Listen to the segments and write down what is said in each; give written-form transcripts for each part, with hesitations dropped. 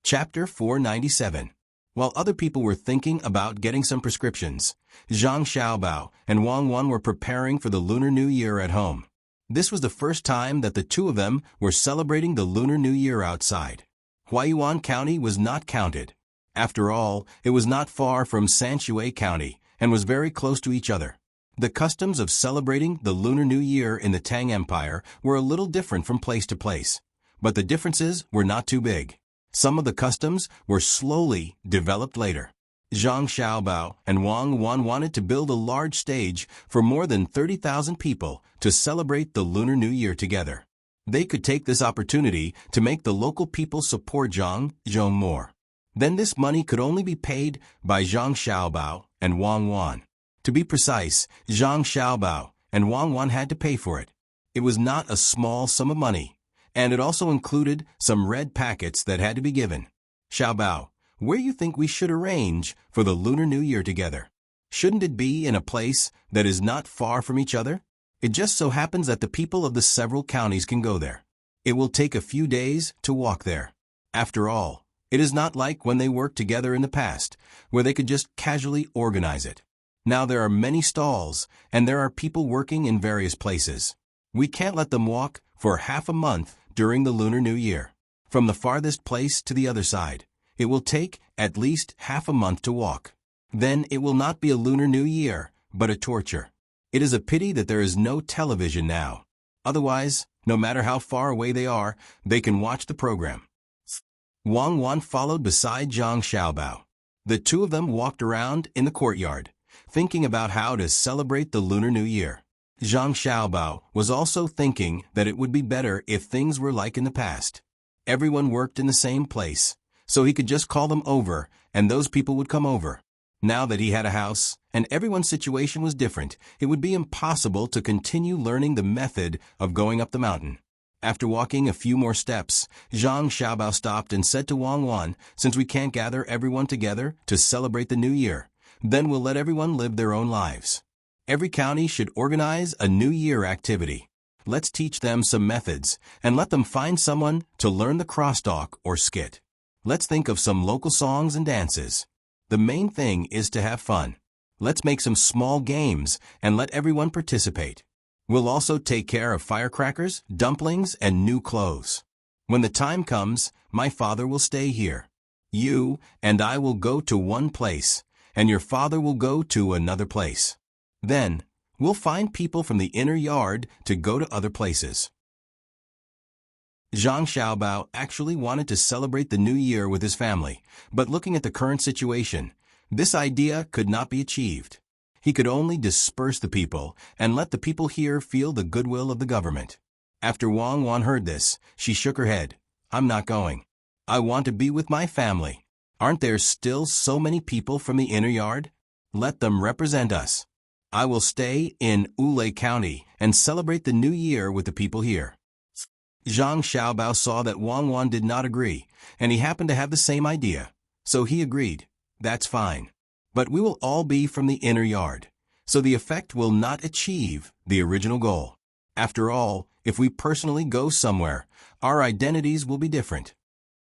Chapter 497. While other people were thinking about getting some prescriptions, Zhang Xiaobao and Wang Wan were preparing for the Lunar New Year at home. This was the first time that the two of them were celebrating the Lunar New Year outside. Huaiyuan County was not counted. After all, it was not far from Sanshui County and was very close to each other. The customs of celebrating the Lunar New Year in the Tang Empire were a little different from place to place, but the differences were not too big. Some of the customs were slowly developed later. Zhang Xiaobao and Wang Wan wanted to build a large stage for more than 30,000 people to celebrate the Lunar New Year together. They could take this opportunity to make the local people support Zhang more. Then this money could only be paid by Zhang Xiaobao and Wang Wan. To be precise, Zhang Xiaobao and Wang Wan had to pay for it. It was not a small sum of money, and it also included some red packets that had to be given. Xiaobao, where you think we should arrange for the Lunar New Year together? Shouldn't it be in a place that is not far from each other? It just so happens that the people of the several counties can go there. It will take a few days to walk there. After all, it is not like when they worked together in the past, where they could just casually organize it. Now there are many stalls, and there are people working in various places. We can't let them walk for half a month during the Lunar New Year. From the farthest place to the other side, it will take at least half a month to walk. Then it will not be a Lunar New Year, but a torture. It is a pity that there is no television now. Otherwise, no matter how far away they are, they can watch the program. Wang Wan followed beside Zhang Xiaobao. The two of them walked around in the courtyard, thinking about how to celebrate the Lunar New Year. Zhang Xiaobao was also thinking that it would be better if things were like in the past. Everyone worked in the same place, so he could just call them over, and those people would come over. Now that he had a house, and everyone's situation was different, it would be impossible to continue learning the method of going up the mountain. After walking a few more steps, Zhang Xiaobao stopped and said to Wang Wan, "Since we can't gather everyone together to celebrate the New Year, then we'll let everyone live their own lives. Every county should organize a New Year activity. Let's teach them some methods, and let them find someone to learn the crosstalk or skit. Let's think of some local songs and dances. The main thing is to have fun. Let's make some small games and let everyone participate. We'll also take care of firecrackers, dumplings, and new clothes. When the time comes, my father will stay here. You and I will go to one place, and your father will go to another place. Then, we'll find people from the inner yard to go to other places." Zhang Xiaobao actually wanted to celebrate the New Year with his family, but looking at the current situation, this idea could not be achieved. He could only disperse the people and let the people here feel the goodwill of the government. After Wang Wan heard this, she shook her head. "I'm not going. I want to be with my family. Aren't there still so many people from the inner yard? Let them represent us. I will stay in Wulei County and celebrate the New Year with the people here." Zhang Xiaobao saw that Wang Wan did not agree, and he happened to have the same idea. So he agreed, "That's fine. But we will all be from the inner yard, so the effect will not achieve the original goal. After all, if we personally go somewhere, our identities will be different.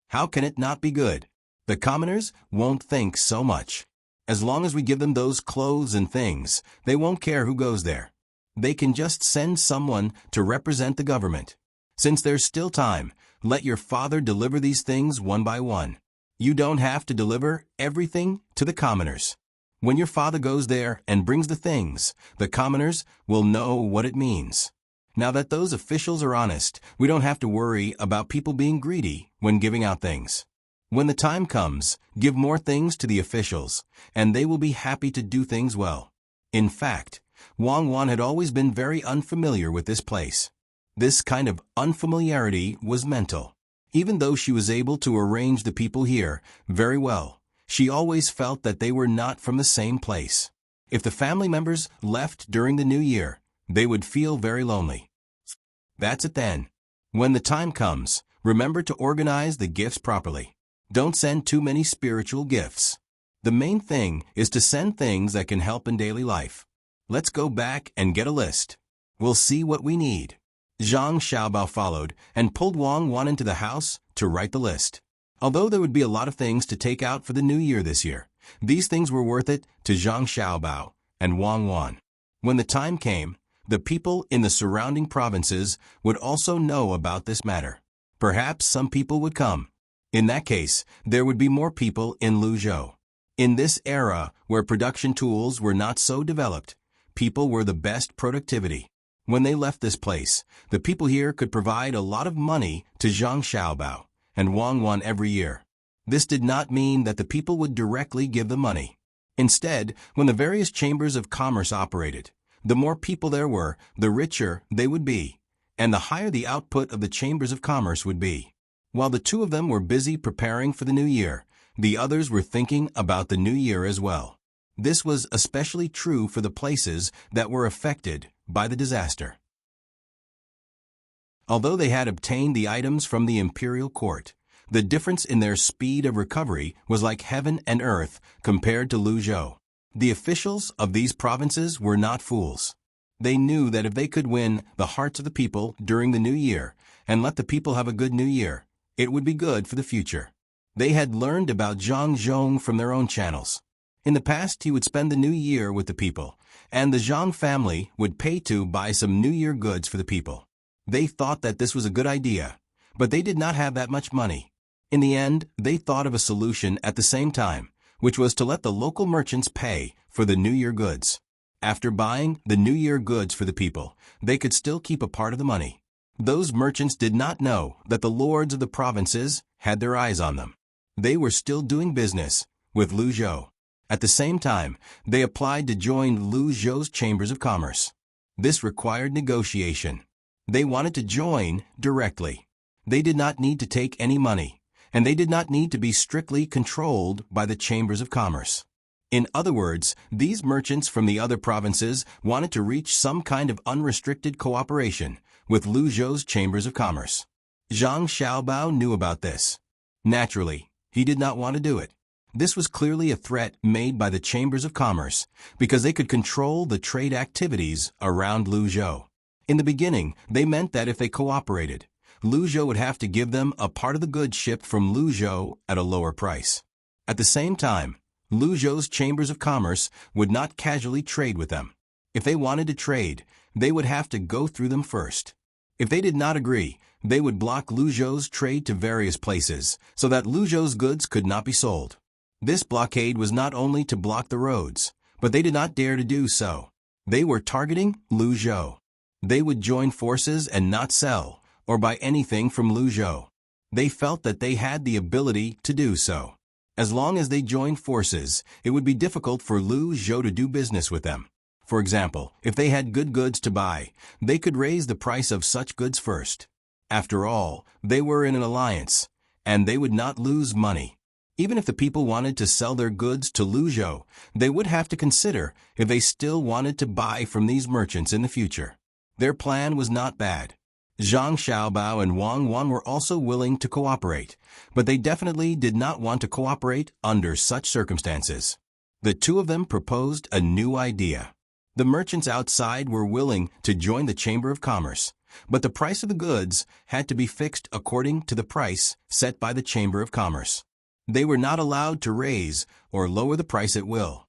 How can it not be good? The commoners won't think so much. As long as we give them those clothes and things, they won't care who goes there. They can just send someone to represent the government. Since there's still time, let your father deliver these things one by one. You don't have to deliver everything to the commoners. When your father goes there and brings the things, the commoners will know what it means. Now that those officials are honest, we don't have to worry about people being greedy when giving out things. When the time comes, give more things to the officials, and they will be happy to do things well." In fact, Wang Wan had always been very unfamiliar with this place. This kind of unfamiliarity was mental. Even though she was able to arrange the people here very well, she always felt that they were not from the same place. If the family members left during the New Year, they would feel very lonely. That's it then. When the time comes, remember to organize the gifts properly. Don't send too many spiritual gifts. The main thing is to send things that can help in daily life. Let's go back and get a list. We'll see what we need. Zhang Xiaobao followed and pulled Wang Wan into the house to write the list. Although there would be a lot of things to take out for the new year this year, these things were worth it to Zhang Xiaobao and Wang Wan. When the time came, the people in the surrounding provinces would also know about this matter. Perhaps some people would come. In that case, there would be more people in Luzhou. In this era where production tools were not so developed, people were the best productivity. When they left this place, the people here could provide a lot of money to Zhang Xiaobao and Wang Wan every year. This did not mean that the people would directly give the money. Instead, when the various chambers of commerce operated, the more people there were, the richer they would be, and the higher the output of the chambers of commerce would be. While the two of them were busy preparing for the new year, the others were thinking about the new year as well. This was especially true for the places that were affected by the disaster. Although they had obtained the items from the imperial court, the difference in their speed of recovery was like heaven and earth compared to Luzhou. The officials of these provinces were not fools. They knew that if they could win the hearts of the people during the new year and let the people have a good new year, it would be good for the future. They had learned about Zhang Zhong from their own channels. In the past, he would spend the new year with the people, and the Zhang family would pay to buy some new year goods for the people. They thought that this was a good idea, but they did not have that much money. In the end, they thought of a solution at the same time, which was to let the local merchants pay for the New Year goods. After buying the New Year goods for the people, they could still keep a part of the money. Those merchants did not know that the lords of the provinces had their eyes on them. They were still doing business with Luzhou. At the same time, they applied to join Luzhou's chambers of commerce. This required negotiation. They wanted to join directly. They did not need to take any money, and they did not need to be strictly controlled by the chambers of commerce. In other words, these merchants from the other provinces wanted to reach some kind of unrestricted cooperation with Luzhou's chambers of commerce. Zhang Xiaobao knew about this. Naturally, he did not want to do it. This was clearly a threat made by the chambers of commerce because they could control the trade activities around Luzhou. In the beginning, they meant that if they cooperated, Luzhou would have to give them a part of the goods shipped from Luzhou at a lower price. At the same time, Luzhou's chambers of commerce would not casually trade with them. If they wanted to trade, they would have to go through them first. If they did not agree, they would block Luzhou's trade to various places so that Luzhou's goods could not be sold. This blockade was not only to block the roads, but they did not dare to do so. They were targeting Luzhou. They would join forces and not sell or buy anything from Luzhou. They felt that they had the ability to do so. As long as they joined forces, it would be difficult for Luzhou to do business with them. For example, if they had good goods to buy, they could raise the price of such goods first. After all, they were in an alliance, and they would not lose money. Even if the people wanted to sell their goods to Luzhou, they would have to consider if they still wanted to buy from these merchants in the future. Their plan was not bad. Zhang Xiaobao and Wang Wan were also willing to cooperate, but they definitely did not want to cooperate under such circumstances. The two of them proposed a new idea. The merchants outside were willing to join the Chamber of Commerce, but the price of the goods had to be fixed according to the price set by the Chamber of Commerce. They were not allowed to raise or lower the price at will.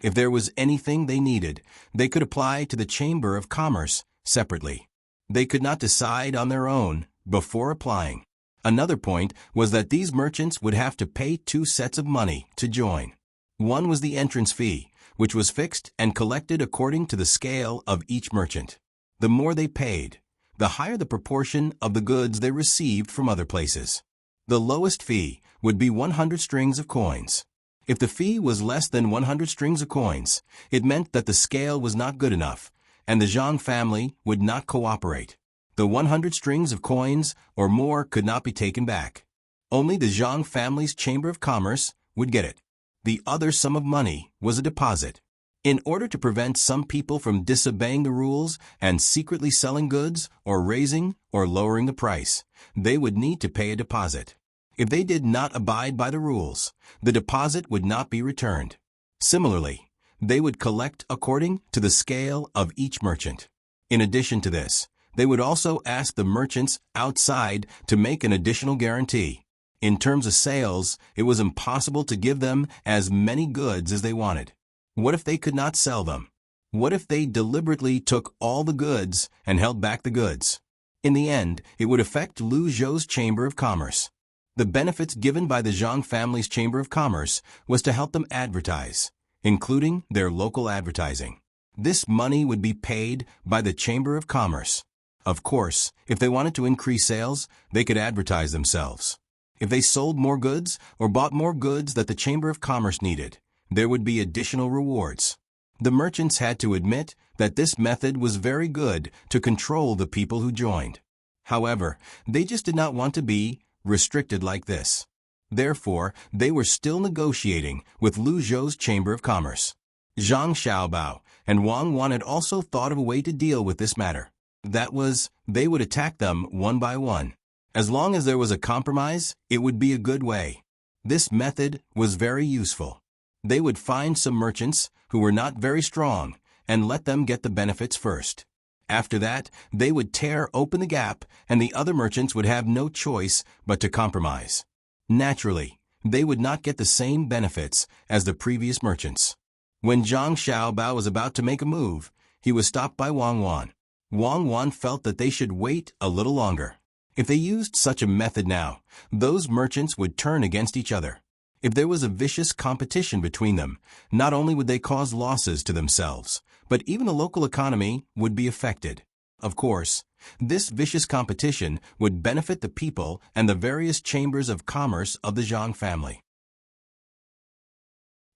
If there was anything they needed, they could apply to the Chamber of Commerce separately. They could not decide on their own before applying. Another point was that these merchants would have to pay two sets of money to join. One was the entrance fee, which was fixed and collected according to the scale of each merchant. The more they paid, the higher the proportion of the goods they received from other places. The lowest fee would be 100 strings of coins. If the fee was less than 100 strings of coins, it meant that the scale was not good enough, and the Zhang family would not cooperate. The 100 strings of coins or more could not be taken back. Only the Zhang family's Chamber of Commerce would get it. The other sum of money was a deposit. In order to prevent some people from disobeying the rules and secretly selling goods or raising or lowering the price, they would need to pay a deposit. If they did not abide by the rules, the deposit would not be returned. Similarly, they would collect according to the scale of each merchant. In addition to this, They would also ask the merchants outside to make an additional guarantee. In terms of sales, it was impossible to give them as many goods as they wanted. What if they could not sell them? What if they deliberately took all the goods and held back the goods? In the end, it would affect Lu Zhou's Chamber of Commerce. The benefits given by the Zhang family's Chamber of Commerce was to help them advertise, including their local advertising. This money would be paid by the Chamber of Commerce. Of course, if they wanted to increase sales, they could advertise themselves. If they sold more goods or bought more goods that the Chamber of Commerce needed, there would be additional rewards. The merchants had to admit that this method was very good to control the people who joined. However, they just did not want to be restricted like this. Therefore, they were still negotiating with Lu Zhou's Chamber of Commerce. Zhang Xiaobao and Wang Wan had also thought of a way to deal with this matter. That was, they would attack them one by one. As long as there was a compromise, it would be a good way. This method was very useful. They would find some merchants who were not very strong and let them get the benefits first. After that, they would tear open the gap and the other merchants would have no choice but to compromise. Naturally, they would not get the same benefits as the previous merchants. When Zhang Xiaobao was about to make a move, he was stopped by Wang Wan. Wang Wan felt that they should wait a little longer. If they used such a method now, those merchants would turn against each other. If there was a vicious competition between them, not only would they cause losses to themselves, but even the local economy would be affected. Of course, this vicious competition would benefit the people and the various chambers of commerce of the Zhang family.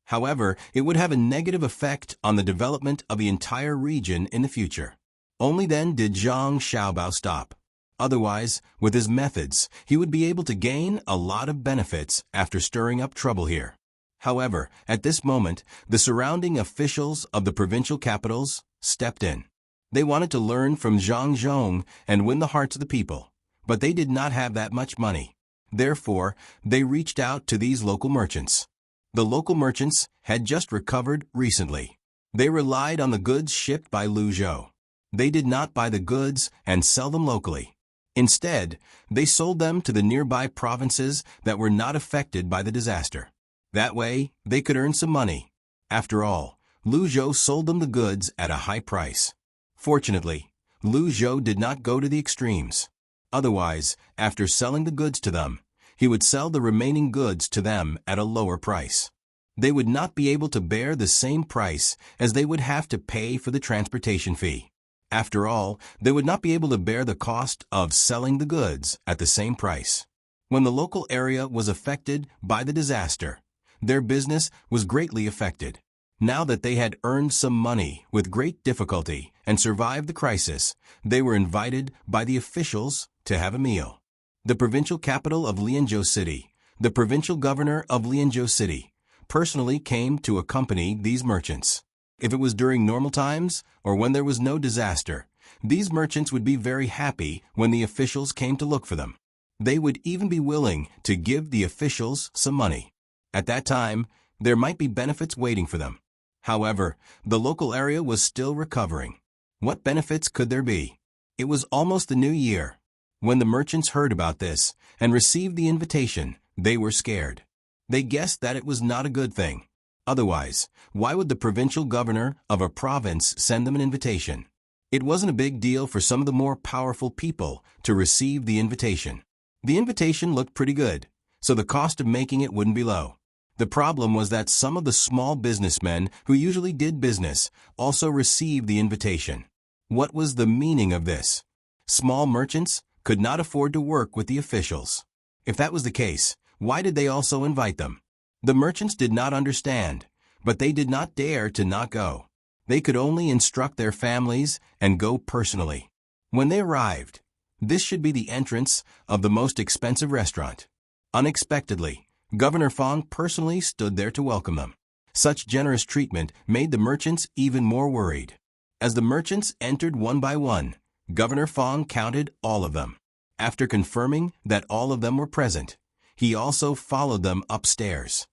However, it would have a negative effect on the development of the entire region in the future. Only then did Zhang Xiaobao stop. Otherwise, with his methods, he would be able to gain a lot of benefits after stirring up trouble here. However, at this moment, the surrounding officials of the provincial capitals stepped in. They wanted to learn from Zhang Zhong and win the hearts of the people, but they did not have that much money. Therefore, they reached out to these local merchants. The local merchants had just recovered recently. They relied on the goods shipped by Lu Zhou. They did not buy the goods and sell them locally. Instead, they sold them to the nearby provinces that were not affected by the disaster. That way, they could earn some money. After all, Lu Zhou sold them the goods at a high price. Fortunately, Lu Zhou did not go to the extremes. Otherwise, after selling the goods to them, he would sell the remaining goods to them at a lower price. They would not be able to bear the same price as they would have to pay for the transportation fee. After all, they would not be able to bear the cost of selling the goods at the same price. When the local area was affected by the disaster, their business was greatly affected. Now that they had earned some money with great difficulty and survived the crisis, they were invited by the officials to have a meal. The provincial capital of Lianzhou City, the provincial governor of Lianzhou City, personally came to accompany these merchants. If it was during normal times or when there was no disaster, these merchants would be very happy when the officials came to look for them. They would even be willing to give the officials some money. At that time, there might be benefits waiting for them. However, the local area was still recovering. What benefits could there be? It was almost the new year. When the merchants heard about this and received the invitation, they were scared. They guessed that it was not a good thing. Otherwise, why would the provincial governor of a province send them an invitation? It wasn't a big deal for some of the more powerful people to receive the invitation. The invitation looked pretty good, so the cost of making it wouldn't be low. The problem was that some of the small businessmen who usually did business also received the invitation. What was the meaning of this? Small merchants could not afford to work with the officials. If that was the case, why did they also invite them? The merchants did not understand, but they did not dare to not go. They could only instruct their families and go personally. When they arrived, this should be the entrance of the most expensive restaurant. Unexpectedly, Governor Fong personally stood there to welcome them. Such generous treatment made the merchants even more worried. As the merchants entered one by one, Governor Fong counted all of them. After confirming that all of them were present, he also followed them upstairs.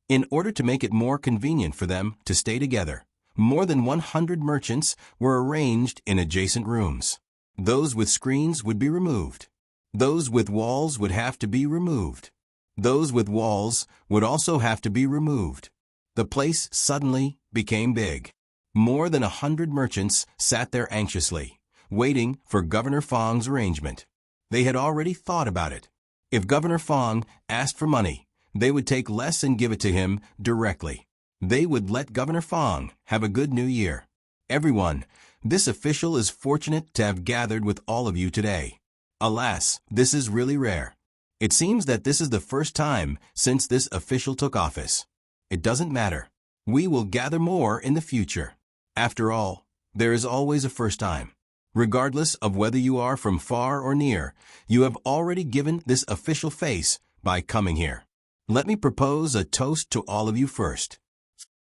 In order to make it more convenient for them to stay together, More than 100 merchants were arranged in adjacent rooms. Those with screens would be removed. Those with walls would have to be removed. Those with walls would also have to be removed. The place suddenly became big. More than 100 merchants sat there anxiously, waiting for Governor Fong's arrangement. They had already thought about it. If Governor Fong asked for money, they would take less and give it to him directly. They would let Governor Fong have a good new year. Everyone, this official is fortunate to have gathered with all of you today. Alas, this is really rare. It seems that this is the first time since this official took office. It doesn't matter. We will gather more in the future. After all, there is always a first time. Regardless of whether you are from far or near, you have already given this official face by coming here. Let me propose a toast to all of you first.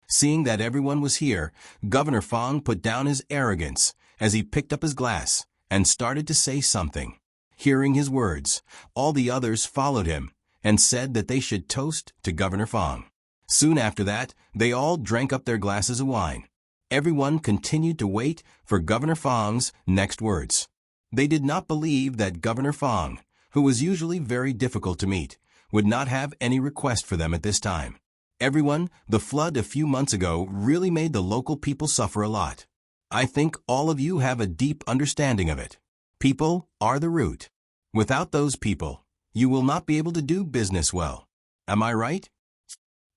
Seeing that everyone was here, Governor Fong put down his arrogance as he picked up his glass and started to say something. Hearing his words, all the others followed him and said that they should toast to Governor Fong. Soon after that, they all drank up their glasses of wine. Everyone continued to wait for Governor Fong's next words. They did not believe that Governor Fong, who was usually very difficult to meet, would not have any request for them at this time. Everyone, the flood a few months ago really made the local people suffer a lot. I think all of you have a deep understanding of it. People are the root. Without those people, you will not be able to do business well. Am I right?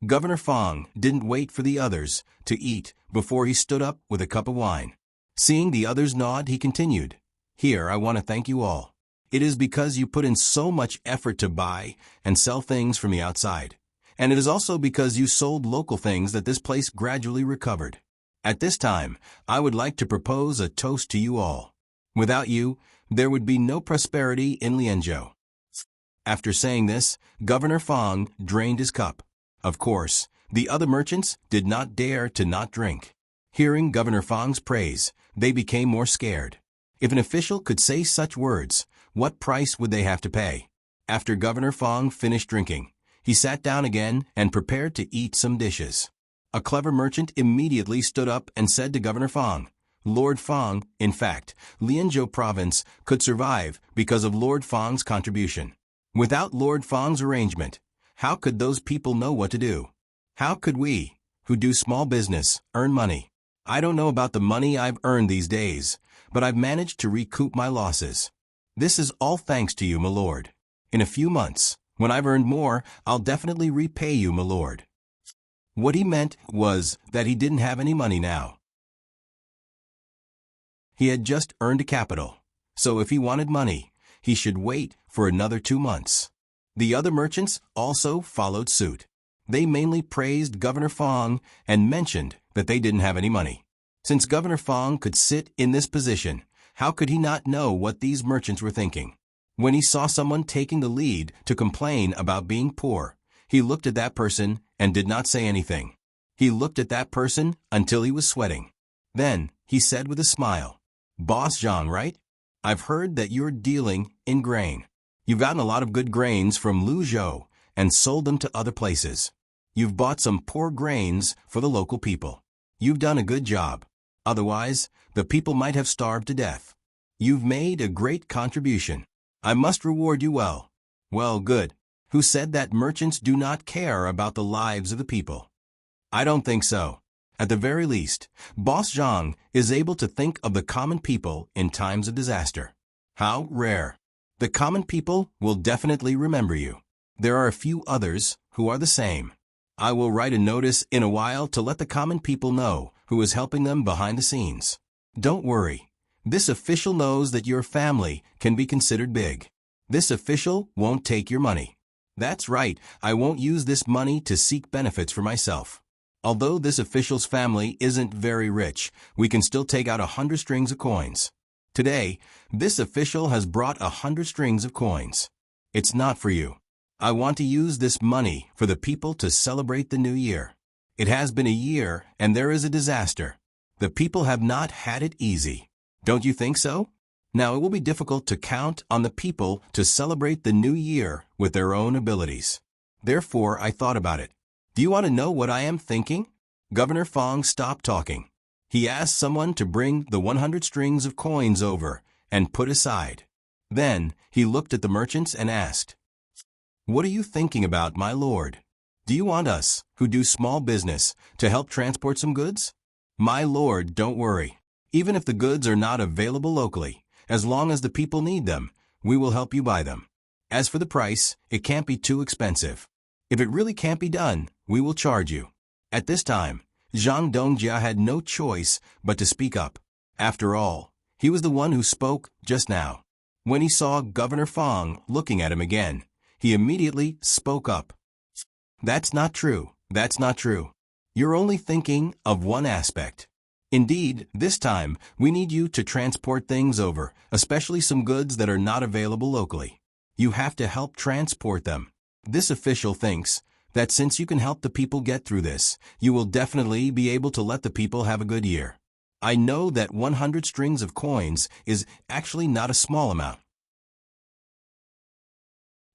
Governor Fong didn't wait for the others to eat before he stood up with a cup of wine. Seeing the others nod, he continued, "Here, I want to thank you all. It is because you put in so much effort to buy and sell things from the outside. And it is also because you sold local things that this place gradually recovered. At this time, I would like to propose a toast to you all. Without you, there would be no prosperity in Lianzhou." After saying this, Governor Fong drained his cup. Of course, the other merchants did not dare to not drink. Hearing Governor Fong's praise, they became more scared. If an official could say such words, what price would they have to pay? After Governor Fong finished drinking, he sat down again and prepared to eat some dishes. A clever merchant immediately stood up and said to Governor Fong, "Lord Fong, in fact, Lianzhou province could survive because of Lord Fong's contribution. Without Lord Fong's arrangement, how could those people know what to do? How could we, who do small business, earn money? I don't know about the money I've earned these days, but I've managed to recoup my losses. This is all thanks to you, my lord. In a few months, when I've earned more, I'll definitely repay you, my lord." What he meant was that he didn't have any money now. He had just earned a capital, so if he wanted money, he should wait for another 2 months. The other merchants also followed suit. They mainly praised Governor Fong and mentioned that they didn't have any money. Since Governor Fong could sit in this position, how could he not know what these merchants were thinking? When he saw someone taking the lead to complain about being poor, he looked at that person and did not say anything. He looked at that person until he was sweating. Then he said with a smile, "Boss Zhang, right? I've heard that you're dealing in grain. You've gotten a lot of good grains from Luzhou and sold them to other places. You've bought some poor grains for the local people. You've done a good job. Otherwise, the people might have starved to death. You've made a great contribution. I must reward you well." Well, good. Who said that merchants do not care about the lives of the people? I don't think so. At the very least, Boss Zhang is able to think of the common people in times of disaster. How rare. The common people will definitely remember you. There are a few others who are the same. I will write a notice in a while to let the common people know who is helping them behind the scenes. Don't worry. This official knows that your family can be considered big. This official won't take your money. That's right, I won't use this money to seek benefits for myself. Although this official's family isn't very rich, we can still take out 100 strings of coins. Today, this official has brought 100 strings of coins. It's not for you. I want to use this money for the people to celebrate the new year. It has been a year and there is a disaster. The people have not had it easy. Don't you think so? Now it will be difficult to count on the people to celebrate the new year with their own abilities. Therefore, I thought about it. Do you want to know what I am thinking? Governor Fong stopped talking. He asked someone to bring the 100 strings of coins over and put aside. Then he looked at the merchants and asked, "What are you thinking about, my lord? Do you want us, who do small business, to help transport some goods?" "My lord, don't worry. Even if the goods are not available locally, as long as the people need them, we will help you buy them. As for the price, it can't be too expensive. If it really can't be done, we will charge you." At this time, Zhang Dongjia had no choice but to speak up. After all, he was the one who spoke just now. When he saw Governor Fang looking at him again, he immediately spoke up. "That's not true. That's not true. You're only thinking of one aspect. Indeed, this time, we need you to transport things over, especially some goods that are not available locally. You have to help transport them. This official thinks that since you can help the people get through this, you will definitely be able to let the people have a good year. I know that 100 strings of coins is actually not a small amount.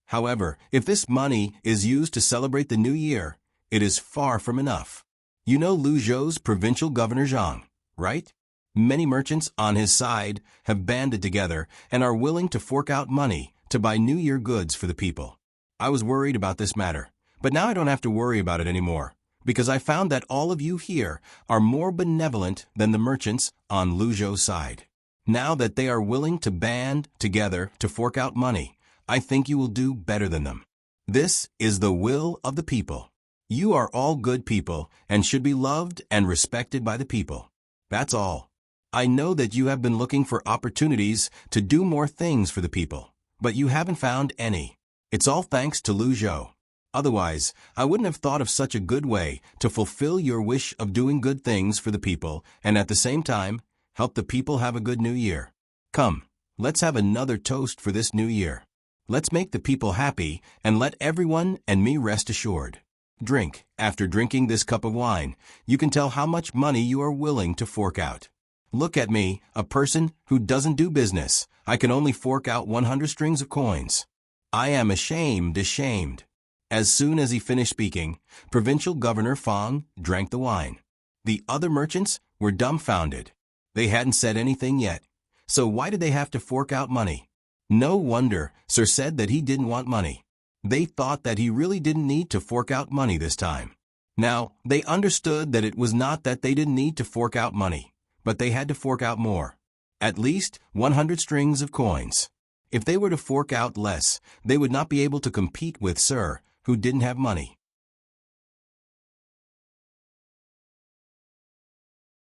However, if this money is used to celebrate the new year, it is far from enough. You know Luzhou's provincial governor Zhang, right? Many merchants on his side have banded together and are willing to fork out money to buy New Year goods for the people. I was worried about this matter, but now I don't have to worry about it anymore, because I found that all of you here are more benevolent than the merchants on Luzhou's side. Now that they are willing to band together to fork out money, I think you will do better than them. This is the will of the people. You are all good people and should be loved and respected by the people. That's all. I know that you have been looking for opportunities to do more things for the people, but you haven't found any. It's all thanks to Luzhou. Otherwise, I wouldn't have thought of such a good way to fulfill your wish of doing good things for the people and at the same time, help the people have a good new year. Come, let's have another toast for this new year. Let's make the people happy and let everyone and me rest assured. Drink. After drinking this cup of wine, you can tell how much money you are willing to fork out. Look at me, a person who doesn't do business. I can only fork out 100 strings of coins. I am ashamed. As soon as he finished speaking, Provincial Governor Fang drank the wine. The other merchants were dumbfounded. They hadn't said anything yet. So why did they have to fork out money? No wonder Sir said that he didn't want money. They thought that he really didn't need to fork out money this time. Now, they understood that it was not that they didn't need to fork out money, but they had to fork out more. At least 100 strings of coins. If they were to fork out less, they would not be able to compete with Sir, who didn't have money.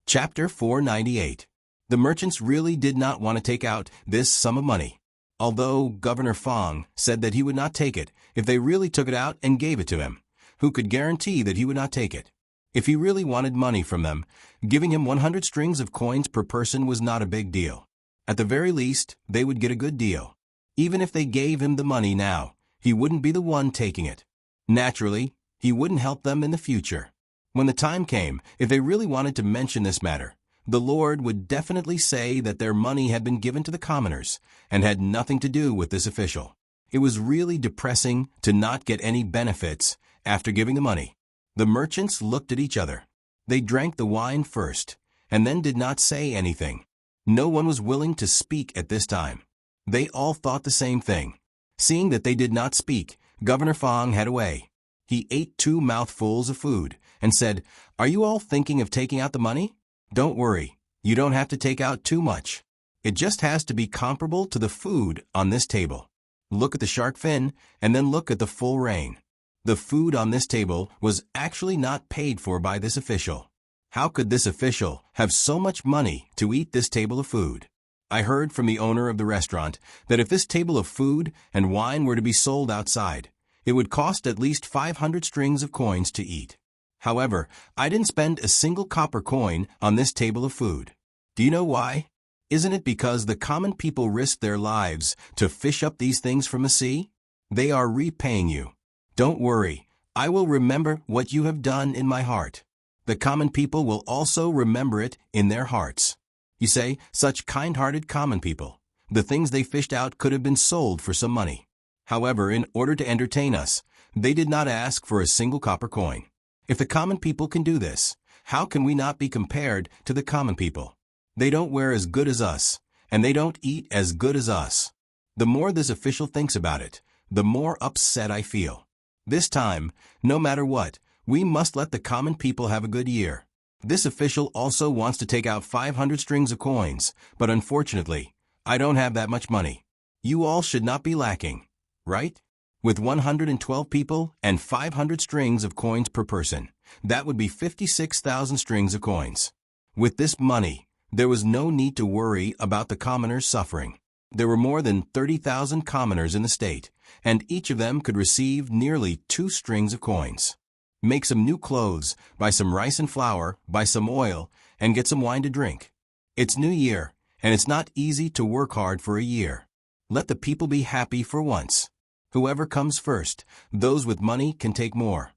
Chapter 498. The merchants really did not want to take out this sum of money. Although Governor Fang said that he would not take it if they really took it out and gave it to him, who could guarantee that he would not take it? If he really wanted money from them, giving him 100 strings of coins per person was not a big deal. At the very least, they would get a good deal. Even if they gave him the money now, he wouldn't be the one taking it. Naturally, he wouldn't help them in the future. When the time came, if they really wanted to mention this matter, the Lord would definitely say that their money had been given to the commoners and had nothing to do with this official. It was really depressing to not get any benefits after giving the money. The merchants looked at each other. They drank the wine first and then did not say anything. No one was willing to speak at this time. They all thought the same thing. Seeing that they did not speak, Governor Fang had a way. He ate 2 mouthfuls of food and said, "Are you all thinking of taking out the money? Don't worry, you don't have to take out too much. It just has to be comparable to the food on this table. Look at the shark fin and then look at the full rein. The food on this table was actually not paid for by this official. How could this official have so much money to eat this table of food? I heard from the owner of the restaurant that if this table of food and wine were to be sold outside, it would cost at least 500 strings of coins to eat. However, I didn't spend a single copper coin on this table of food. Do you know why? Isn't it because the common people risked their lives to fish up these things from the sea? They are repaying you. Don't worry, I will remember what you have done in my heart. The common people will also remember it in their hearts." You say, such kind-hearted common people. The things they fished out could have been sold for some money. However, in order to entertain us, they did not ask for a single copper coin. If the common people can do this, how can we not be compared to the common people? They don't wear as good as us, and they don't eat as good as us. The more this official thinks about it, the more upset I feel. This time, no matter what, we must let the common people have a good year. This official also wants to take out 500 strings of coins, but unfortunately, I don't have that much money. You all should not be lacking, right? With 112 people and 500 strings of coins per person, that would be 56,000 strings of coins. With this money, there was no need to worry about the commoners suffering. There were more than 30,000 commoners in the state, and each of them could receive nearly 2 strings of coins. Make some new clothes, buy some rice and flour, buy some oil, and get some wine to drink. It's New Year, and it's not easy to work hard for a year. Let the people be happy for once. Whoever comes first, those with money can take more.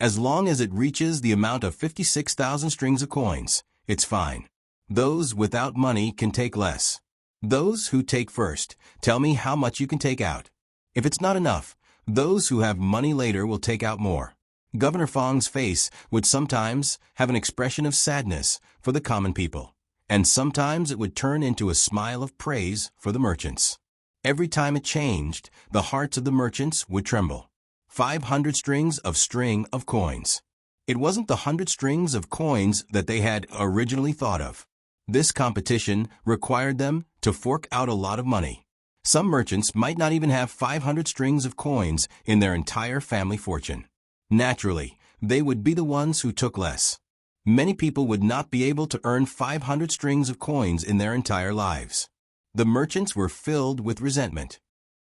As long as it reaches the amount of 56,000 strings of coins, it's fine. Those without money can take less. Those who take first, tell me how much you can take out. If it's not enough, those who have money later will take out more. Governor Fong's face would sometimes have an expression of sadness for the common people, and sometimes it would turn into a smile of praise for the merchants. Every time it changed, the hearts of the merchants would tremble. 500 strings of coins. It wasn't the 100 strings of coins that they had originally thought of. This competition required them to fork out a lot of money. Some merchants might not even have 500 strings of coins in their entire family fortune. Naturally, they would be the ones who took less. Many people would not be able to earn 500 strings of coins in their entire lives. The merchants were filled with resentment.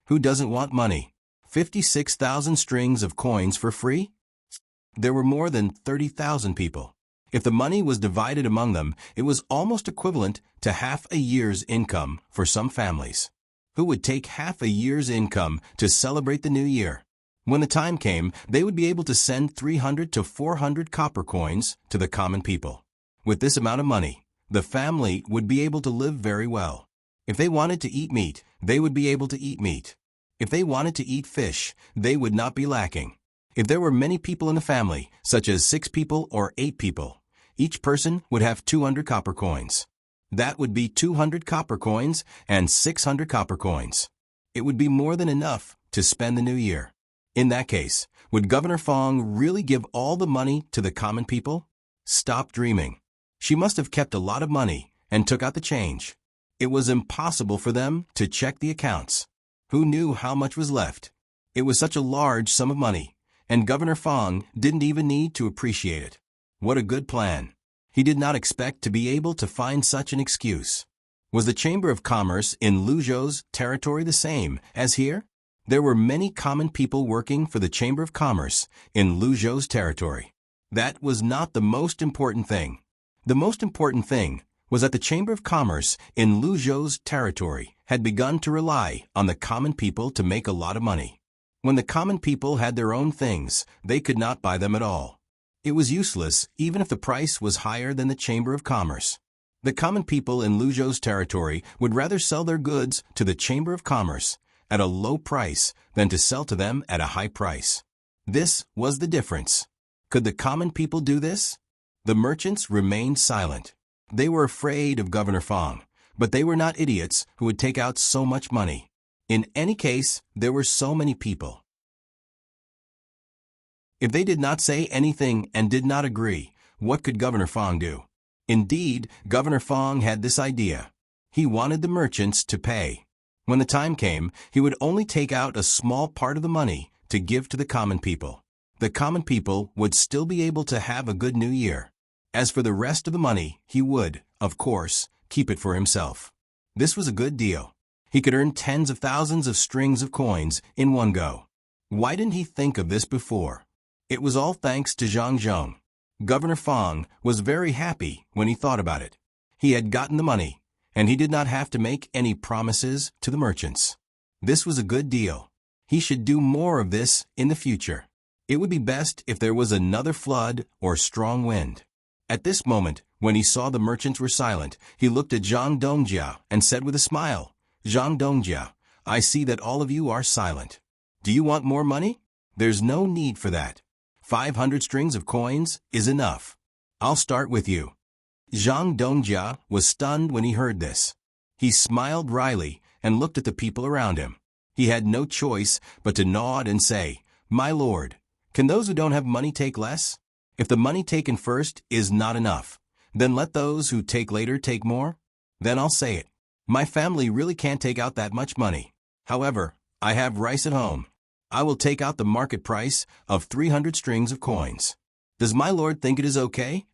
Who doesn't want money? 56,000 strings of coins for free? There were more than 30,000 people. If the money was divided among them, it was almost equivalent to half a year's income for some families. Who would take half a year's income to celebrate the new year? When the time came, they would be able to send 300 to 400 copper coins to the common people. With this amount of money, the family would be able to live very well. If they wanted to eat meat, they would be able to eat meat. If they wanted to eat fish, they would not be lacking. If there were many people in the family, such as 6 people or 8 people, each person would have 200 copper coins. That would be 200 copper coins and 600 copper coins. It would be more than enough to spend the new year. In that case, would Governor Fong really give all the money to the common people? Stop dreaming. She must have kept a lot of money and took out the change. It was impossible for them to check the accounts. Who knew how much was left? It was such a large sum of money, and Governor Fong didn't even need to appreciate it. What a good plan. He did not expect to be able to find such an excuse. Was the Chamber of Commerce in Luzhou's territory the same as here? There were many common people working for the Chamber of Commerce in Luzhou's territory. That was not the most important thing. The most important thing was that the Chamber of Commerce in Luzhou's territory had begun to rely on the common people to make a lot of money. When the common people had their own things, they could not buy them at all. It was useless even if the price was higher than the Chamber of Commerce. The common people in Luzhou's territory would rather sell their goods to the Chamber of Commerce at a low price than to sell to them at a high price. This was the difference. Could the common people do this? The merchants remained silent. They were afraid of Governor Fong, but they were not idiots who would take out so much money. In any case, there were so many people. If they did not say anything and did not agree, what could Governor Fong do? Indeed, Governor Fong had this idea. He wanted the merchants to pay. When the time came, he would only take out a small part of the money to give to the common people. The common people would still be able to have a good new year. As for the rest of the money, he would, of course, keep it for himself. This was a good deal. He could earn tens of thousands of strings of coins in one go. Why didn't he think of this before? It was all thanks to Zhang Zhong. Governor Fong was very happy when he thought about it. He had gotten the money, and he did not have to make any promises to the merchants. This was a good deal. He should do more of this in the future. It would be best if there was another flood or strong wind. At this moment, when he saw the merchants were silent, he looked at Zhang Dongjia and said with a smile, "Zhang Dongjia, I see that all of you are silent. Do you want more money? There's no need for that. 500 strings of coins is enough. I'll start with you." Zhang Dongjia was stunned when he heard this. He smiled wryly and looked at the people around him. He had no choice but to nod and say, "My lord, can those who don't have money take less? If the money taken first is not enough, then let those who take later take more? Then I'll say it. My family really can't take out that much money. However, I have rice at home. I will take out the market price of 300 strings of coins. Does my lord think it is okay?"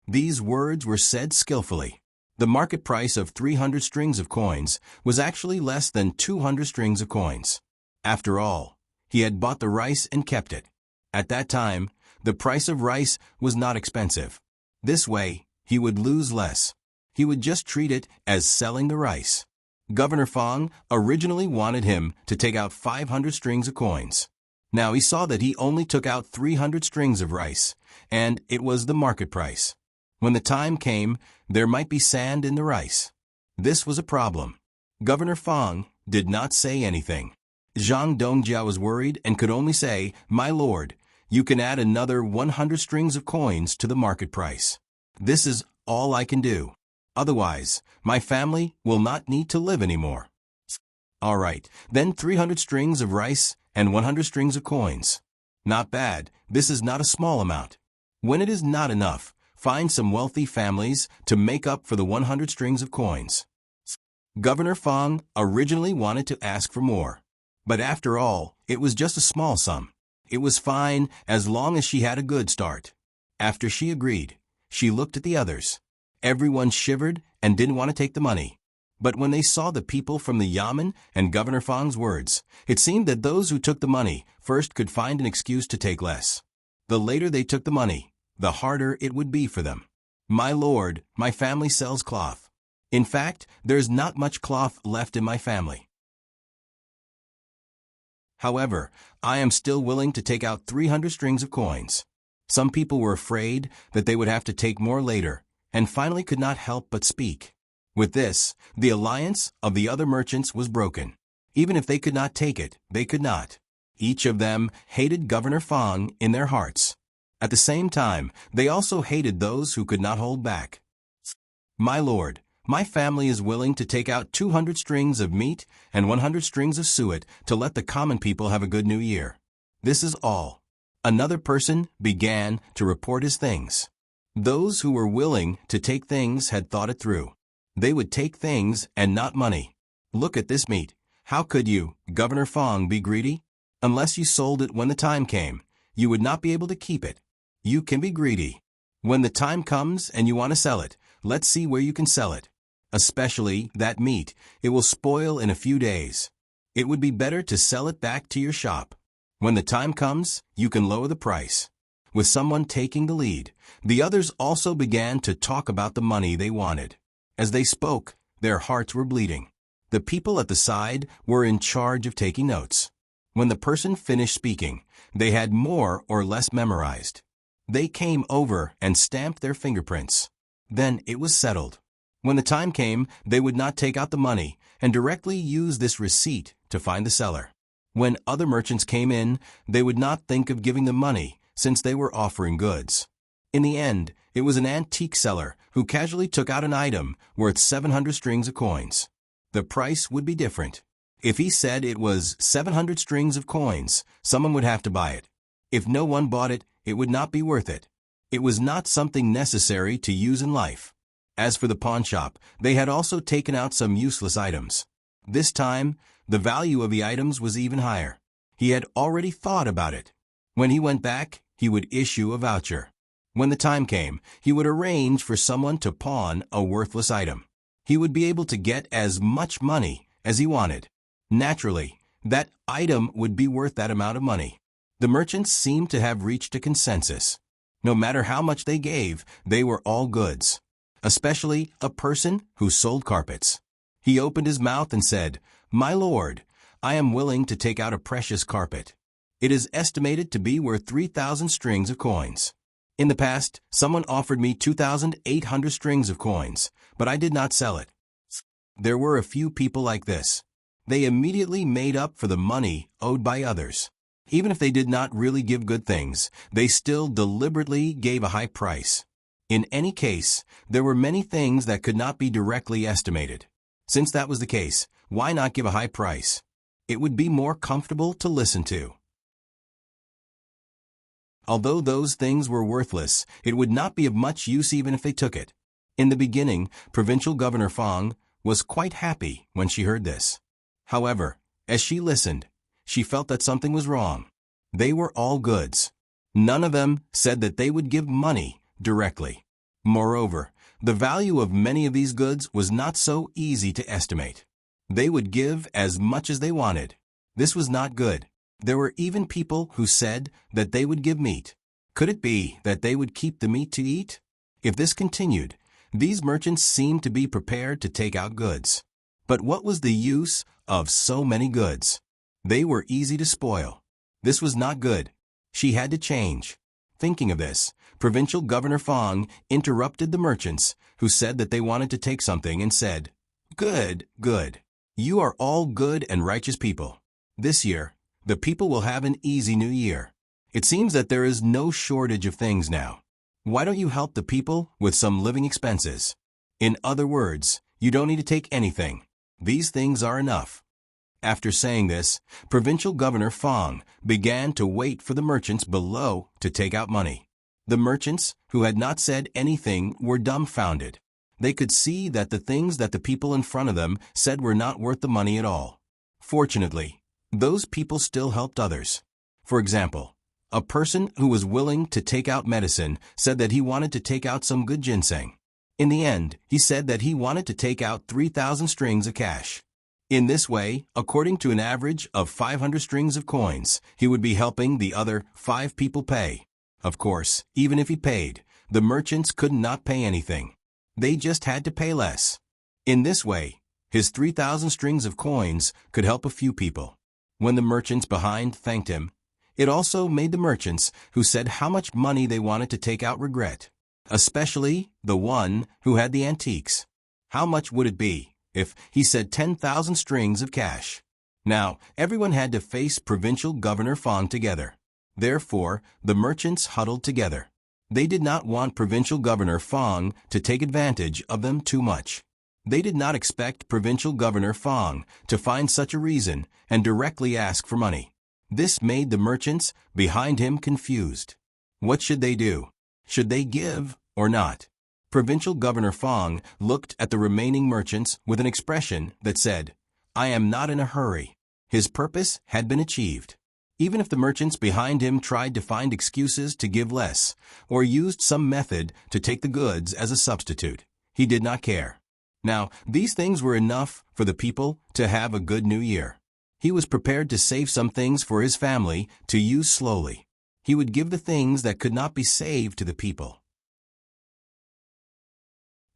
These words were said skillfully. The market price of 300 strings of coins was actually less than 200 strings of coins. After all, he had bought the rice and kept it. At that time, the price of rice was not expensive. This way, he would lose less. He would just treat it as selling the rice. Governor Fang originally wanted him to take out 500 strings of coins. Now he saw that he only took out 300 strings of rice, and it was the market price. When the time came, there might be sand in the rice. This was a problem. Governor Fang did not say anything. Zhang Dongjia was worried and could only say, "My lord, you can add another 100 strings of coins to the market price. This is all I can do. Otherwise, my family will not need to live anymore." "All right, then 300 strings of rice and 100 strings of coins. Not bad. This is not a small amount. When it is not enough, find some wealthy families to make up for the 100 strings of coins." Governor Fang originally wanted to ask for more. But after all, it was just a small sum. It was fine as long as she had a good start. After she agreed, she looked at the others. Everyone shivered and didn't want to take the money. But when they saw the people from the Yamen and Governor Fang's words, it seemed that those who took the money first could find an excuse to take less. The later they took the money, the harder it would be for them. "My lord, my family sells cloth. In fact, there's not much cloth left in my family. However, I am still willing to take out 300 strings of coins." Some people were afraid that they would have to take more later, and finally could not help but speak. With this, the alliance of the other merchants was broken. Even if they could not take it, they could not. Each of them hated Governor Fang in their hearts. At the same time, they also hated those who could not hold back. "My lord, my family is willing to take out 200 strings of meat and 100 strings of suet to let the common people have a good new year. This is all." Another person began to report his things. Those who were willing to take things had thought it through. They would take things and not money. "Look at this meat. How could you, Governor Fang, be greedy? Unless you sold it when the time came, you would not be able to keep it. You can be greedy. When the time comes and you want to sell it, let's see where you can sell it. Especially that meat, it will spoil in a few days. It would be better to sell it back to your shop. When the time comes, you can lower the price." With someone taking the lead, the others also began to talk about the money they wanted. As they spoke, their hearts were bleeding. The people at the side were in charge of taking notes. When the person finished speaking, they had more or less memorized. They came over and stamped their fingerprints. Then it was settled. When the time came, they would not take out the money and directly use this receipt to find the seller. When other merchants came in, they would not think of giving them money since they were offering goods. In the end, it was an antique seller who casually took out an item worth 700 strings of coins. The price would be different. If he said it was 700 strings of coins, someone would have to buy it. If no one bought it, it would not be worth it. It was not something necessary to use in life. As for the pawn shop, they had also taken out some useless items. This time, the value of the items was even higher. He had already thought about it. When he went back, he would issue a voucher. When the time came, he would arrange for someone to pawn a worthless item. He would be able to get as much money as he wanted. Naturally, that item would be worth that amount of money. The merchants seemed to have reached a consensus. No matter how much they gave, they were all goods. Especially a person who sold carpets. He opened his mouth and said, "My lord, I am willing to take out a precious carpet. It is estimated to be worth 3,000 strings of coins. In the past, someone offered me 2,800 strings of coins, but I did not sell it." There were a few people like this. They immediately made up for the money owed by others. Even if they did not really give good things, they still deliberately gave a high price. In any case, there were many things that could not be directly estimated. Since that was the case, why not give a high price? It would be more comfortable to listen to. Although those things were worthless, it would not be of much use even if they took it. In the beginning, Provincial Governor Fang was quite happy when she heard this. However, as she listened, she felt that something was wrong. They were all goods. None of them said that they would give money directly. Moreover, the value of many of these goods was not so easy to estimate. They would give as much as they wanted. This was not good. There were even people who said that they would give meat. Could it be that they would keep the meat to eat? If this continued, these merchants seemed to be prepared to take out goods. But what was the use of so many goods? They were easy to spoil. This was not good. She had to change. Thinking of this, Provincial Governor Fang interrupted the merchants who said that they wanted to take something and said, "Good, good. You are all good and righteous people. This year, the people will have an easy new year. It seems that there is no shortage of things now. Why don't you help the people with some living expenses? In other words, you don't need to take anything. These things are enough." After saying this, Provincial Governor Fang began to wait for the merchants below to take out money. The merchants who had not said anything were dumbfounded. They could see that the things that the people in front of them said were not worth the money at all. Fortunately, those people still helped others. For example, a person who was willing to take out medicine said that he wanted to take out some good ginseng. In the end, he said that he wanted to take out 3,000 strings of cash. In this way, according to an average of 500 strings of coins, he would be helping the other 5 people pay. Of course, even if he paid, the merchants could not pay anything. They just had to pay less. In this way, his 3,000 strings of coins could help a few people. When the merchants behind thanked him, it also made the merchants who said how much money they wanted to take out regret, especially the one who had the antiques. How much would it be if he said 10,000 strings of cash? Now, everyone had to face Provincial Governor Fang together. Therefore, the merchants huddled together. They did not want Provincial Governor Fang to take advantage of them too much. They did not expect Provincial Governor Fang to find such a reason and directly ask for money. This made the merchants behind him confused. What should they do? Should they give or not? Provincial Governor Fang looked at the remaining merchants with an expression that said, "I am not in a hurry." His purpose had been achieved. Even if the merchants behind him tried to find excuses to give less, or used some method to take the goods as a substitute, he did not care. Now, these things were enough for the people to have a good new year. He was prepared to save some things for his family to use slowly. He would give the things that could not be saved to the people.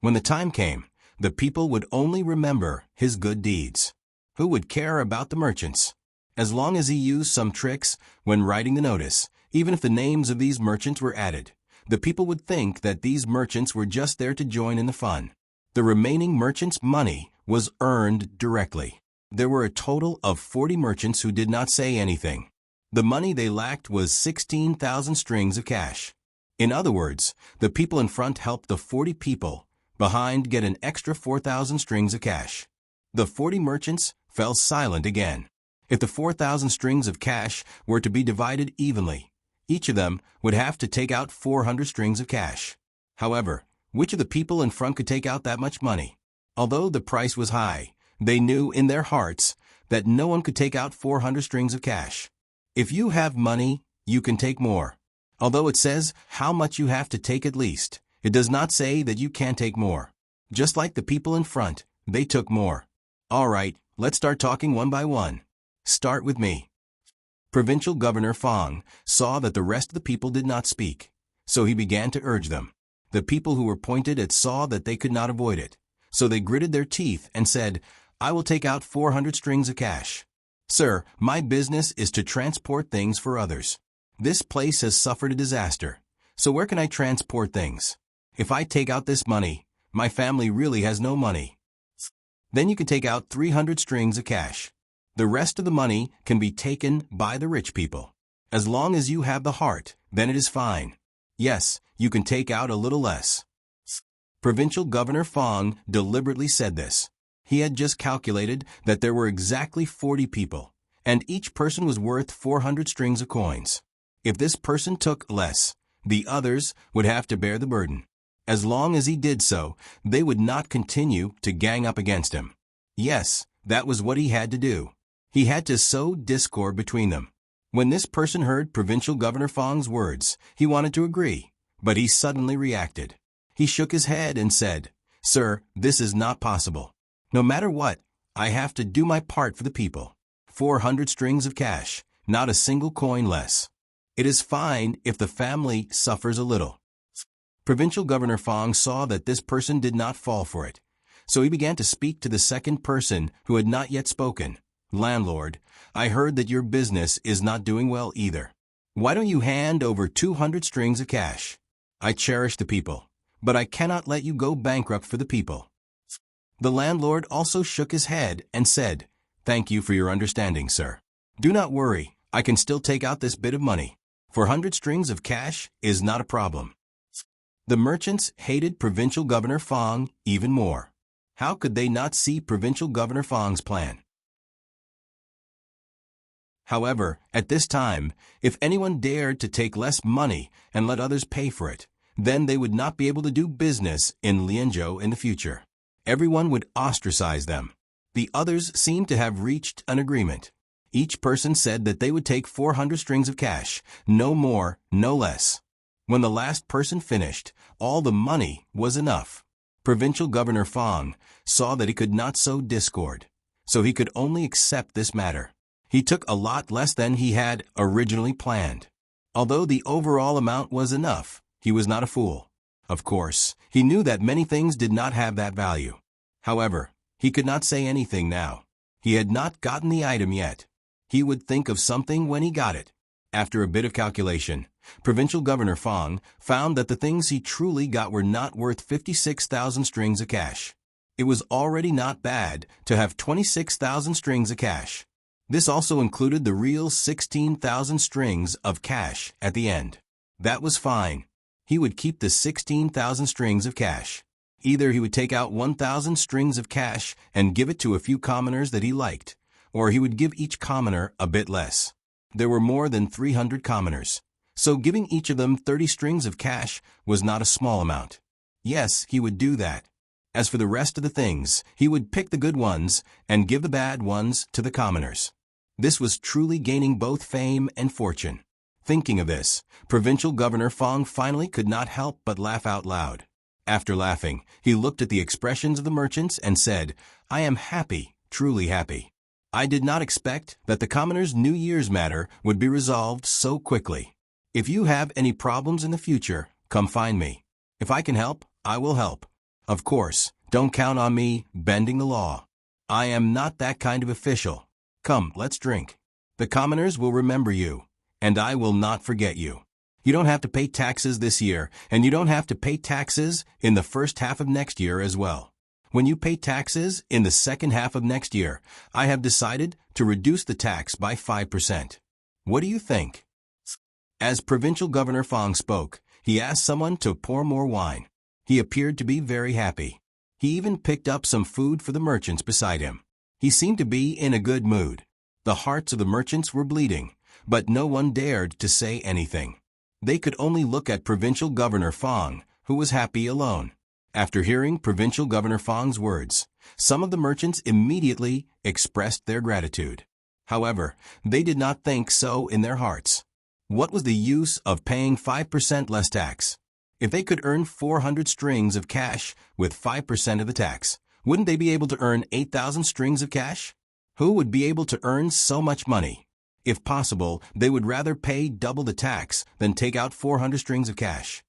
When the time came, the people would only remember his good deeds. Who would care about the merchants? As long as he used some tricks when writing the notice, even if the names of these merchants were added, the people would think that these merchants were just there to join in the fun. The remaining merchants' money was earned directly. There were a total of 40 merchants who did not say anything. The money they lacked was 16,000 strings of cash. In other words, the people in front helped the 40 people behind get an extra 4,000 strings of cash. The 40 merchants fell silent again. If the 4,000 strings of cash were to be divided evenly, each of them would have to take out 400 strings of cash. However, which of the people in front could take out that much money? Although the price was high, they knew in their hearts that no one could take out 400 strings of cash. If you have money, you can take more. Although it says how much you have to take at least, it does not say that you can't take more. Just like the people in front, they took more. All right, let's start talking one by one. Start with me. Provincial Governor Fang saw that the rest of the people did not speak, so he began to urge them. The people who were pointed at saw that they could not avoid it, so they gritted their teeth and said, "I will take out 400 strings of cash." "Sir, my business is to transport things for others. This place has suffered a disaster, so where can I transport things? If I take out this money, my family really has no money." "Then you can take out 300 strings of cash. The rest of the money can be taken by the rich people." As long as you have the heart, then it is fine. Yes, you can take out a little less. Provincial Governor Fong deliberately said this. He had just calculated that there were exactly 40 people, and each person was worth 400 strings of coins. If this person took less, the others would have to bear the burden. As long as he did so, they would not continue to gang up against him. Yes, that was what he had to do. He had to sow discord between them. When this person heard Provincial Governor Fong's words, he wanted to agree, but he suddenly reacted. He shook his head and said, "Sir, this is not possible. No matter what, I have to do my part for the people. 400 strings of cash, not a single coin less. It is fine if the family suffers a little." Provincial Governor Fong saw that this person did not fall for it, so he began to speak to the second person who had not yet spoken. "Landlord, I heard that your business is not doing well either. Why don't you hand over 200 strings of cash? I cherish the people, but I cannot let you go bankrupt for the people." The landlord also shook his head and said, "Thank you for your understanding, sir. Do not worry, I can still take out this bit of money. 400 strings of cash is not a problem." The merchants hated Provincial Governor Fong even more. How could they not see Provincial Governor Fong's plan? However, at this time, if anyone dared to take less money and let others pay for it, then they would not be able to do business in Lianzhou in the future. Everyone would ostracize them. The others seemed to have reached an agreement. Each person said that they would take 400 strings of cash, no more, no less. When the last person finished, all the money was enough. Provincial Governor Fong saw that he could not sow discord, so he could only accept this matter. He took a lot less than he had originally planned. Although the overall amount was enough, he was not a fool. Of course, he knew that many things did not have that value. However, he could not say anything now. He had not gotten the item yet. He would think of something when he got it. After a bit of calculation, Provincial Governor Fong found that the things he truly got were not worth 56,000 strings of cash. It was already not bad to have 26,000 strings of cash. This also included the real 16,000 strings of cash at the end. That was fine. He would keep the 16,000 strings of cash. Either he would take out 1,000 strings of cash and give it to a few commoners that he liked, or he would give each commoner a bit less. There were more than 300 commoners, so giving each of them 30 strings of cash was not a small amount. Yes, he would do that. As for the rest of the things, he would pick the good ones and give the bad ones to the commoners. This was truly gaining both fame and fortune. Thinking of this, Provincial Governor Fong finally could not help but laugh out loud. After laughing, he looked at the expressions of the merchants and said, "I am happy, truly happy. I did not expect that the commoners' New Year's matter would be resolved so quickly. If you have any problems in the future, come find me. If I can help, I will help. Of course, don't count on me bending the law. I am not that kind of official. Come, let's drink. The commoners will remember you, and I will not forget you. You don't have to pay taxes this year, and you don't have to pay taxes in the first half of next year as well. When you pay taxes in the second half of next year, I have decided to reduce the tax by 5%. What do you think?" As Provincial Governor Fong spoke, he asked someone to pour more wine. He appeared to be very happy. He even picked up some food for the merchants beside him. He seemed to be in a good mood. The hearts of the merchants were bleeding, but no one dared to say anything. They could only look at Provincial Governor Fong, who was happy alone. After hearing Provincial Governor Fong's words, some of the merchants immediately expressed their gratitude. However, they did not think so in their hearts. What was the use of paying 5% less tax? If they could earn 400 strings of cash with 5% of the tax, wouldn't they be able to earn 8,000 strings of cash? Who would be able to earn so much money? If possible, they would rather pay double the tax than take out 400 strings of cash.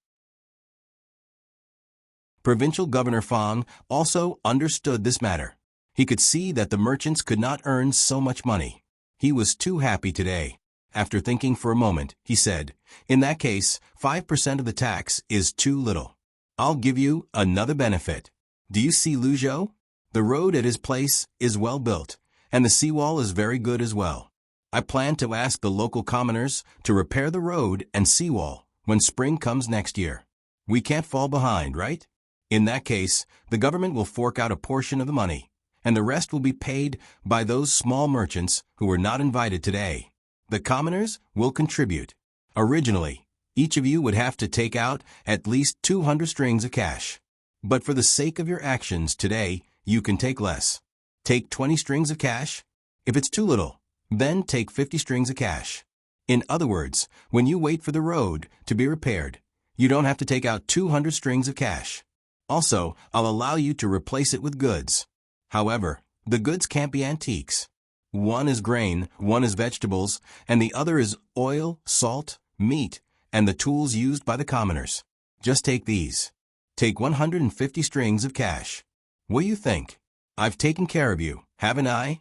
Provincial Governor Fong also understood this matter. He could see that the merchants could not earn so much money. He was too happy today. After thinking for a moment, he said, "In that case, 5% of the tax is too little. I'll give you another benefit. Do you see Luzhou? The road at his place is well built, and the seawall is very good as well. I plan to ask the local commoners to repair the road and seawall when spring comes next year. We can't fall behind, right? In that case, the government will fork out a portion of the money, and the rest will be paid by those small merchants who were not invited today. The commoners will contribute. Originally, each of you would have to take out at least 200 strings of cash. But for the sake of your actions today, you can take less. Take 20 strings of cash. If it's too little, then take 50 strings of cash. In other words, when you wait for the road to be repaired, you don't have to take out 200 strings of cash. Also, I'll allow you to replace it with goods. However, the goods can't be antiques. One is grain, one is vegetables, and the other is oil, salt, meat, and the tools used by the commoners. Just take these. Take 150 strings of cash. What do you think? I've taken care of you, haven't I?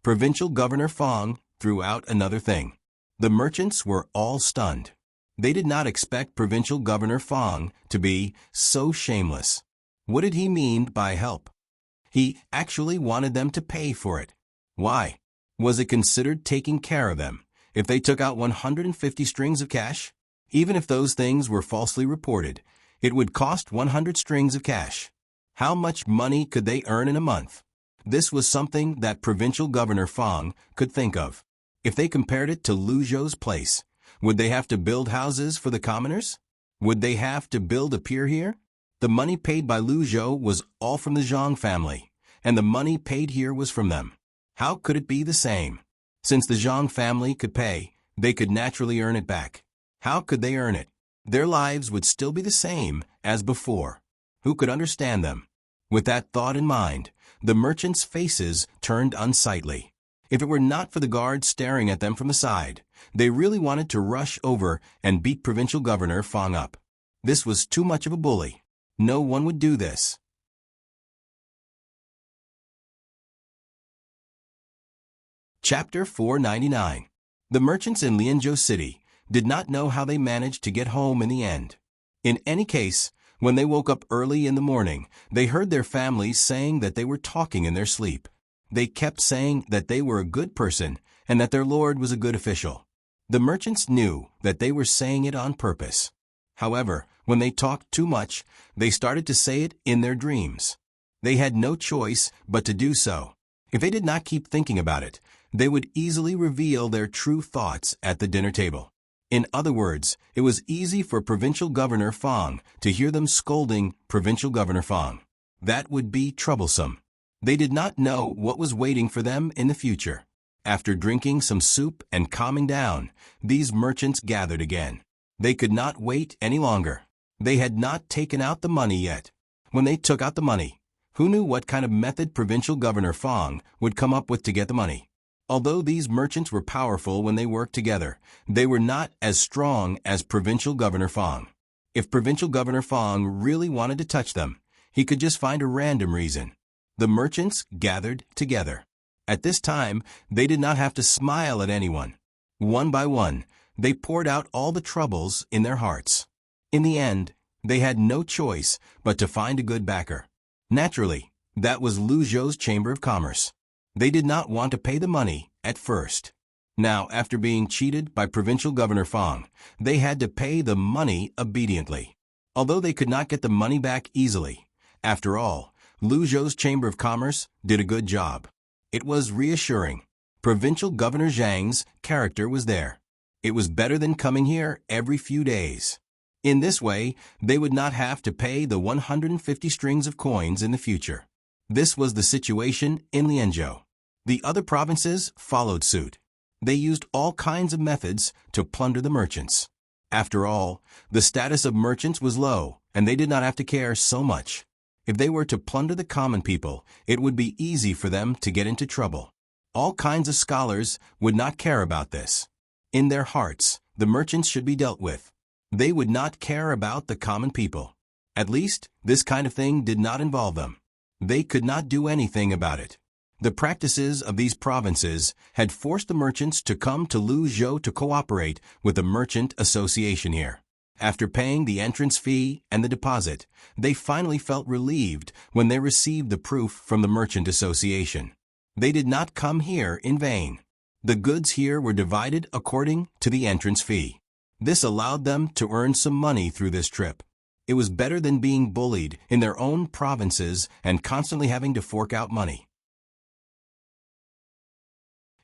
Provincial Governor Fong threw out another thing. The merchants were all stunned. They did not expect Provincial Governor Fong to be so shameless. What did he mean by help? He actually wanted them to pay for it. Why? Was it considered taking care of them if they took out 150 strings of cash? Even if those things were falsely reported, it would cost 100 strings of cash. How much money could they earn in a month? This was something that Provincial Governor Fong could think of. If they compared it to Lu Zhou's place, would they have to build houses for the commoners? Would they have to build a pier here? The money paid by Lu Zhou was all from the Zhang family, and the money paid here was from them. How could it be the same? Since the Zhang family could pay, they could naturally earn it back. How could they earn it? Their lives would still be the same as before. Who could understand them? With that thought in mind, the merchants' faces turned unsightly. If it were not for the guards staring at them from the side, they really wanted to rush over and beat Provincial Governor Fong up. This was too much of a bully. No one would do this. Chapter 499. The merchants in Lianzhou City did not know how they managed to get home in the end. In any case, when they woke up early in the morning, they heard their families saying that they were talking in their sleep. They kept saying that they were a good person and that their lord was a good official. The merchants knew that they were saying it on purpose. However, when they talked too much, they started to say it in their dreams. They had no choice but to do so. If they did not keep thinking about it, they would easily reveal their true thoughts at the dinner table. In other words, it was easy for Provincial Governor Fong to hear them scolding Provincial Governor Fong. That would be troublesome. They did not know what was waiting for them in the future. After drinking some soup and calming down, these merchants gathered again. They could not wait any longer. They had not taken out the money yet. When they took out the money, who knew what kind of method Provincial Governor Fong would come up with to get the money? Although these merchants were powerful when they worked together, they were not as strong as Provincial Governor Fong. If Provincial Governor Fong really wanted to touch them, he could just find a random reason. The merchants gathered together. At this time, they did not have to smile at anyone. One by one, they poured out all the troubles in their hearts. In the end, they had no choice but to find a good backer. Naturally, that was Lu Zhou's Chamber of Commerce. They did not want to pay the money at first. Now, after being cheated by Provincial Governor Fong, they had to pay the money obediently. Although they could not get the money back easily, after all, Lu Zhou's Chamber of Commerce did a good job. It was reassuring. Provincial Governor Zhang's character was there. It was better than coming here every few days. In this way, they would not have to pay the 150 strings of coins in the future. This was the situation in Lianzhou. The other provinces followed suit. They used all kinds of methods to plunder the merchants. After all, the status of merchants was low, and they did not have to care so much. If they were to plunder the common people, it would be easy for them to get into trouble. All kinds of scholars would not care about this. In their hearts, the merchants should be dealt with. They would not care about the common people. At least, this kind of thing did not involve them. They could not do anything about it. The practices of these provinces had forced the merchants to come to Lu Zhou to cooperate with the merchant association here. After paying the entrance fee and the deposit, they finally felt relieved when they received the proof from the merchant association. They did not come here in vain. The goods here were divided according to the entrance fee. This allowed them to earn some money through this trip. It was better than being bullied in their own provinces and constantly having to fork out money.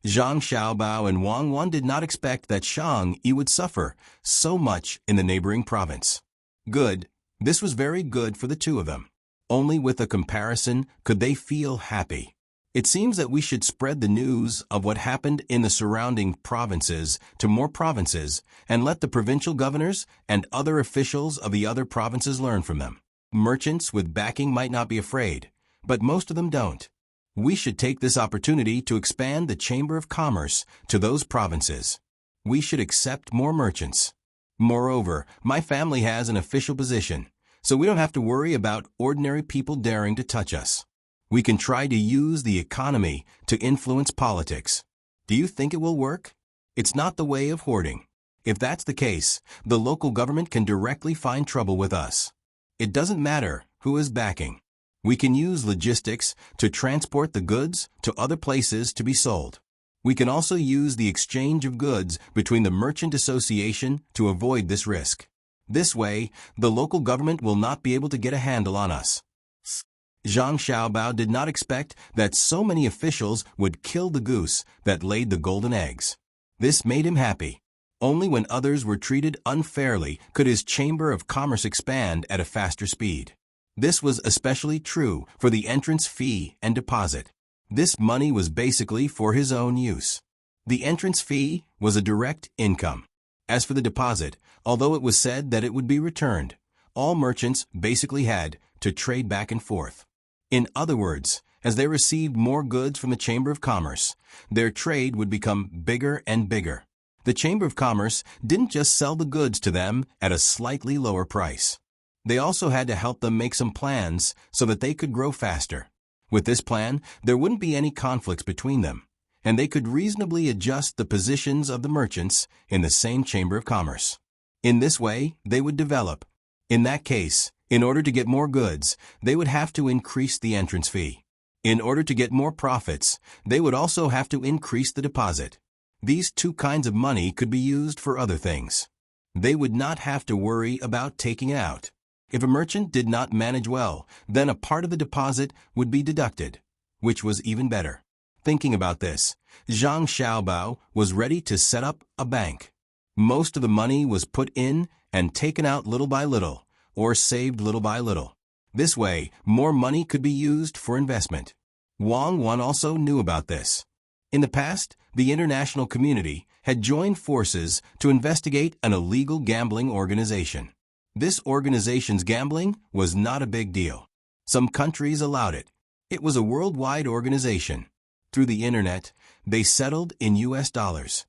Zhang Xiaobao and Wang Wan did not expect that Shang Yi would suffer so much in the neighboring province. Good. This was very good for the two of them. Only with a comparison could they feel happy. It seems that we should spread the news of what happened in the surrounding provinces to more provinces and let the provincial governors and other officials of the other provinces learn from them. Merchants with backing might not be afraid, but most of them don't. We should take this opportunity to expand the Chamber of Commerce to those provinces. We should accept more merchants. Moreover, my family has an official position, so we don't have to worry about ordinary people daring to touch us. We can try to use the economy to influence politics. Do you think it will work? It's not the way of hoarding. If that's the case, the local government can directly find trouble with us. It doesn't matter who is backing. We can use logistics to transport the goods to other places to be sold. We can also use the exchange of goods between the merchant association to avoid this risk. This way, the local government will not be able to get a handle on us. Zhang Xiaobao did not expect that so many officials would kill the goose that laid the golden eggs. This made him happy. Only when others were treated unfairly could his Chamber of Commerce expand at a faster speed. This was especially true for the entrance fee and deposit. This money was basically for his own use. The entrance fee was a direct income. As for the deposit, although it was said that it would be returned, all merchants basically had to trade back and forth. In other words, as they received more goods from the Chamber of Commerce, their trade would become bigger and bigger. The Chamber of Commerce didn't just sell the goods to them at a slightly lower price. They also had to help them make some plans so that they could grow faster. With this plan, there wouldn't be any conflicts between them, and they could reasonably adjust the positions of the merchants in the same Chamber of Commerce. In this way, they would develop. In that case, in order to get more goods, they would have to increase the entrance fee. In order to get more profits, they would also have to increase the deposit. These two kinds of money could be used for other things. They would not have to worry about taking it out. If a merchant did not manage well, then a part of the deposit would be deducted, which was even better. Thinking about this, Zhang Xiaobao was ready to set up a bank. Most of the money was put in and taken out little by little, or saved little by little. This way, more money could be used for investment. Wang Wan also knew about this. In the past, the international community had joined forces to investigate an illegal gambling organization. This organization's gambling was not a big deal. Some countries allowed it. It was a worldwide organization. Through the internet, they settled in US dollars.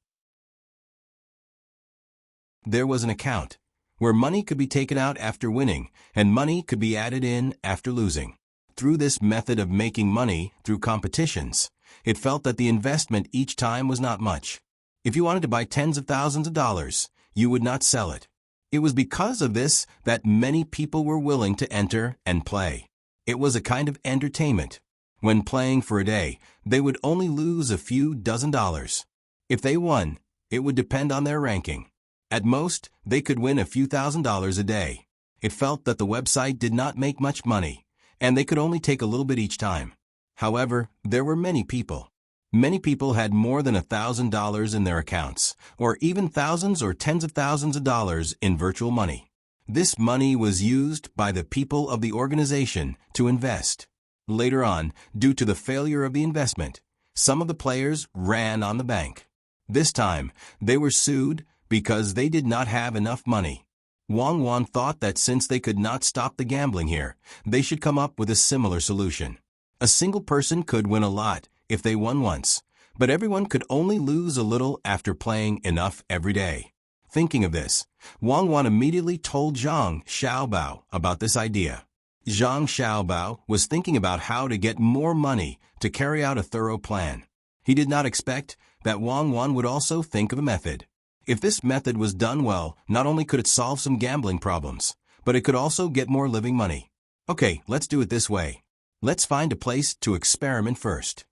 There was an account where money could be taken out after winning and money could be added in after losing. Through this method of making money through competitions, it felt that the investment each time was not much. If you wanted to buy tens of thousands of dollars, you would not sell it. It was because of this that many people were willing to enter and play. It was a kind of entertainment. When playing for a day, they would only lose a few dozen dollars. If they won, it would depend on their ranking. At most, they could win a few $1,000s a day. It felt that the website did not make much money, and they could only take a little bit each time. However, there were many people. Many people had more than $1,000 in their accounts, or even thousands or tens of thousands of dollars in virtual money. This money was used by the people of the organization to invest. Later on, due to the failure of the investment, some of the players ran on the bank. This time, they were sued because they did not have enough money. Wang Wan thought that since they could not stop the gambling here, they should come up with a similar solution. A single person could win a lot if they won once, but everyone could only lose a little after playing enough every day. Thinking of this, Wang Wan immediately told Zhang Xiaobao about this idea. Zhang Xiaobao was thinking about how to get more money to carry out a thorough plan. He did not expect that Wang Wan would also think of a method. If this method was done well, not only could it solve some gambling problems, but it could also get more living money. Okay, let's do it this way. Let's find a place to experiment first.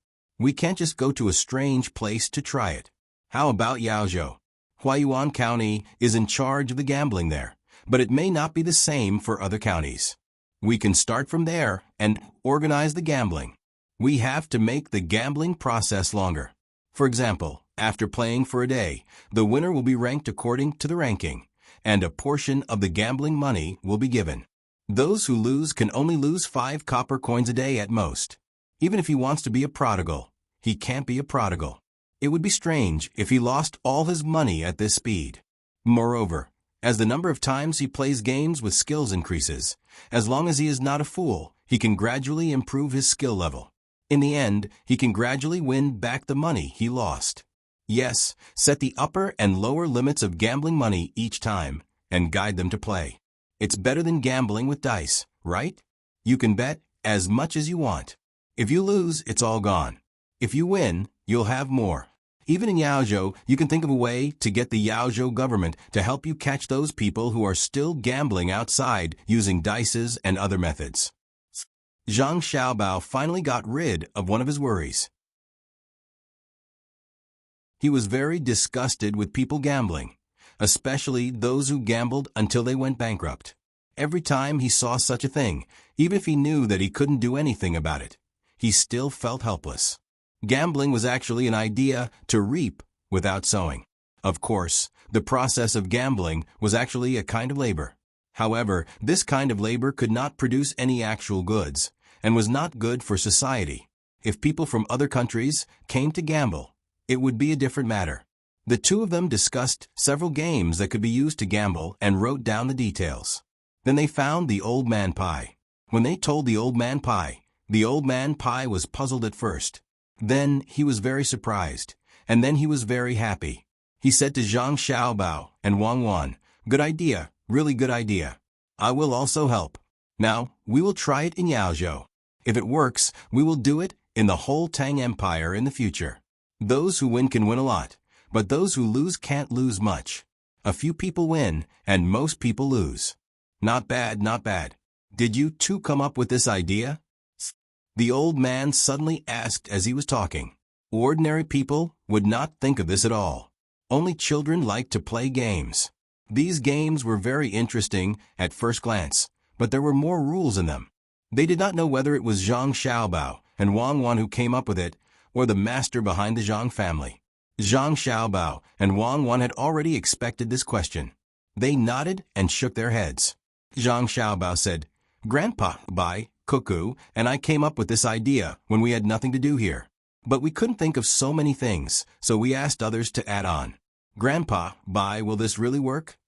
We can't just go to a strange place to try it. How about Yaozhou? Huaiyuan County is in charge of the gambling there, but it may not be the same for other counties. We can start from there and organize the gambling. We have to make the gambling process longer. For example, after playing for a day, the winner will be ranked according to the ranking, and a portion of the gambling money will be given. Those who lose can only lose 5 copper coins a day at most. Even if he wants to be a prodigal, he can't be a prodigal. It would be strange if he lost all his money at this speed. Moreover, as the number of times he plays games with skills increases, as long as he is not a fool, he can gradually improve his skill level. In the end, he can gradually win back the money he lost. Yes, set the upper and lower limits of gambling money each time, and guide them to play. It's better than gambling with dice, right? You can bet as much as you want. If you lose, it's all gone. If you win, you'll have more. Even in Yaozhou, you can think of a way to get the Yaozhou government to help you catch those people who are still gambling outside using dices and other methods. Zhang Xiaobao finally got rid of one of his worries. He was very disgusted with people gambling, especially those who gambled until they went bankrupt. Every time he saw such a thing, even if he knew that he couldn't do anything about it, he still felt helpless. Gambling was actually an idea to reap without sowing. Of course, the process of gambling was actually a kind of labor. However, this kind of labor could not produce any actual goods, and was not good for society. If people from other countries came to gamble, it would be a different matter. The two of them discussed several games that could be used to gamble and wrote down the details. Then they found the old man Pai. When they told the old man Pai was puzzled at first. Then he was very surprised, and then he was very happy. He said to Zhang Xiaobao and Wang Wan, "Good idea, really good idea. I will also help. Now, we will try it in Yaozhou. If it works, we will do it in the whole Tang Empire in the future. Those who win can win a lot, but those who lose can't lose much. A few people win, and most people lose. Not bad, not bad. Did you two come up with this idea?" The old man suddenly asked as he was talking. Ordinary people would not think of this at all. Only children like to play games. These games were very interesting at first glance, but there were more rules in them. They did not know whether it was Zhang Xiaobao and Wang Wan who came up with it, or the master behind the Zhang family. Zhang Xiaobao and Wang Wan had already expected this question. They nodded and shook their heads. Zhang Xiaobao said, "Grandpa, Bai, Cuckoo, and I came up with this idea when we had nothing to do here. But we couldn't think of so many things, so we asked others to add on. Grandpa, Bai, will this really work?"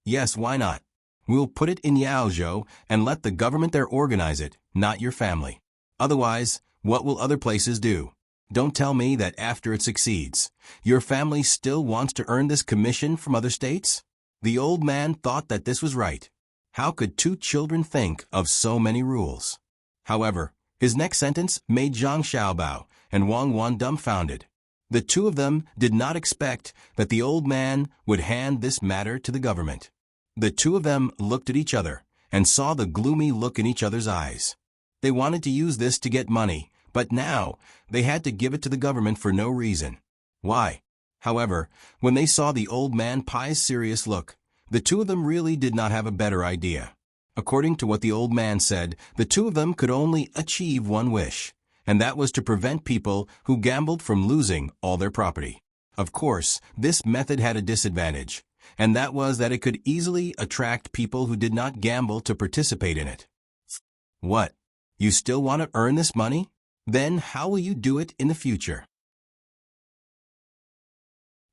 "Yes, why not? We'll put it in Yaozhou and let the government there organize it, not your family. Otherwise, what will other places do? Don't tell me that after it succeeds, your family still wants to earn this commission from other states?" The old man thought that this was right. How could two children think of so many rules? However, his next sentence made Zhang Xiaobao and Wang Wan dumbfounded. The two of them did not expect that the old man would hand this matter to the government. The two of them looked at each other and saw the gloomy look in each other's eyes. They wanted to use this to get money, but now they had to give it to the government for no reason. Why? However, when they saw the old man Pai's serious look, the two of them really did not have a better idea. According to what the old man said, the two of them could only achieve one wish, and that was to prevent people who gambled from losing all their property. Of course, this method had a disadvantage, and that was that it could easily attract people who did not gamble to participate in it. What? You still want to earn this money? Then how will you do it in the future?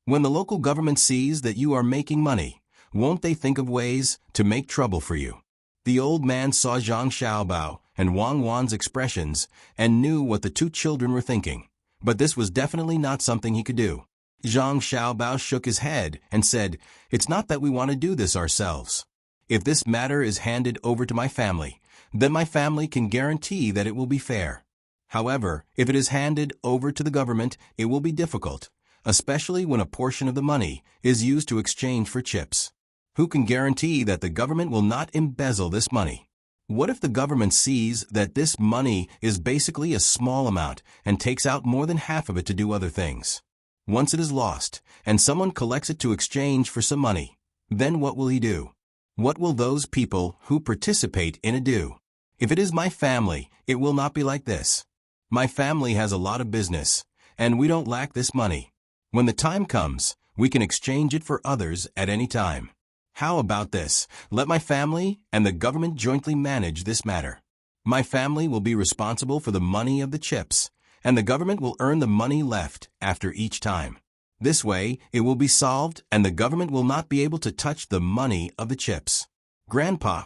When the local government sees that you are making money, won't they think of ways to make trouble for you? The old man saw Zhang Xiaobao and Wang Wan's expressions and knew what the two children were thinking, but this was definitely not something he could do. Zhang Xiaobao shook his head and said, "It's not that we want to do this ourselves. If this matter is handed over to my family, then my family can guarantee that it will be fair. However, if it is handed over to the government, it will be difficult, especially when a portion of the money is used to exchange for chips. Who can guarantee that the government will not embezzle this money? What if the government sees that this money is basically a small amount and takes out more than half of it to do other things? Once it is lost, and someone collects it to exchange for some money, then what will he do? What will those people who participate in it do? If it is my family, it will not be like this. My family has a lot of business, and we don't lack this money. When the time comes, we can exchange it for others at any time. How about this? Let my family and the government jointly manage this matter. My family will be responsible for the money of the chips, and the government will earn the money left after each time. This way, it will be solved and the government will not be able to touch the money of the chips. Grandpa,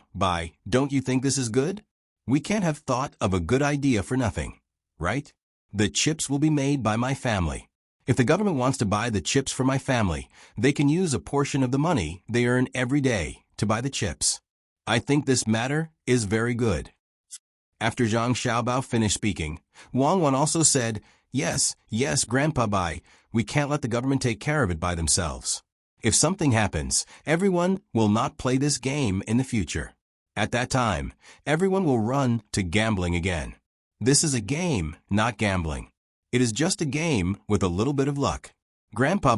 don't you think this is good? We can't have thought of a good idea for nothing, right? The chips will be made by my family. If the government wants to buy the chips for my family, they can use a portion of the money they earn every day to buy the chips. I think this matter is very good. After Zhang Xiaobao finished speaking, Wang Wan also said, Yes, Grandpa, we can't let the government take care of it by themselves. If something happens, everyone will not play this game in the future. At that time, everyone will run to gambling again. This is a game, not gambling. It is just a game with a little bit of luck. Grandpa,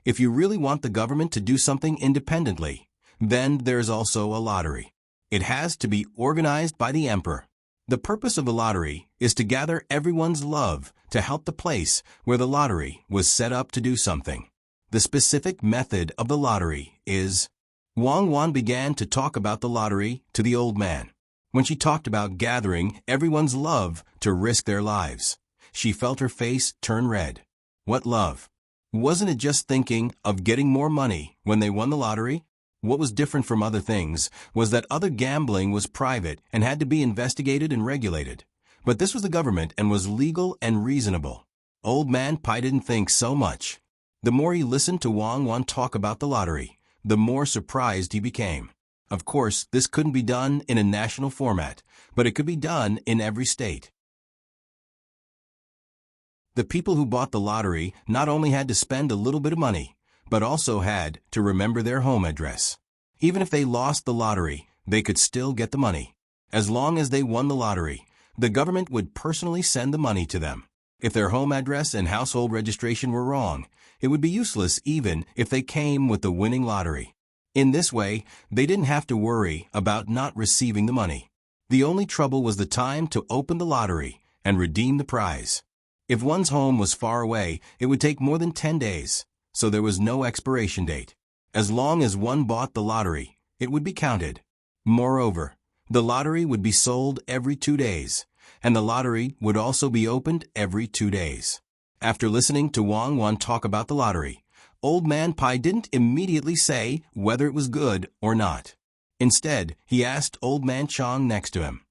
if you really want the government to do something independently, then there's also a lottery. It has to be organized by the emperor. The purpose of the lottery is to gather everyone's love to help the place where the lottery was set up to do something. The specific method of the lottery is... Wang Wan began to talk about the lottery to the old man. When she talked about gathering everyone's love to risk their lives, she felt her face turn red. What love? Wasn't it just thinking of getting more money when they won the lottery? What was different from other things was that other gambling was private and had to be investigated and regulated. But this was the government and was legal and reasonable. Old Man Pai didn't think so much. The more he listened to Wang Wan talk about the lottery, the more surprised he became. Of course, this couldn't be done in a national format, but it could be done in every state. The people who bought the lottery not only had to spend a little bit of money, but also had to remember their home address. Even if they lost the lottery, they could still get the money. As long as they won the lottery, the government would personally send the money to them. If their home address and household registration were wrong, it would be useless even if they came with the winning lottery. In this way, they didn't have to worry about not receiving the money. The only trouble was the time to open the lottery and redeem the prize. If one's home was far away, it would take more than 10 days. So there was no expiration date. As long as one bought the lottery, it would be counted. Moreover, the lottery would be sold every 2 days, and the lottery would also be opened every 2 days. After listening to Wang Wan talk about the lottery, Old Man Pai didn't immediately say whether it was good or not. Instead, he asked Old Man Chang next to him,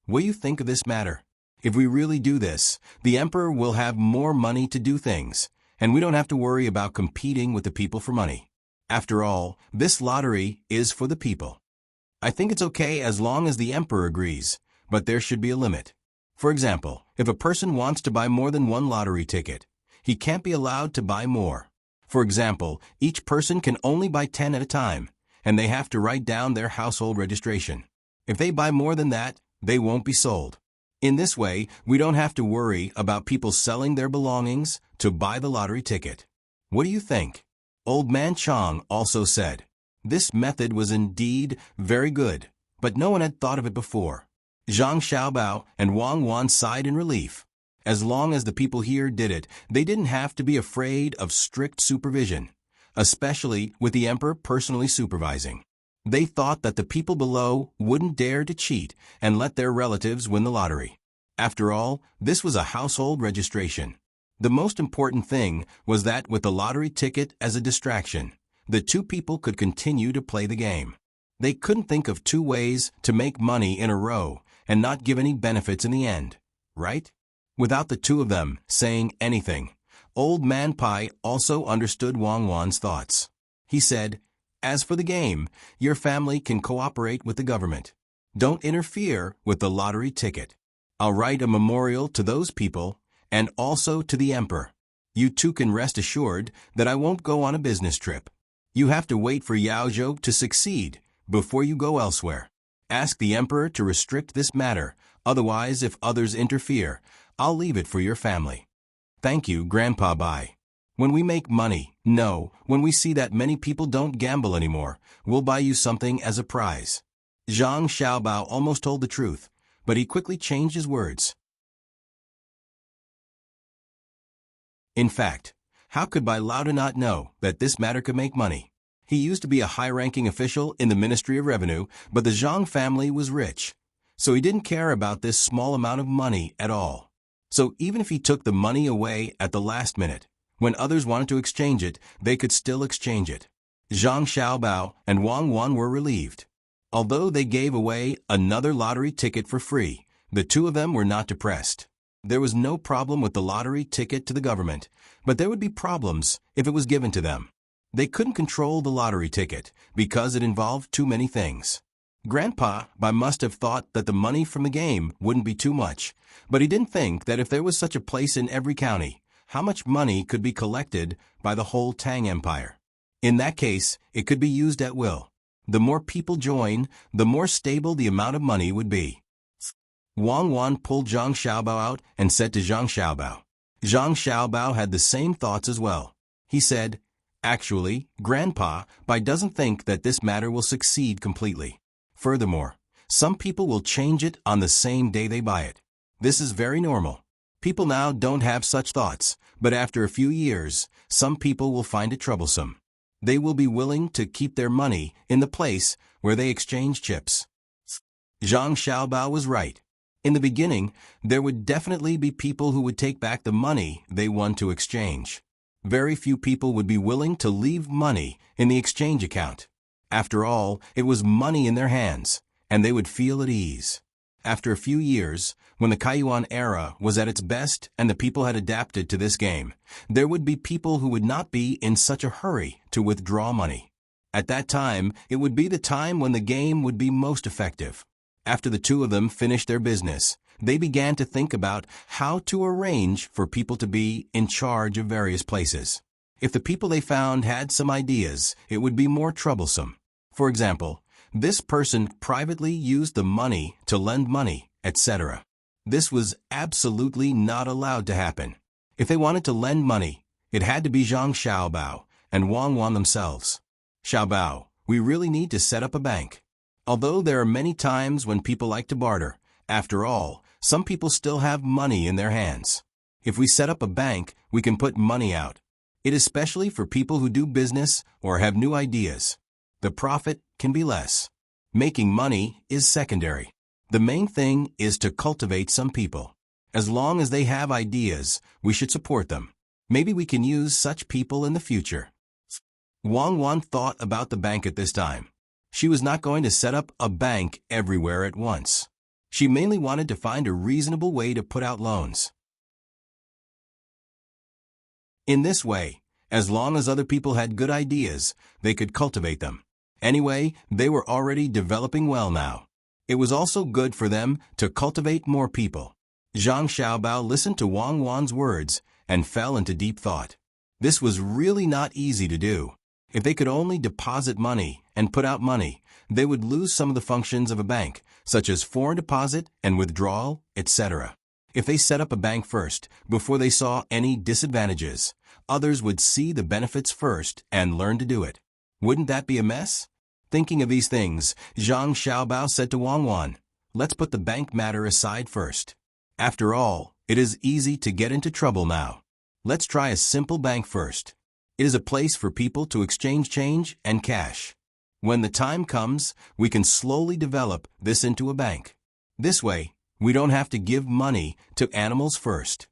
"What do you think of this matter? If we really do this, the emperor will have more money to do things, and we don't have to worry about competing with the people for money. After all, this lottery is for the people. I think it's okay as long as the emperor agrees, but there should be a limit. For example, if a person wants to buy more than one lottery ticket, he can't be allowed to buy more. For example, each person can only buy 10 at a time, and they have to write down their household registration. If they buy more than that, they won't be sold. In this way, we don't have to worry about people selling their belongings to buy the lottery ticket. What do you think?" Old Man Chang also said. This method was indeed very good, but no one had thought of it before. Zhang Xiaobao and Wang Wan sighed in relief. As long as the people here did it, they didn't have to be afraid of strict supervision, especially with the emperor personally supervising. They thought that the people below wouldn't dare to cheat and let their relatives win the lottery. After all, this was a household registration. The most important thing was that with the lottery ticket as a distraction, the two people could continue to play the game. They couldn't think of 2 ways to make money in a row and not give any benefits in the end, right? Without the two of them saying anything, Old Man Pai also understood Wang Wan's thoughts. He said, "As for the game, your family can cooperate with the government. Don't interfere with the lottery ticket. I'll write a memorial to those people and also to the emperor. You two can rest assured that I won't go on a business trip. You have to wait for Yao Zhou to succeed before you go elsewhere. Ask the emperor to restrict this matter, otherwise if others interfere, I'll leave it for your family. Thank you, Grandpa. Bye. When we make money, when we see that many people don't gamble anymore, we'll buy you something as a prize. Zhang Xiaobao almost told the truth, but he quickly changed his words. In fact, how could Bai Lauda not know that this matter could make money? He used to be a high-ranking official in the Ministry of Revenue, but the Zhang family was rich, so he didn't care about this small amount of money at all. So even if he took the money away at the last minute, when others wanted to exchange it, they could still exchange it. Zhang Xiaobao and Wang Wan were relieved. Although they gave away another lottery ticket for free, the two of them were not depressed. There was no problem with the lottery ticket to the government, but there would be problems if it was given to them. They couldn't control the lottery ticket because it involved too many things. Grandpa Bai must have thought that the money from the game wouldn't be too much, but he didn't think that if there was such a place in every county, how much money could be collected by the whole Tang Empire. In that case, it could be used at will. The more people join, the more stable the amount of money would be. Wang Wan pulled Zhang Xiaobao out and said to Zhang Xiaobao. Zhang Xiaobao had the same thoughts as well. He said, "Actually, Grandpa Bai doesn't think that this matter will succeed completely. Furthermore, some people will change it on the same day they buy it. This is very normal. People now don't have such thoughts, but after a few years, some people will find it troublesome. They will be willing to keep their money in the place where they exchange chips." Zhang Xiaobao was right. In the beginning, there would definitely be people who would take back the money they won to exchange. Very few people would be willing to leave money in the exchange account. After all, it was money in their hands, and they would feel at ease. After a few years, when the Kaiyuan era was at its best and the people had adapted to this game, there would be people who would not be in such a hurry to withdraw money. At that time, it would be the time when the game would be most effective. After the two of them finished their business, they began to think about how to arrange for people to be in charge of various places. If the people they found had some ideas, it would be more troublesome. For example, this person privately used the money to lend money, etc. This was absolutely not allowed to happen. If they wanted to lend money, it had to be Zhang Xiaobao and Wang Wan themselves. "Xiaobao, we really need to set up a bank. Although there are many times when people like to barter, after all, some people still have money in their hands. If we set up a bank, we can put money out. It is especially for people who do business or have new ideas. The profit can be less. Making money is secondary. The main thing is to cultivate some people. As long as they have ideas, we should support them. Maybe we can use such people in the future." Wang Wan thought about the bank at this time. She was not going to set up a bank everywhere at once. She mainly wanted to find a reasonable way to put out loans. In this way, as long as other people had good ideas, they could cultivate them. Anyway, they were already developing well now. It was also good for them to cultivate more people. Zhang Xiaobao listened to Wang Wan's words and fell into deep thought. This was really not easy to do. If they could only deposit money and put out money, they would lose some of the functions of a bank, such as foreign deposit and withdrawal, etc. If they set up a bank first, before they saw any disadvantages, others would see the benefits first and learn to do it. Wouldn't that be a mess? Thinking of these things, Zhang Xiaobao said to Wang Wan, "Let's put the bank matter aside first. After all, it is easy to get into trouble now. Let's try a simple bank first. It is a place for people to exchange change and cash. When the time comes, we can slowly develop this into a bank. This way, we don't have to give money to animals first."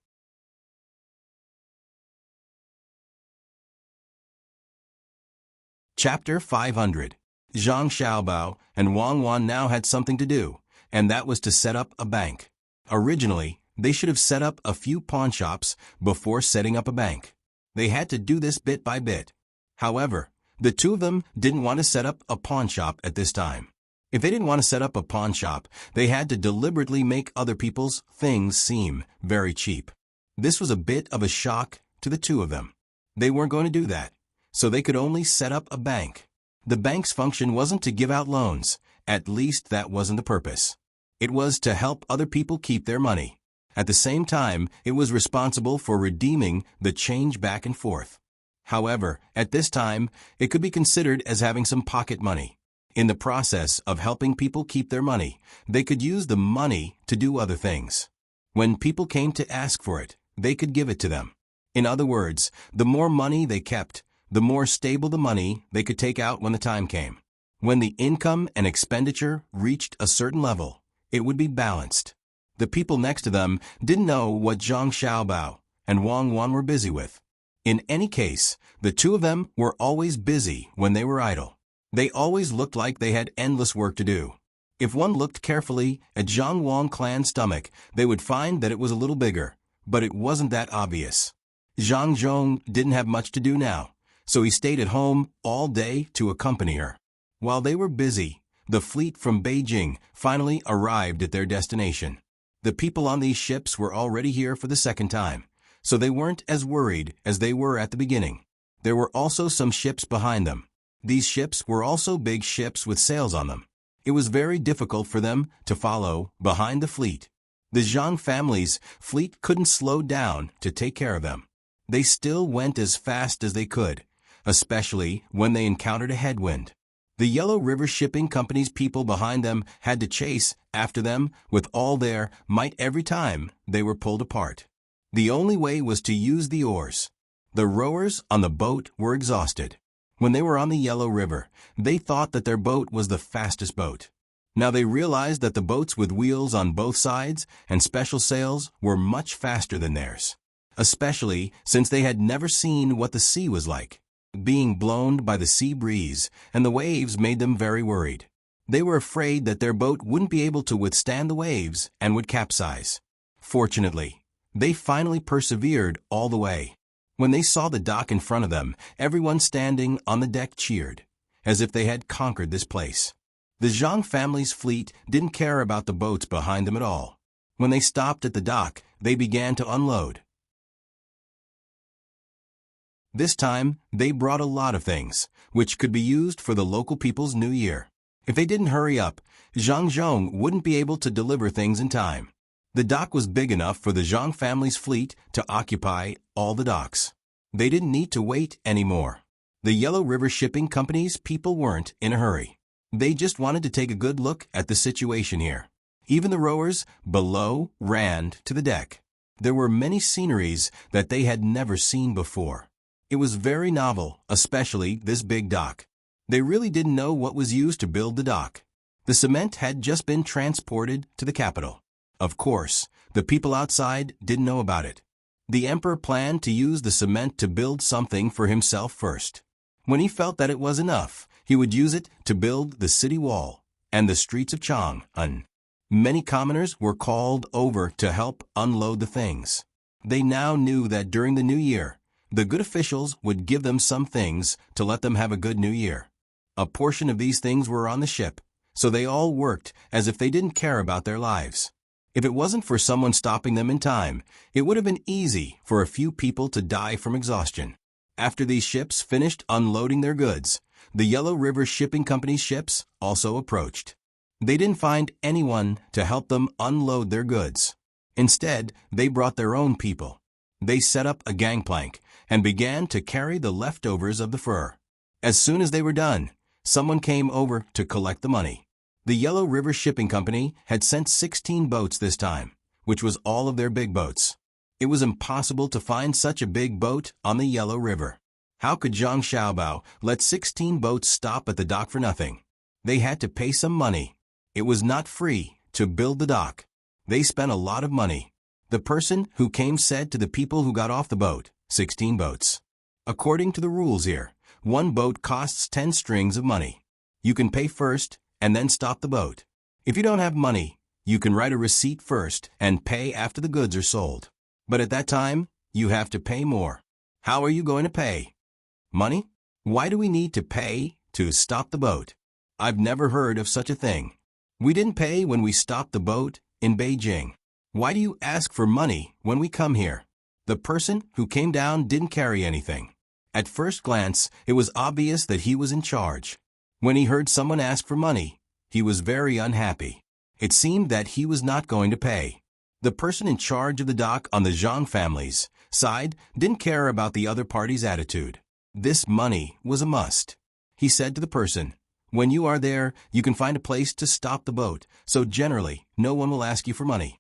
Chapter 500. Zhang Xiaobao and Wang Wan now had something to do, and that was to set up a bank. Originally, they should have set up a few pawn shops before setting up a bank. They had to do this bit by bit. However, the two of them didn't want to set up a pawn shop at this time. If they didn't want to set up a pawn shop, they had to deliberately make other people's things seem very cheap. This was a bit of a shock to the two of them. They weren't going to do that, so they could only set up a bank. The bank's function wasn't to give out loans, at least that wasn't the purpose. It was to help other people keep their money. At the same time, it was responsible for redeeming the change back and forth. However, at this time, it could be considered as having some pocket money. In the process of helping people keep their money, they could use the money to do other things. When people came to ask for it, they could give it to them. In other words, the more money they kept, the more stable the money they could take out when the time came. When the income and expenditure reached a certain level, it would be balanced. The people next to them didn't know what Zhang Xiaobao and Wang Wan were busy with. In any case, the two of them were always busy when they were idle. They always looked like they had endless work to do. If one looked carefully at Zhang Wang clan's stomach, they would find that it was a little bigger, but it wasn't that obvious. Zhang Zhong didn't have much to do now, so he stayed at home all day to accompany her. While they were busy, the fleet from Beijing finally arrived at their destination. The people on these ships were already here for the second time, so they weren't as worried as they were at the beginning. There were also some ships behind them. These ships were also big ships with sails on them. It was very difficult for them to follow behind the fleet. The Zhang family's fleet couldn't slow down to take care of them. They still went as fast as they could, especially when they encountered a headwind. The Yellow River Shipping Company's people behind them had to chase after them with all their might every time they were pulled apart. The only way was to use the oars. The rowers on the boat were exhausted. When they were on the Yellow River, they thought that their boat was the fastest boat. Now they realized that the boats with wheels on both sides and special sails were much faster than theirs, especially since they had never seen what the sea was like. Being blown by the sea breeze and the waves made them very worried. They were afraid that their boat wouldn't be able to withstand the waves and would capsize. Fortunately, they finally persevered all the way. When they saw the dock in front of them, everyone standing on the deck cheered, as if they had conquered this place. The Zhang family's fleet didn't care about the boats behind them at all. When they stopped at the dock, they began to unload. This time, they brought a lot of things, which could be used for the local people's New Year. If they didn't hurry up, Zhang Zhong wouldn't be able to deliver things in time. The dock was big enough for the Zhang family's fleet to occupy all the docks. They didn't need to wait anymore. The Yellow River Shipping Company's people weren't in a hurry. They just wanted to take a good look at the situation here. Even the rowers below ran to the deck. There were many sceneries that they had never seen before. It was very novel, especially this big dock. They really didn't know what was used to build the dock. The cement had just been transported to the capital. Of course, the people outside didn't know about it. The emperor planned to use the cement to build something for himself first. When he felt that it was enough, he would use it to build the city wall and the streets of Chang'an. Many commoners were called over to help unload the things. They now knew that during the new year, the good officials would give them some things to let them have a good new year. A portion of these things were on the ship, so they all worked as if they didn't care about their lives. If it wasn't for someone stopping them in time, it would have been easy for a few people to die from exhaustion. After these ships finished unloading their goods, the Yellow River Shipping Company's ships also approached. They didn't find anyone to help them unload their goods. Instead, they brought their own people. They set up a gangplank and began to carry the leftovers of the fur. As soon as they were done, someone came over to collect the money. The Yellow River Shipping Company had sent 16 boats this time, which was all of their big boats. It was impossible to find such a big boat on the Yellow River. How could Zhang Xiaobao let 16 boats stop at the dock for nothing? They had to pay some money. It was not free to build the dock. They spent a lot of money. The person who came said to the people who got off the boat, 16 boats. According to the rules here, one boat costs 10 strings of money. You can pay first and then stop the boat. If you don't have money, you can write a receipt first and pay after the goods are sold. But at that time, you have to pay more. How are you going to pay? Money? Why do we need to pay to stop the boat? I've never heard of such a thing. We didn't pay when we stopped the boat in Beijing. Why do you ask for money when we come here? The person who came down didn't carry anything. At first glance, it was obvious that he was in charge. When he heard someone ask for money, he was very unhappy. It seemed that he was not going to pay. The person in charge of the dock on the Zhang family's side didn't care about the other party's attitude. This money was a must. He said to the person, "When you are there, you can find a place to stop the boat, so generally, no one will ask you for money."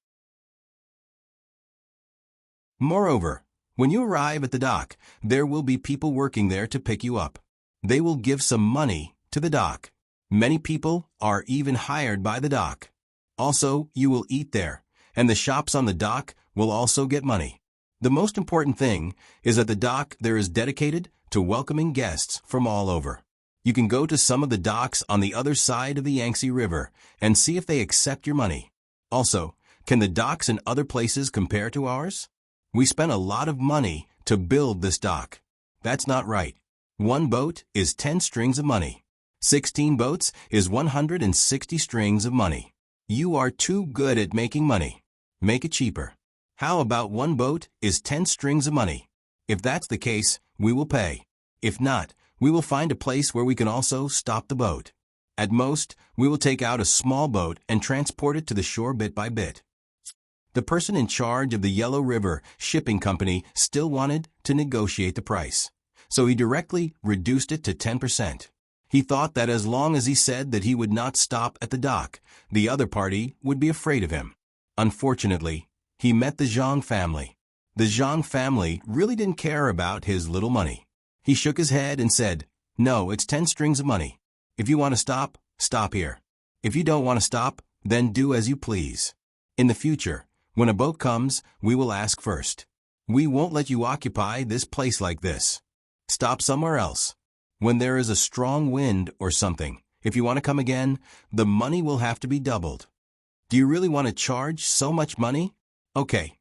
Moreover, when you arrive at the dock, there will be people working there to pick you up. They will give some money to the dock. Many people are even hired by the dock. Also, you will eat there, and the shops on the dock will also get money. The most important thing is that the dock there is dedicated to welcoming guests from all over. You can go to some of the docks on the other side of the Yangtze River and see if they accept your money. Also, can the docks in other places compare to ours? We spent a lot of money to build this dock. That's not right. One boat is 10 strings of money. 16 boats is 160 strings of money. You are too good at making money. Make it cheaper. How about one boat is 10 strings of money? If that's the case, we will pay. If not, we will find a place where we can also stop the boat. At most, we will take out a small boat and transport it to the shore bit by bit. The person in charge of the Yellow River Shipping Company still wanted to negotiate the price, so he directly reduced it to 10%. He thought that as long as he said that he would not stop at the dock, the other party would be afraid of him. Unfortunately, he met the Zhang family. The Zhang family really didn't care about his little money. He shook his head and said, "No, it's 10 strings of money. If you want to stop, stop here. If you don't want to stop, then do as you please. In the future, when a boat comes, we will ask first. We won't let you occupy this place like this. Stop somewhere else. When there is a strong wind or something, if you want to come again, the money will have to be doubled. Do you really want to charge so much money? Okay.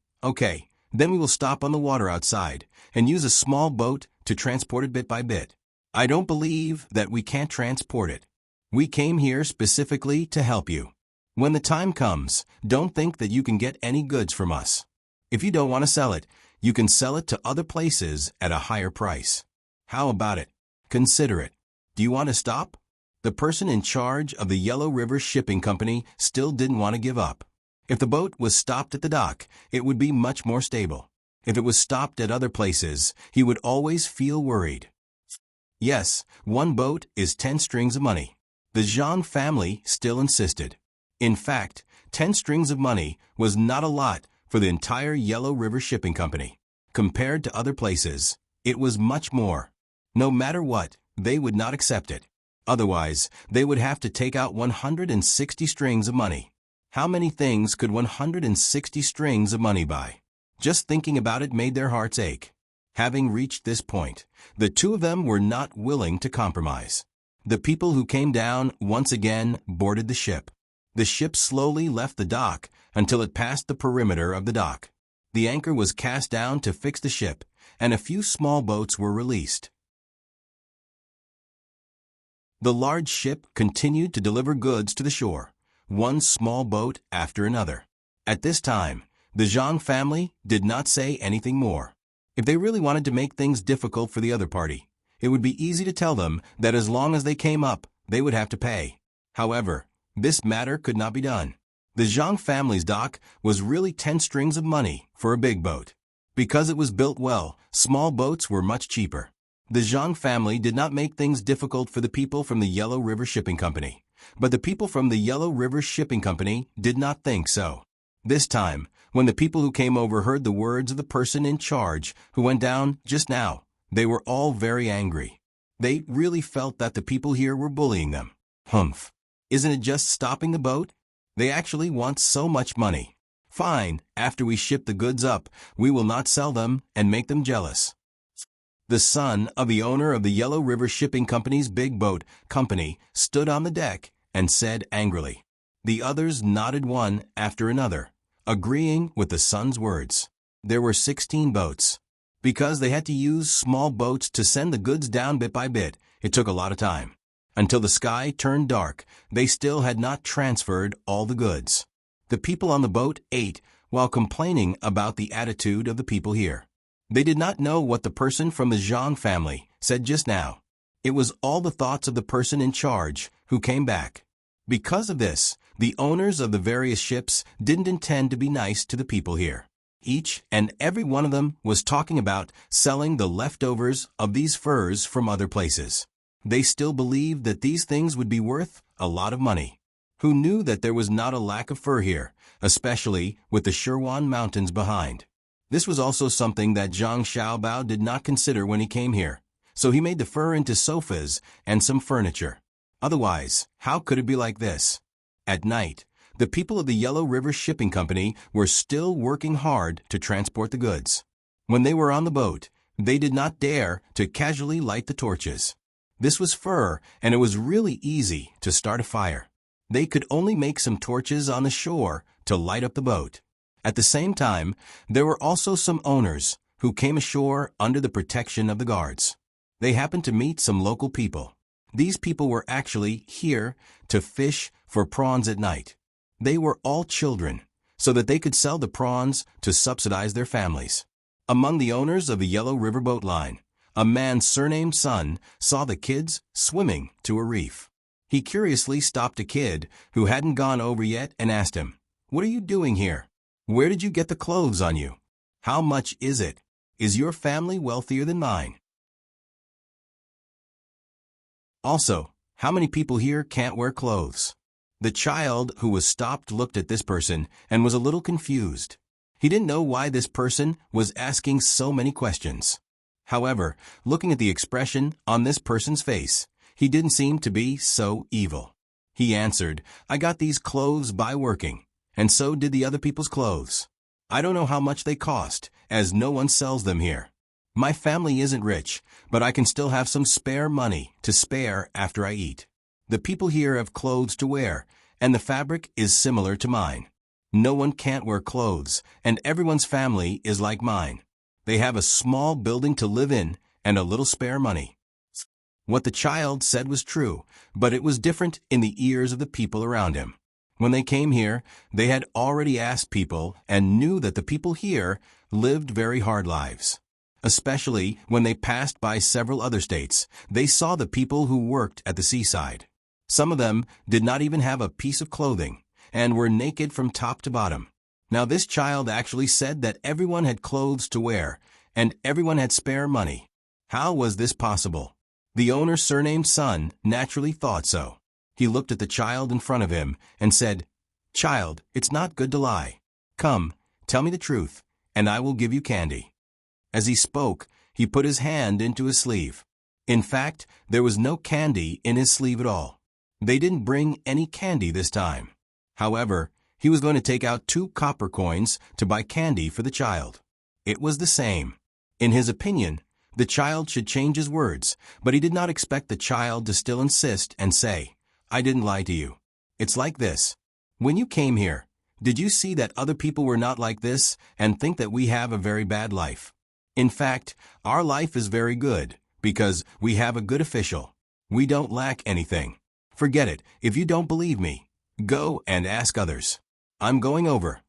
Then we will stop on the water outside and use a small boat to transport it bit by bit. I don't believe that we can't transport it. We came here specifically to help you. When the time comes, don't think that you can get any goods from us. If you don't want to sell it, you can sell it to other places at a higher price. How about it? Consider it. Do you want to stop?" The person in charge of the Yellow River Shipping Company still didn't want to give up. If the boat was stopped at the dock, it would be much more stable. If it was stopped at other places, he would always feel worried. Yes, one boat is 10 strings of money. The Zhang family still insisted. In fact, 10 strings of money was not a lot for the entire Yellow River Shipping Company. Compared to other places, it was much more. No matter what, they would not accept it. Otherwise, they would have to take out 160 strings of money. How many things could 160 strings of money buy? Just thinking about it made their hearts ache. Having reached this point, the two of them were not willing to compromise. The people who came down once again boarded the ship. The ship slowly left the dock until it passed the perimeter of the dock. The anchor was cast down to fix the ship, and a few small boats were released. The large ship continued to deliver goods to the shore, one small boat after another. At this time, the Zhang family did not say anything more. If they really wanted to make things difficult for the other party, it would be easy to tell them that as long as they came up, they would have to pay. However, this matter could not be done. The Zhang family's dock was really 10 strings of money for a big boat. Because it was built well, small boats were much cheaper. The Zhang family did not make things difficult for the people from the Yellow River Shipping Company, but the people from the Yellow River Shipping Company did not think so. This time, when the people who came over heard the words of the person in charge who went down just now, they were all very angry. They really felt that the people here were bullying them. Humph! Isn't it just stopping the boat? They actually want so much money. Fine, after we ship the goods up, we will not sell them and make them jealous. The son of the owner of the Yellow River Shipping Company's big boat company stood on the deck and said angrily. The others nodded one after another, agreeing with the son's words. There were 16 boats. Because they had to use small boats to send the goods down bit by bit, it took a lot of time. Until the sky turned dark, they still had not transferred all the goods. The people on the boat ate while complaining about the attitude of the people here. They did not know what the person from the Zhang family said just now. It was all the thoughts of the person in charge who came back. Because of this, the owners of the various ships didn't intend to be nice to the people here. Each and every one of them was talking about selling the leftovers of these furs from other places. They still believed that these things would be worth a lot of money. Who knew that there was not a lack of fur here, especially with the Shirwan Mountains behind? This was also something that Zhang Xiaobao did not consider when he came here, so he made the fur into sofas and some furniture. Otherwise, how could it be like this? At night, the people of the Yellow River Shipping Company were still working hard to transport the goods. When they were on the boat, they did not dare to casually light the torches. This was fur, and it was really easy to start a fire. They could only make some torches on the shore to light up the boat. At the same time, there were also some owners who came ashore under the protection of the guards. They happened to meet some local people. These people were actually here to fish for prawns at night. They were all children, so that they could sell the prawns to subsidize their families. Among the owners of the Yellow River Boat Line, a man surnamed Sun saw the kids swimming to a reef. He curiously stopped a kid who hadn't gone over yet and asked him, "What are you doing here? Where did you get the clothes on you? How much is it? Is your family wealthier than mine? Also, how many people here can't wear clothes?" The child who was stopped looked at this person and was a little confused. He didn't know why this person was asking so many questions. However, looking at the expression on this person's face, he didn't seem to be so evil. He answered, "I got these clothes by working, and so did the other people's clothes. I don't know how much they cost, as no one sells them here. My family isn't rich, but I can still have some spare money to spare after I eat. The people here have clothes to wear, and the fabric is similar to mine. No one can't wear clothes, and everyone's family is like mine. They have a small building to live in and a little spare money." What the child said was true, but it was different in the ears of the people around him. When they came here, they had already asked people and knew that the people here lived very hard lives. Especially when they passed by several other states, they saw the people who worked at the seaside. Some of them did not even have a piece of clothing and were naked from top to bottom. Now this child actually said that everyone had clothes to wear and everyone had spare money. How was this possible? The owner, surnamed Sun, naturally thought so. He looked at the child in front of him and said, "Child, it's not good to lie. Come, tell me the truth, and I will give you candy." As he spoke, he put his hand into his sleeve. In fact, there was no candy in his sleeve at all. They didn't bring any candy this time. However, he was going to take out 2 copper coins to buy candy for the child. It was the same. In his opinion, the child should change his words, but he did not expect the child to still insist and say, "I didn't lie to you. It's like this. When you came here, did you see that other people were not like this and think that we have a very bad life? In fact, our life is very good because we have a good official. We don't lack anything. Forget it. If you don't believe me, go and ask others. I'm going over."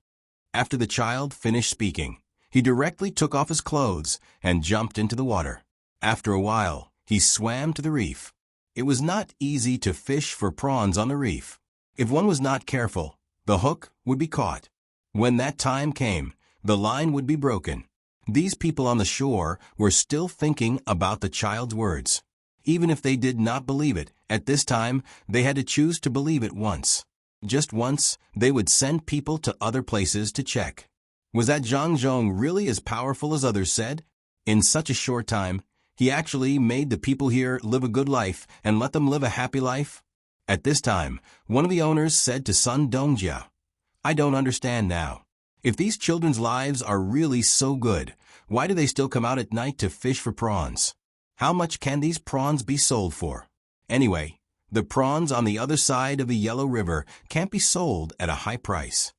After the child finished speaking, he directly took off his clothes and jumped into the water. After a while, he swam to the reef. It was not easy to fish for prawns on the reef. If one was not careful, the hook would be caught. When that time came, the line would be broken. These people on the shore were still thinking about the child's words. Even if they did not believe it, at this time, they had to choose to believe it once. Just once, they would send people to other places to check. Was that Zhang Zhong really as powerful as others said? In such a short time, he actually made the people here live a good life and let them live a happy life? At this time, one of the owners said to Sun Dongjia, "I don't understand now. If these children's lives are really so good, why do they still come out at night to fish for prawns? How much can these prawns be sold for? Anyway, the prawns on the other side of the Yellow River can't be sold at a high price.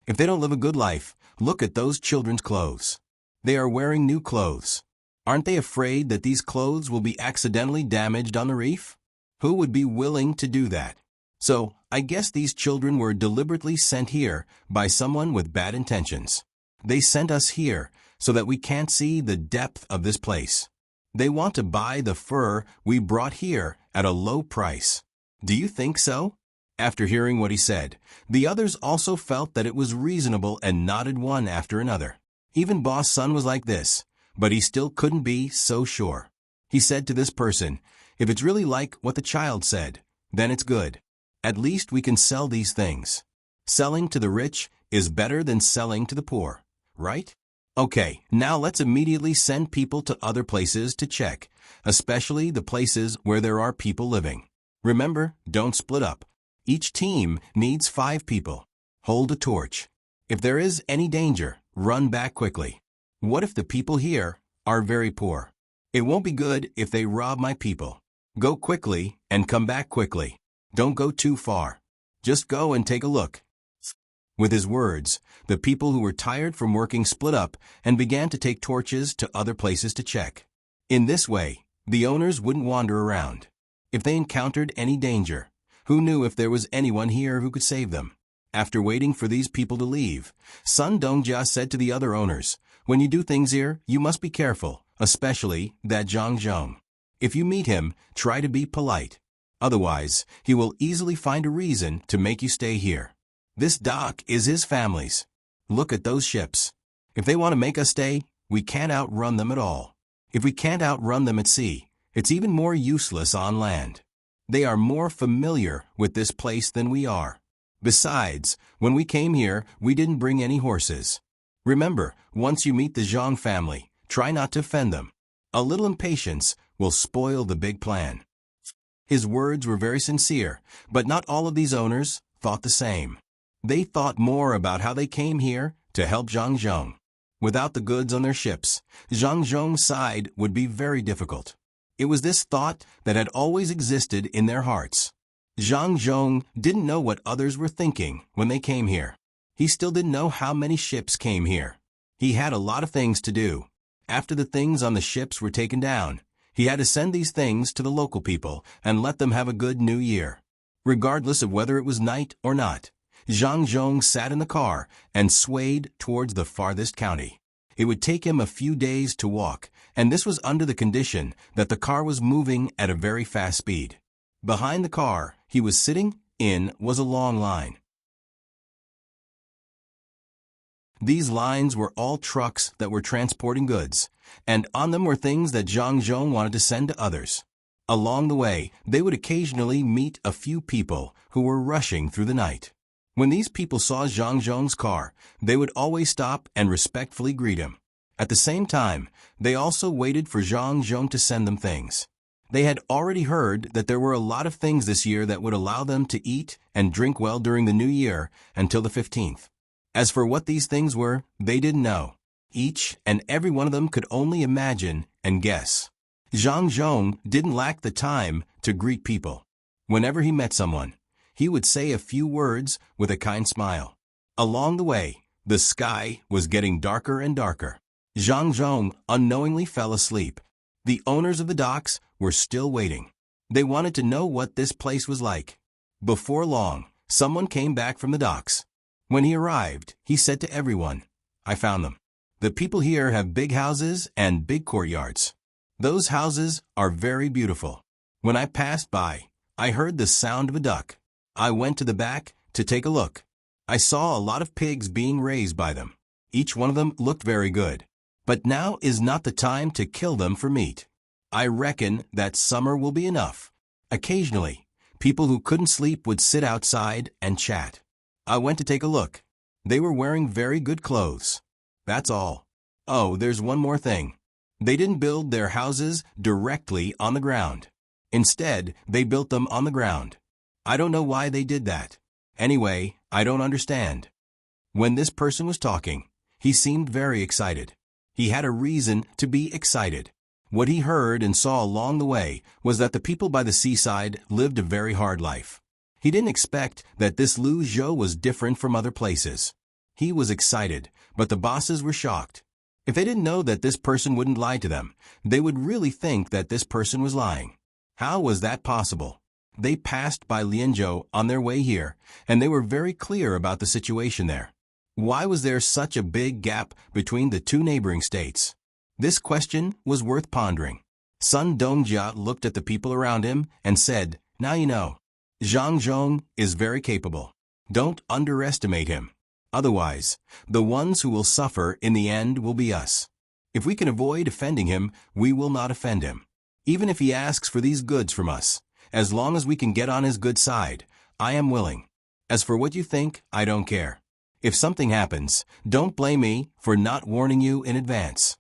If they don't live a good life, look at those children's clothes. They are wearing new clothes. Aren't they afraid that these clothes will be accidentally damaged on the reef? Who would be willing to do that? So, I guess these children were deliberately sent here by someone with bad intentions. They sent us here so that we can't see the depth of this place. They want to buy the fur we brought here at a low price. Do you think so? After hearing what he said, the others also felt that it was reasonable and nodded one after another. Even Boss Sun was like this, but he still couldn't be so sure. He said to this person, "If it's really like what the child said, then it's good. At least we can sell these things. Selling to the rich is better than selling to the poor, right? Okay, now let's immediately send people to other places to check, especially the places where there are people living. Remember, don't split up. Each team needs 5 people. Hold a torch. If there is any danger, run back quickly. What if the people here are very poor? It won't be good if they rob my people. Go quickly and come back quickly. Don't go too far. Just go and take a look." With his words, the people who were tired from working split up and began to take torches to other places to check. In this way, the owners wouldn't wander around. If they encountered any danger, who knew if there was anyone here who could save them? After waiting for these people to leave, Sun Dongjia said to the other owners, "When you do things here, you must be careful, especially that Zhang Zhong. If you meet him, try to be polite. Otherwise, he will easily find a reason to make you stay here. This dock is his family's. Look at those ships. If they want to make us stay, we can't outrun them at all. If we can't outrun them at sea, it's even more useless on land. They are more familiar with this place than we are. Besides, when we came here, we didn't bring any horses. Remember, once you meet the Zhang family, try not to offend them. A little impatience will spoil the big plan." His words were very sincere, but not all of these owners thought the same. They thought more about how they came here to help Zhang Zhong. Without the goods on their ships, Zhang Zhong's side would be very difficult. It was this thought that had always existed in their hearts. Zhang Zhong didn't know what others were thinking when they came here. He still didn't know how many ships came here. He had a lot of things to do. After the things on the ships were taken down, he had to send these things to the local people and let them have a good new year. Regardless of whether it was night or not, Zhang Zhong sat in the car and swayed towards the farthest county. It would take him a few days to walk, and this was under the condition that the car was moving at a very fast speed. Behind the car he was sitting in was a long line. These lines were all trucks that were transporting goods, and on them were things that Zhang Zhong wanted to send to others. Along the way, they would occasionally meet a few people who were rushing through the night. When these people saw Zhang Zhong's car, they would always stop and respectfully greet him. At the same time, they also waited for Zhang Zhong to send them things. They had already heard that there were a lot of things this year that would allow them to eat and drink well during the new year until the 15th. As for what these things were, they didn't know. Each and every one of them could only imagine and guess. Zhang Zhong didn't lack the time to greet people. Whenever he met someone, he would say a few words with a kind smile. Along the way, the sky was getting darker and darker. Zhang Zhong unknowingly fell asleep. The owners of the docks were still waiting. They wanted to know what this place was like. Before long, someone came back from the docks. When he arrived, he said to everyone, "I found them. The people here have big houses and big courtyards. Those houses are very beautiful. When I passed by, I heard the sound of a duck. I went to the back to take a look. I saw a lot of pigs being raised by them. Each one of them looked very good. But now is not the time to kill them for meat. I reckon that summer will be enough." Occasionally, people who couldn't sleep would sit outside and chat. I went to take a look. They were wearing very good clothes. That's all. Oh, there's one more thing. They didn't build their houses directly on the ground. Instead, they built them on the ground. I don't know why they did that. Anyway, I don't understand. When this person was talking, he seemed very excited. He had a reason to be excited. What he heard and saw along the way was that the people by the seaside lived a very hard life. He didn't expect that this Lu Zhou was different from other places. He was excited, but the bosses were shocked. If they didn't know that this person wouldn't lie to them, they would really think that this person was lying. How was that possible? They passed by Lianzhou on their way here, and they were very clear about the situation there. Why was there such a big gap between the two neighboring states? This question was worth pondering. Sun Dongjia looked at the people around him and said, "Now you know. Zhang Zhong is very capable. Don't underestimate him. Otherwise, the ones who will suffer in the end will be us. If we can avoid offending him, we will not offend him. Even if he asks for these goods from us, as long as we can get on his good side, I am willing. As for what you think, I don't care. If something happens, don't blame me for not warning you in advance."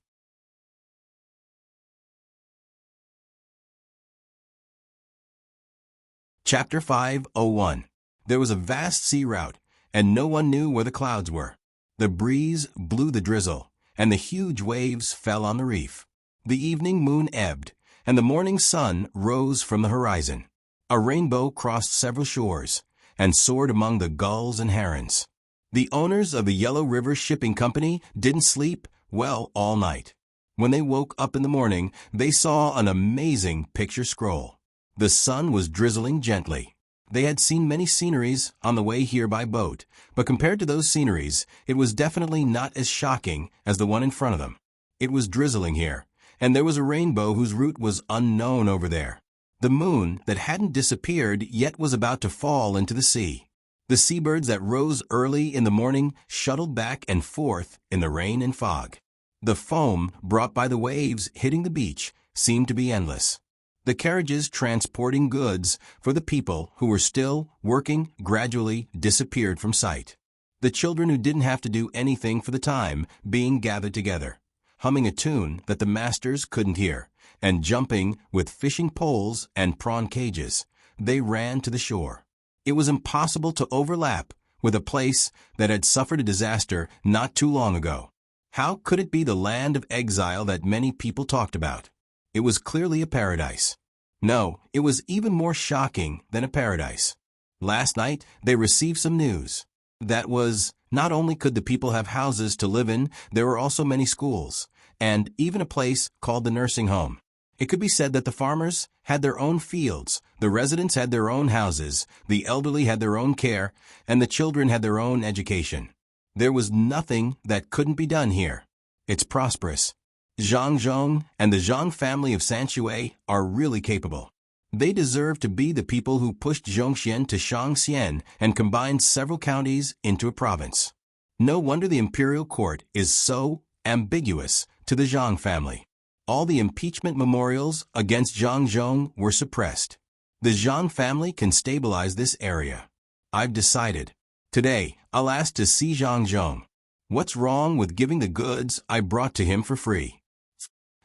Chapter 501. There was a vast sea route, and no one knew where the clouds were. The breeze blew the drizzle, and the huge waves fell on the reef. The evening moon ebbed, and the morning sun rose from the horizon. A rainbow crossed several shores, and soared among the gulls and herons. The owners of the Yellow River Shipping Company didn't sleep well all night. When they woke up in the morning, they saw an amazing picture scroll. The sun was drizzling gently. They had seen many sceneries on the way here by boat, but compared to those sceneries, it was definitely not as shocking as the one in front of them. It was drizzling here, and there was a rainbow whose route was unknown over there. The moon that hadn't disappeared yet was about to fall into the sea. The seabirds that rose early in the morning shuttled back and forth in the rain and fog. The foam brought by the waves hitting the beach seemed to be endless. The carriages transporting goods for the people who were still working gradually disappeared from sight. The children who didn't have to do anything for the time being gathered together, humming a tune that the masters couldn't hear, and jumping with fishing poles and prawn cages. They ran to the shore. It was impossible to overlap with a place that had suffered a disaster not too long ago. How could it be the land of exile that many people talked about? It was clearly a paradise. No, it was even more shocking than a paradise. Last night, they received some news. That was, not only could the people have houses to live in, there were also many schools, and even a place called the nursing home. It could be said that the farmers had their own fields, the residents had their own houses, the elderly had their own care, and the children had their own education. There was nothing that couldn't be done here. It's prosperous. Zhang Zhong and the Zhang family of Sanshui are really capable. They deserve to be the people who pushed Zhongxian to Shangxian and combined several counties into a province. No wonder the imperial court is so ambiguous to the Zhang family. All the impeachment memorials against Zhang Zhong were suppressed. The Zhang family can stabilize this area. I've decided. Today, I'll ask to see Zhang Zhong. What's wrong with giving the goods I brought to him for free?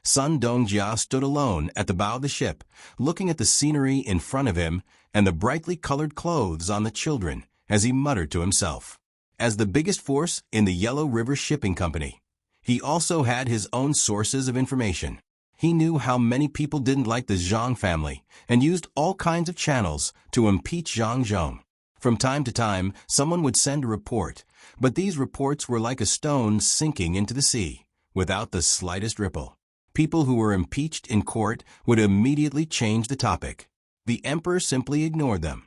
Sun Dongjia stood alone at the bow of the ship, looking at the scenery in front of him and the brightly colored clothes on the children as he muttered to himself. As the biggest force in the Yellow River Shipping Company, he also had his own sources of information. He knew how many people didn't like the Zhang family and used all kinds of channels to impeach Zhang Zhong. From time to time, someone would send a report, but these reports were like a stone sinking into the sea, without the slightest ripple. People who were impeached in court would immediately change the topic. The emperor simply ignored them.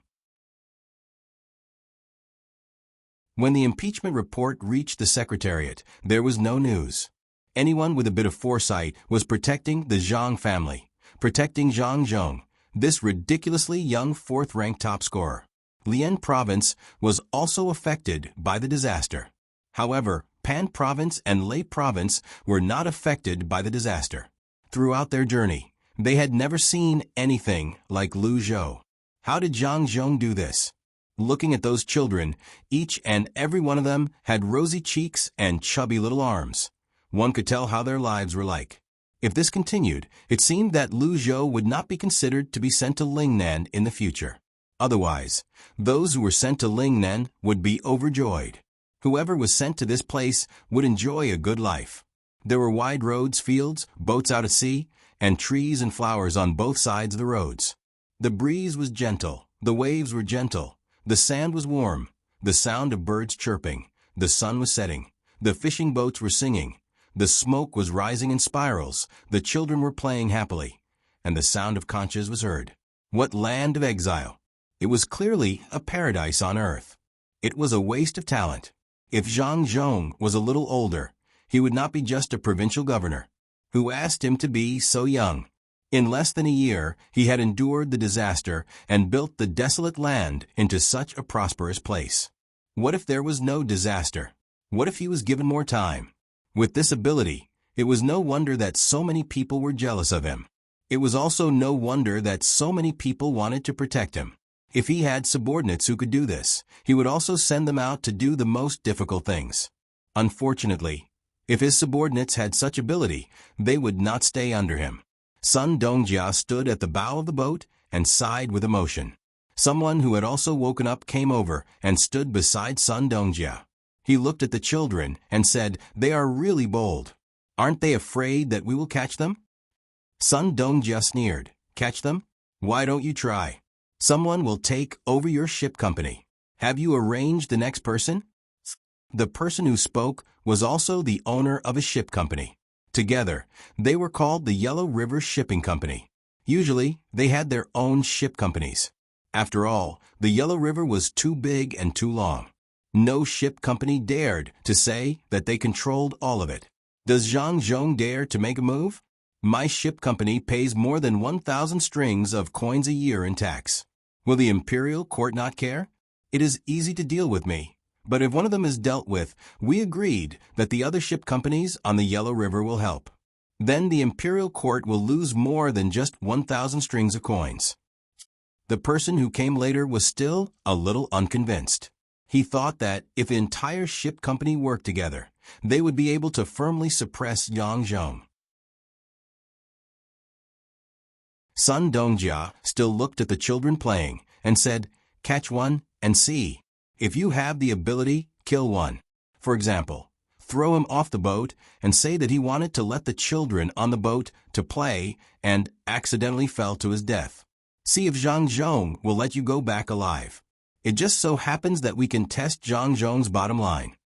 When the impeachment report reached the secretariat, there was no news. Anyone with a bit of foresight was protecting the Zhang family, protecting Zhang Zhong, this ridiculously young fourth-ranked top scorer. Lian Province was also affected by the disaster. However, Pan Province and Lei Province were not affected by the disaster. Throughout their journey, they had never seen anything like Lu Zhou. How did Zhang Zhong do this? Looking at those children, each and every one of them had rosy cheeks and chubby little arms. One could tell how their lives were like. If this continued, it seemed that Lu Zhou would not be considered to be sent to Lingnan in the future. Otherwise, those who were sent to Lingnan would be overjoyed. Whoever was sent to this place would enjoy a good life. There were wide roads, fields, boats out at sea, and trees and flowers on both sides of the roads. The breeze was gentle, the waves were gentle, the sand was warm, the sound of birds chirping, the sun was setting, the fishing boats were singing, the smoke was rising in spirals, the children were playing happily, and the sound of conches was heard. What land of exile! It was clearly a paradise on earth. It was a waste of talent. If Zhang Zhong was a little older, he would not be just a provincial governor. Who asked him to be so young? In less than a year, he had endured the disaster and built the desolate land into such a prosperous place. What if there was no disaster? What if he was given more time? With this ability, it was no wonder that so many people were jealous of him. It was also no wonder that so many people wanted to protect him. If he had subordinates who could do this, he would also send them out to do the most difficult things. Unfortunately, if his subordinates had such ability, they would not stay under him. Sun Dongjia stood at the bow of the boat and sighed with emotion. Someone who had also woken up came over and stood beside Sun Dongjia. He looked at the children and said, "They are really bold. Aren't they afraid that we will catch them?" Sun Dongjia sneered, "Catch them? Why don't you try? Someone will take over your ship company. Have you arranged the next person?" The person who spoke was also the owner of a ship company. Together, they were called the Yellow River Shipping Company. Usually, they had their own ship companies. After all, the Yellow River was too big and too long. No ship company dared to say that they controlled all of it. Does Zhang Zhong dare to make a move? My ship company pays more than 1,000 strings of coins a year in tax. Will the imperial court not care? It is easy to deal with me. But if one of them is dealt with, we agreed that the other ship companies on the Yellow River will help. Then the imperial court will lose more than just 1,000 strings of coins. The person who came later was still a little unconvinced. He thought that if the entire ship company worked together, they would be able to firmly suppress Yang Zhong. Sun Dongjia still looked at the children playing and said, "Catch one and see. If you have the ability, kill one. For example, throw him off the boat and say that he wanted to let the children on the boat to play and accidentally fell to his death. See if Zhang Zhong will let you go back alive. It just so happens that we can test Zhang Zhong's bottom line.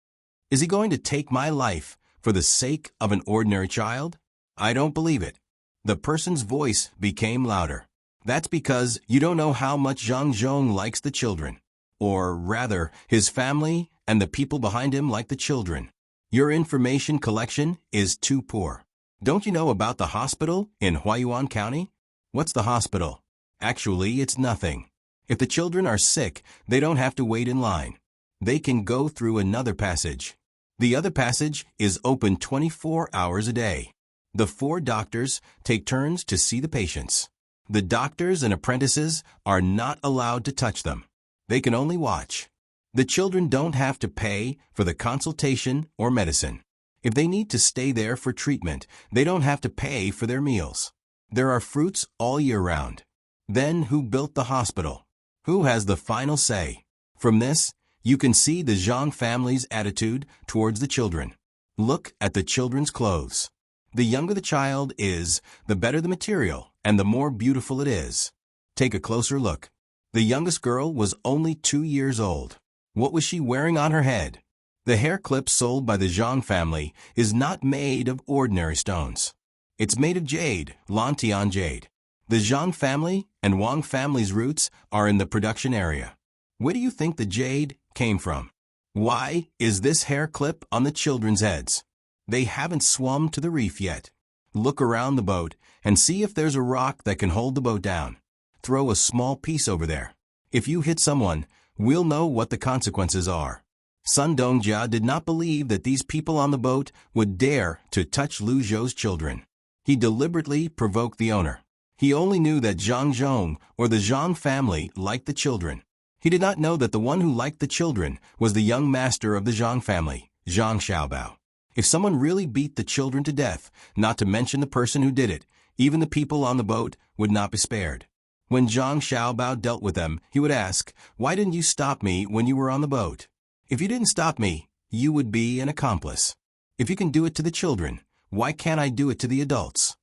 Is he going to take my life for the sake of an ordinary child? I don't believe it." The person's voice became louder. "That's because you don't know how much Zhang Zhong likes the children. Or rather, his family and the people behind him like the children. Your information collection is too poor. Don't you know about the hospital in Huayuan County? What's the hospital? Actually, it's nothing. If the children are sick, they don't have to wait in line. They can go through another passage. The other passage is open 24 hours a day. The 4 doctors take turns to see the patients. The doctors and apprentices are not allowed to touch them. They can only watch. The children don't have to pay for the consultation or medicine. If they need to stay there for treatment, they don't have to pay for their meals. There are fruits all year round. Then who built the hospital? Who has the final say? From this, you can see the Zhang family's attitude towards the children. Look at the children's clothes. The younger the child is, the better the material and the more beautiful it is. Take a closer look. The youngest girl was only 2 years old. What was she wearing on her head? The hair clip sold by the Zhang family is not made of ordinary stones. It's made of jade, Lantian jade. The Zhang family and Wang family's roots are in the production area. Where do you think the jade came from? Why is this hair clip on the children's heads? They haven't swum to the reef yet. Look around the boat and see if there's a rock that can hold the boat down. Throw a small piece over there. If you hit someone, we'll know what the consequences are. Sun Dongjia did not believe that these people on the boat would dare to touch Lu Zhou's children. He deliberately provoked the owner. He only knew that Zhang Zhong or the Zhang family liked the children. He did not know that the one who liked the children was the young master of the Zhang family, Zhang Xiaobao. If someone really beat the children to death, not to mention the person who did it, even the people on the boat would not be spared. When Zhang Xiaobao dealt with them, he would ask, "Why didn't you stop me when you were on the boat? If you didn't stop me, you would be an accomplice. If you can do it to the children, why can't I do it to the adults?"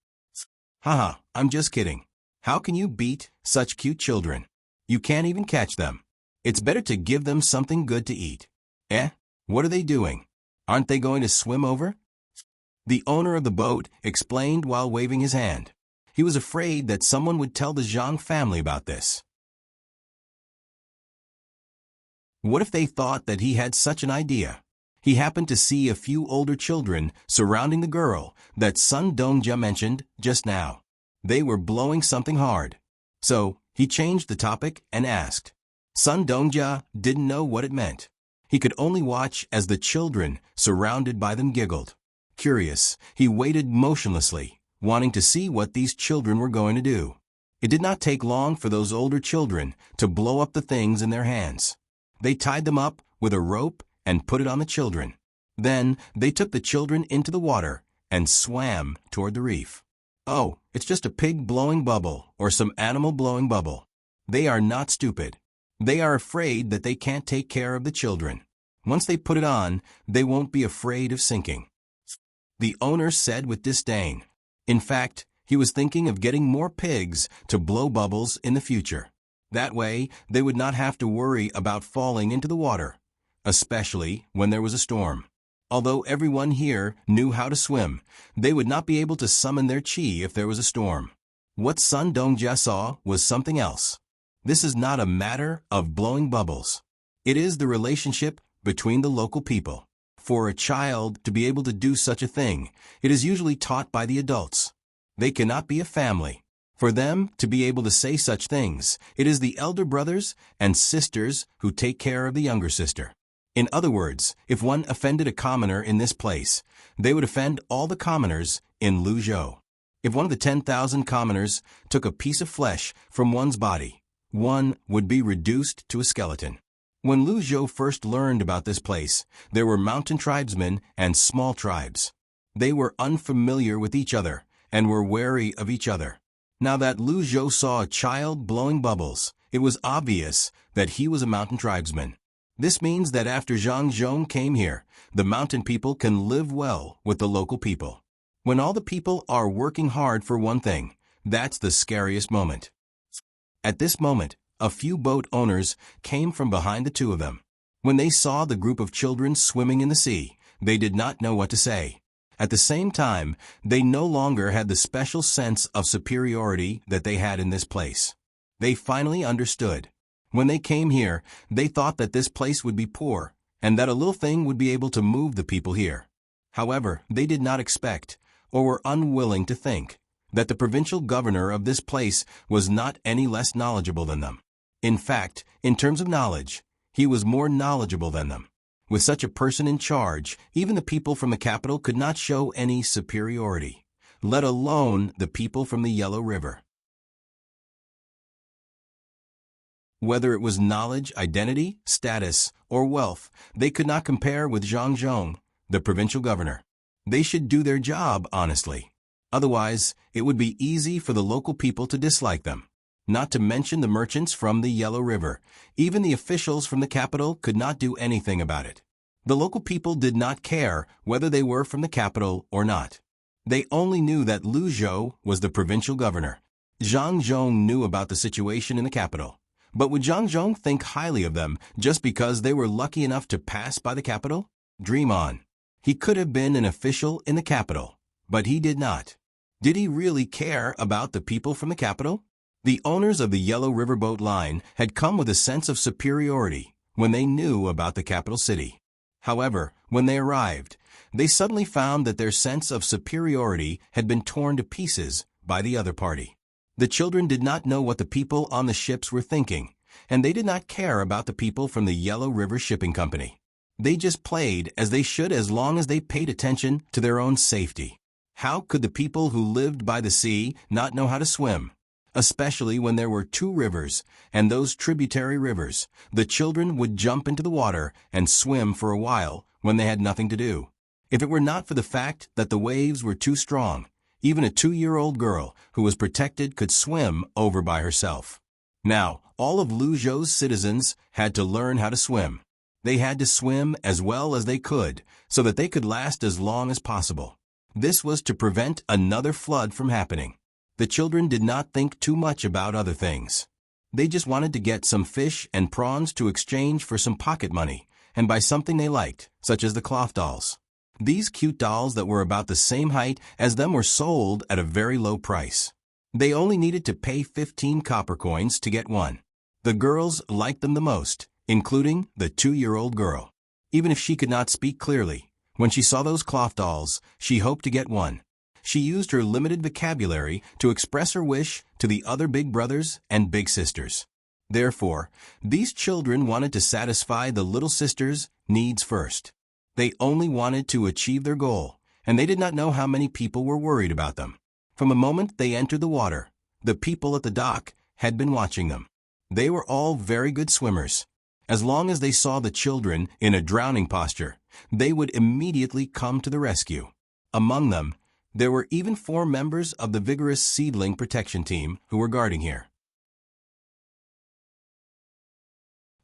Haha, I'm just kidding. How can you beat such cute children? You can't even catch them. It's better to give them something good to eat. What are they doing? Aren't they going to swim over? The owner of the boat explained while waving his hand. He was afraid that someone would tell the Zhang family about this. What if they thought that he had such an idea? He happened to see a few older children surrounding the girl that Sun Dongjia mentioned just now. They were blowing something hard. So, he changed the topic and asked. Sun Dongjia didn't know what it meant. He could only watch as the children surrounded by them giggled. Curious, he waited motionlessly, wanting to see what these children were going to do. It did not take long for those older children to blow up the things in their hands. They tied them up with a rope and put it on the children. Then, they took the children into the water and swam toward the reef. Oh, it's just a pig blowing bubble or some animal blowing bubble. They are not stupid. They are afraid that they can't take care of the children. Once they put it on, they won't be afraid of sinking. The owner said with disdain. In fact, he was thinking of getting more pigs to blow bubbles in the future. That way, they would not have to worry about falling into the water, especially when there was a storm. Although everyone here knew how to swim, they would not be able to summon their chi if there was a storm. What Sun Dongjia saw was something else. This is not a matter of blowing bubbles. It is the relationship between the local people. For a child to be able to do such a thing, it is usually taught by the adults. They cannot be a family. For them to be able to say such things, it is the elder brothers and sisters who take care of the younger sister. In other words, if one offended a commoner in this place, they would offend all the commoners in Luzhou. If one of the 10,000 commoners took a piece of flesh from one's body, one would be reduced to a skeleton. When Luzhou first learned about this place, there were mountain tribesmen and small tribes. They were unfamiliar with each other and were wary of each other. Now that Luzhou saw a child blowing bubbles, it was obvious that he was a mountain tribesman. This means that after Zhang Zhong came here, the mountain people can live well with the local people. When all the people are working hard for one thing, that's the scariest moment. At this moment, a few boat owners came from behind the two of them. When they saw the group of children swimming in the sea, they did not know what to say. At the same time, they no longer had the special sense of superiority that they had in this place. They finally understood. When they came here, they thought that this place would be poor, and that a little thing would be able to move the people here. However, they did not expect, or were unwilling to think, that the provincial governor of this place was not any less knowledgeable than them. In fact, in terms of knowledge, he was more knowledgeable than them. With such a person in charge, even the people from the capital could not show any superiority, let alone the people from the Yellow River. Whether it was knowledge, identity, status, or wealth, they could not compare with Zhang Zhong, the provincial governor. They should do their job honestly. Otherwise, it would be easy for the local people to dislike them. Not to mention the merchants from the Yellow River. Even the officials from the capital could not do anything about it. The local people did not care whether they were from the capital or not. They only knew that Luzhou was the provincial governor. Zhang Zhong knew about the situation in the capital. But would Zhang Zhong think highly of them just because they were lucky enough to pass by the capital? Dream on. He could have been an official in the capital, but he did not. Did he really care about the people from the capital? The owners of the Yellow Riverboat Line had come with a sense of superiority when they knew about the capital city. However, when they arrived, they suddenly found that their sense of superiority had been torn to pieces by the other party. The children did not know what the people on the ships were thinking, and they did not care about the people from the Yellow River Shipping Company. They just played as they should as long as they paid attention to their own safety. How could the people who lived by the sea not know how to swim? Especially when there were two rivers, and those tributary rivers, the children would jump into the water and swim for a while when they had nothing to do. If it were not for the fact that the waves were too strong, even a 2-year-old girl who was protected could swim over by herself. Now, all of Luzhou's citizens had to learn how to swim. They had to swim as well as they could so that they could last as long as possible. This was to prevent another flood from happening. The children did not think too much about other things. They just wanted to get some fish and prawns to exchange for some pocket money and buy something they liked, such as the cloth dolls. These cute dolls that were about the same height as them were sold at a very low price. They only needed to pay 15 copper coins to get one. The girls liked them the most, including the 2-year-old girl. Even if she could not speak clearly, when she saw those cloth dolls, she hoped to get one. She used her limited vocabulary to express her wish to the other big brothers and big sisters. Therefore, these children wanted to satisfy the little sisters' needs first. They only wanted to achieve their goal, and they did not know how many people were worried about them. From the moment they entered the water, the people at the dock had been watching them. They were all very good swimmers. As long as they saw the children in a drowning posture, they would immediately come to the rescue. Among them, there were even 4 members of the vigorous seedling protection team who were guarding here.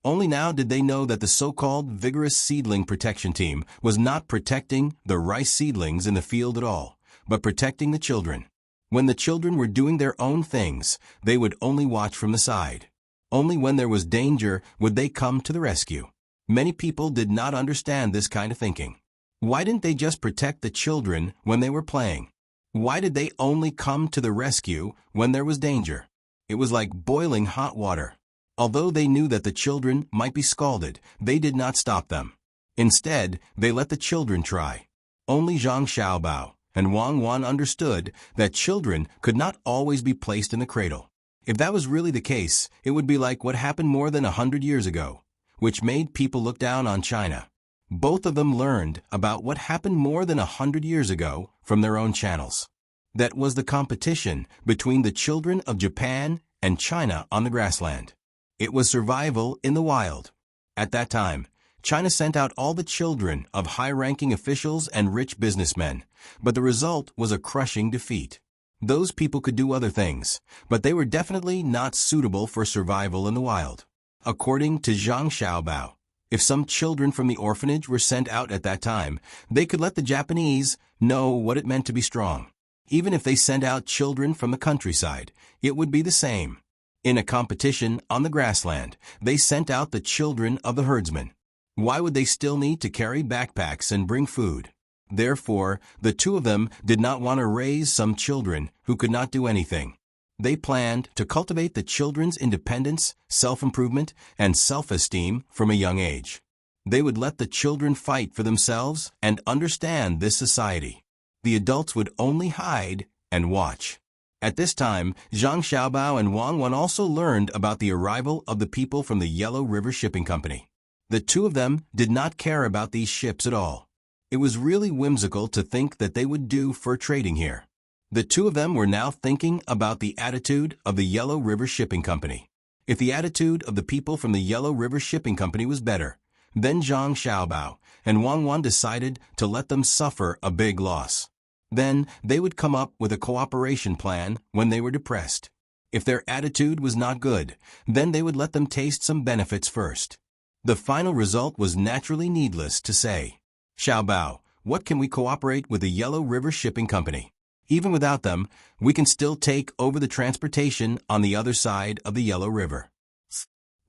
Only now did they know that the so-called vigorous seedling protection team was not protecting the rice seedlings in the field at all, but protecting the children. When the children were doing their own things, they would only watch from the side. Only when there was danger would they come to the rescue. Many people did not understand this kind of thinking. Why didn't they just protect the children when they were playing? Why did they only come to the rescue when there was danger? It was like boiling hot water. Although they knew that the children might be scalded, they did not stop them. Instead, they let the children try. Only Zhang Xiaobao and Wang Wan understood that children could not always be placed in the cradle. If that was really the case, it would be like what happened more than 100 years ago, which made people look down on China. Both of them learned about what happened more than 100 years ago from their own channels. That was the competition between the children of Japan and China on the grassland. It was survival in the wild. At that time, China sent out all the children of high-ranking officials and rich businessmen, but the result was a crushing defeat. Those people could do other things, but they were definitely not suitable for survival in the wild. According to Zhang Xiaobao, if some children from the orphanage were sent out at that time, they could let the Japanese know what it meant to be strong. Even if they sent out children from the countryside, it would be the same. In a competition on the grassland, they sent out the children of the herdsmen. Why would they still need to carry backpacks and bring food? Therefore, the 2 of them did not want to raise some children who could not do anything. They planned to cultivate the children's independence, self-improvement, and self-esteem from a young age. They would let the children fight for themselves and understand this society. The adults would only hide and watch. At this time, Zhang Xiaobao and Wang Wan also learned about the arrival of the people from the Yellow River Shipping Company. The 2 of them did not care about these ships at all. It was really whimsical to think that they would do fur trading here. The 2 of them were now thinking about the attitude of the Yellow River Shipping Company. If the attitude of the people from the Yellow River Shipping Company was better, then Zhang Xiaobao and Wang Wan decided to let them suffer a big loss. Then they would come up with a cooperation plan when they were depressed. If their attitude was not good, then they would let them taste some benefits first. The final result was naturally needless to say. Xiaobao, what can we cooperate with the Yellow River Shipping Company? Even without them, we can still take over the transportation on the other side of the Yellow River.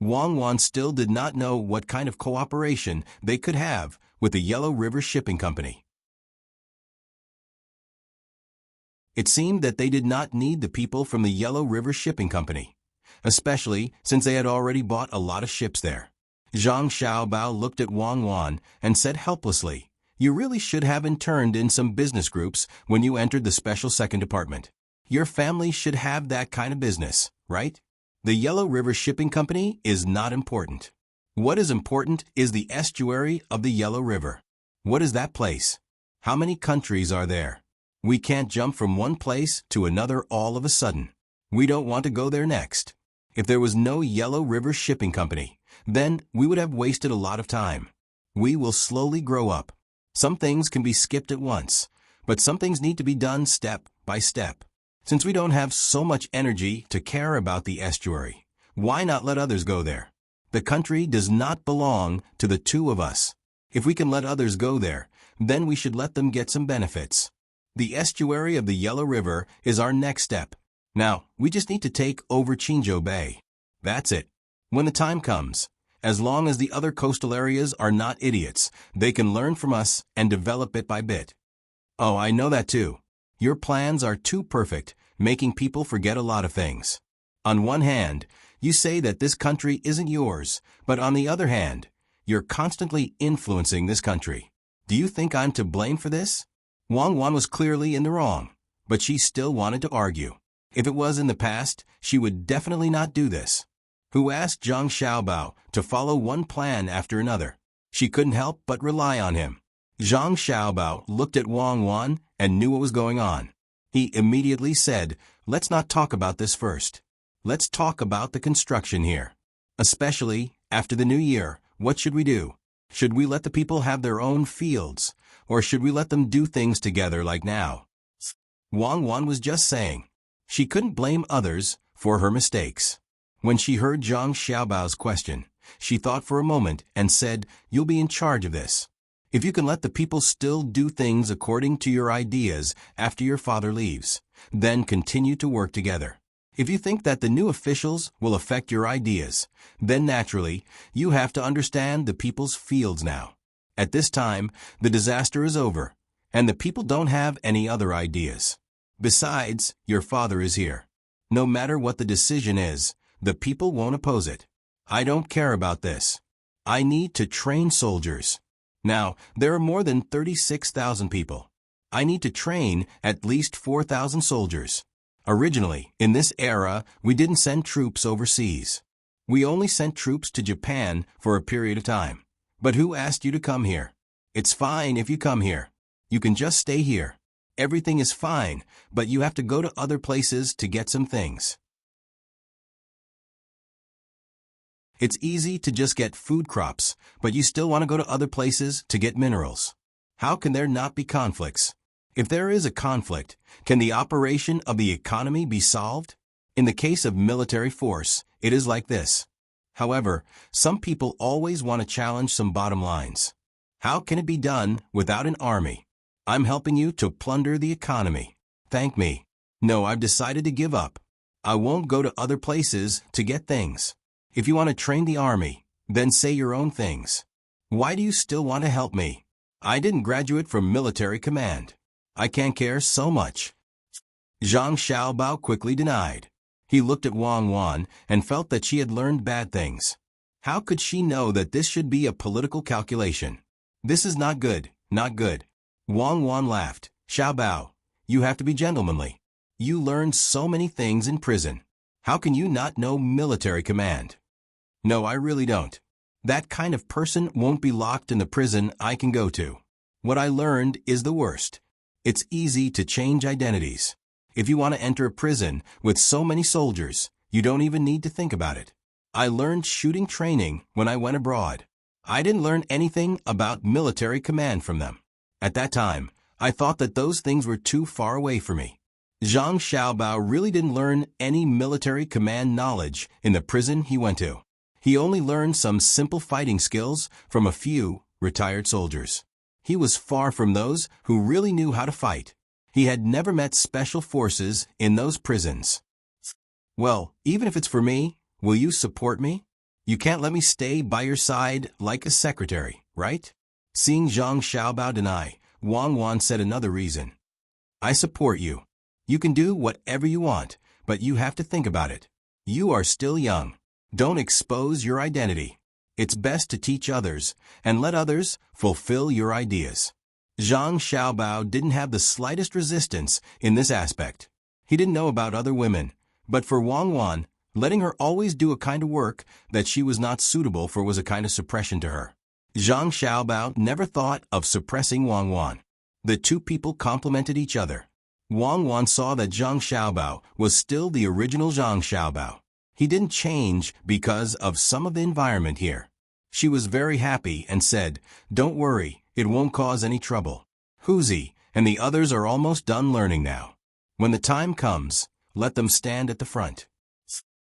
Wang Wan still did not know what kind of cooperation they could have with the Yellow River Shipping Company. It seemed that they did not need the people from the Yellow River Shipping Company, especially since they had already bought a lot of ships there. Zhang Xiaobao looked at Wang Wan and said helplessly, "You really should have interned in some business groups when you entered the Special Second Department. Your family should have that kind of business, right? The Yellow River Shipping Company is not important. What is important is the estuary of the Yellow River. What is that place? How many countries are there? We can't jump from one place to another all of a sudden. We don't want to go there next. If there was no Yellow River Shipping Company, then we would have wasted a lot of time. We will slowly grow up. Some things can be skipped at once, but some things need to be done step by step. Since we don't have so much energy to care about the estuary, why not let others go there? The country does not belong to the 2 of us. If we can let others go there, then we should let them get some benefits. The estuary of the Yellow River is our next step. Now, we just need to take over Qinzhou Bay. That's it. When the time comes, as long as the other coastal areas are not idiots, they can learn from us and develop bit by bit." "Oh, I know that too. Your plans are too perfect, making people forget a lot of things. On one hand, you say that this country isn't yours, but on the other hand, you're constantly influencing this country. Do you think I'm to blame for this?" Wang Wan was clearly in the wrong. but she still wanted to argue. If it was in the past, she would definitely not do this. Who asked Zhang Xiaobao to follow one plan after another? She couldn't help but rely on him. Zhang Xiaobao looked at Wang Wan and knew what was going on. He immediately said, "Let's not talk about this first. Let's talk about the construction here. Especially after the new year, what should we do? Should we let the people have their own fields, or should we let them do things together like now?" Wang Wan was just saying. She couldn't blame others for her mistakes. When she heard Zhang Xiaobao's question, she thought for a moment and said, "You'll be in charge of this. If you can let the people still do things according to your ideas after your father leaves, then continue to work together. If you think that the new officials will affect your ideas, then naturally, you have to understand the people's fields now. At this time, the disaster is over, and the people don't have any other ideas. Besides, your father is here. No matter what the decision is, the people won't oppose it. I don't care about this. I need to train soldiers. Now, there are more than 36,000 people. I need to train at least 4,000 soldiers. Originally, in this era, we didn't send troops overseas. We only sent troops to Japan for a period of time. But who asked you to come here? It's fine if you come here. You can just stay here. Everything is fine, but you have to go to other places to get some things. It's easy to just get food crops, but you still want to go to other places to get minerals. How can there not be conflicts? If there is a conflict, can the operation of the economy be solved? In the case of military force, it is like this. However, some people always want to challenge some bottom lines. How can it be done without an army? I'm helping you to plunder the economy. Thank me. No, I've decided to give up. I won't go to other places to get things. If you want to train the army, then say your own things. Why do you still want to help me? I didn't graduate from military command. I can't care so much. Zhang Xiaobao quickly denied. He looked at Wang Wan and felt that she had learned bad things. How could she know that this should be a political calculation? This is not good, not good. Wang Wan laughed. Xiaobao, you have to be gentlemanly. You learned so many things in prison. How can you not know military command? No, I really don't. That kind of person won't be locked in the prison I can go to. What I learned is the worst. It's easy to change identities. If you want to enter a prison with so many soldiers, you don't even need to think about it. I learned shooting training when I went abroad. I didn't learn anything about military command from them. At that time, I thought that those things were too far away for me. Zhang Xiaobao really didn't learn any military command knowledge in the prison he went to. He only learned some simple fighting skills from a few retired soldiers. He was far from those who really knew how to fight. He had never met special forces in those prisons. Well, even if it's for me, will you support me? You can't let me stay by your side like a secretary, right? Seeing Zhang Xiaobao deny, Wang Wan said another reason. I support you. You can do whatever you want, but you have to think about it. You are still young. Don't expose your identity. It's best to teach others and let others fulfill your ideas. Zhang Xiaobao didn't have the slightest resistance in this aspect. He didn't know about other women, but for Wang Wan, letting her always do a kind of work that she was not suitable for was a kind of suppression to her. Zhang Xiaobao never thought of suppressing Wang Wan. The two people complemented each other. Wang Wan saw that Zhang Xiaobao was still the original Zhang Xiaobao. He didn't change because of some of the environment here. She was very happy and said, "Don't worry, it won't cause any trouble. Huzi and the others are almost done learning now. When the time comes, let them stand at the front."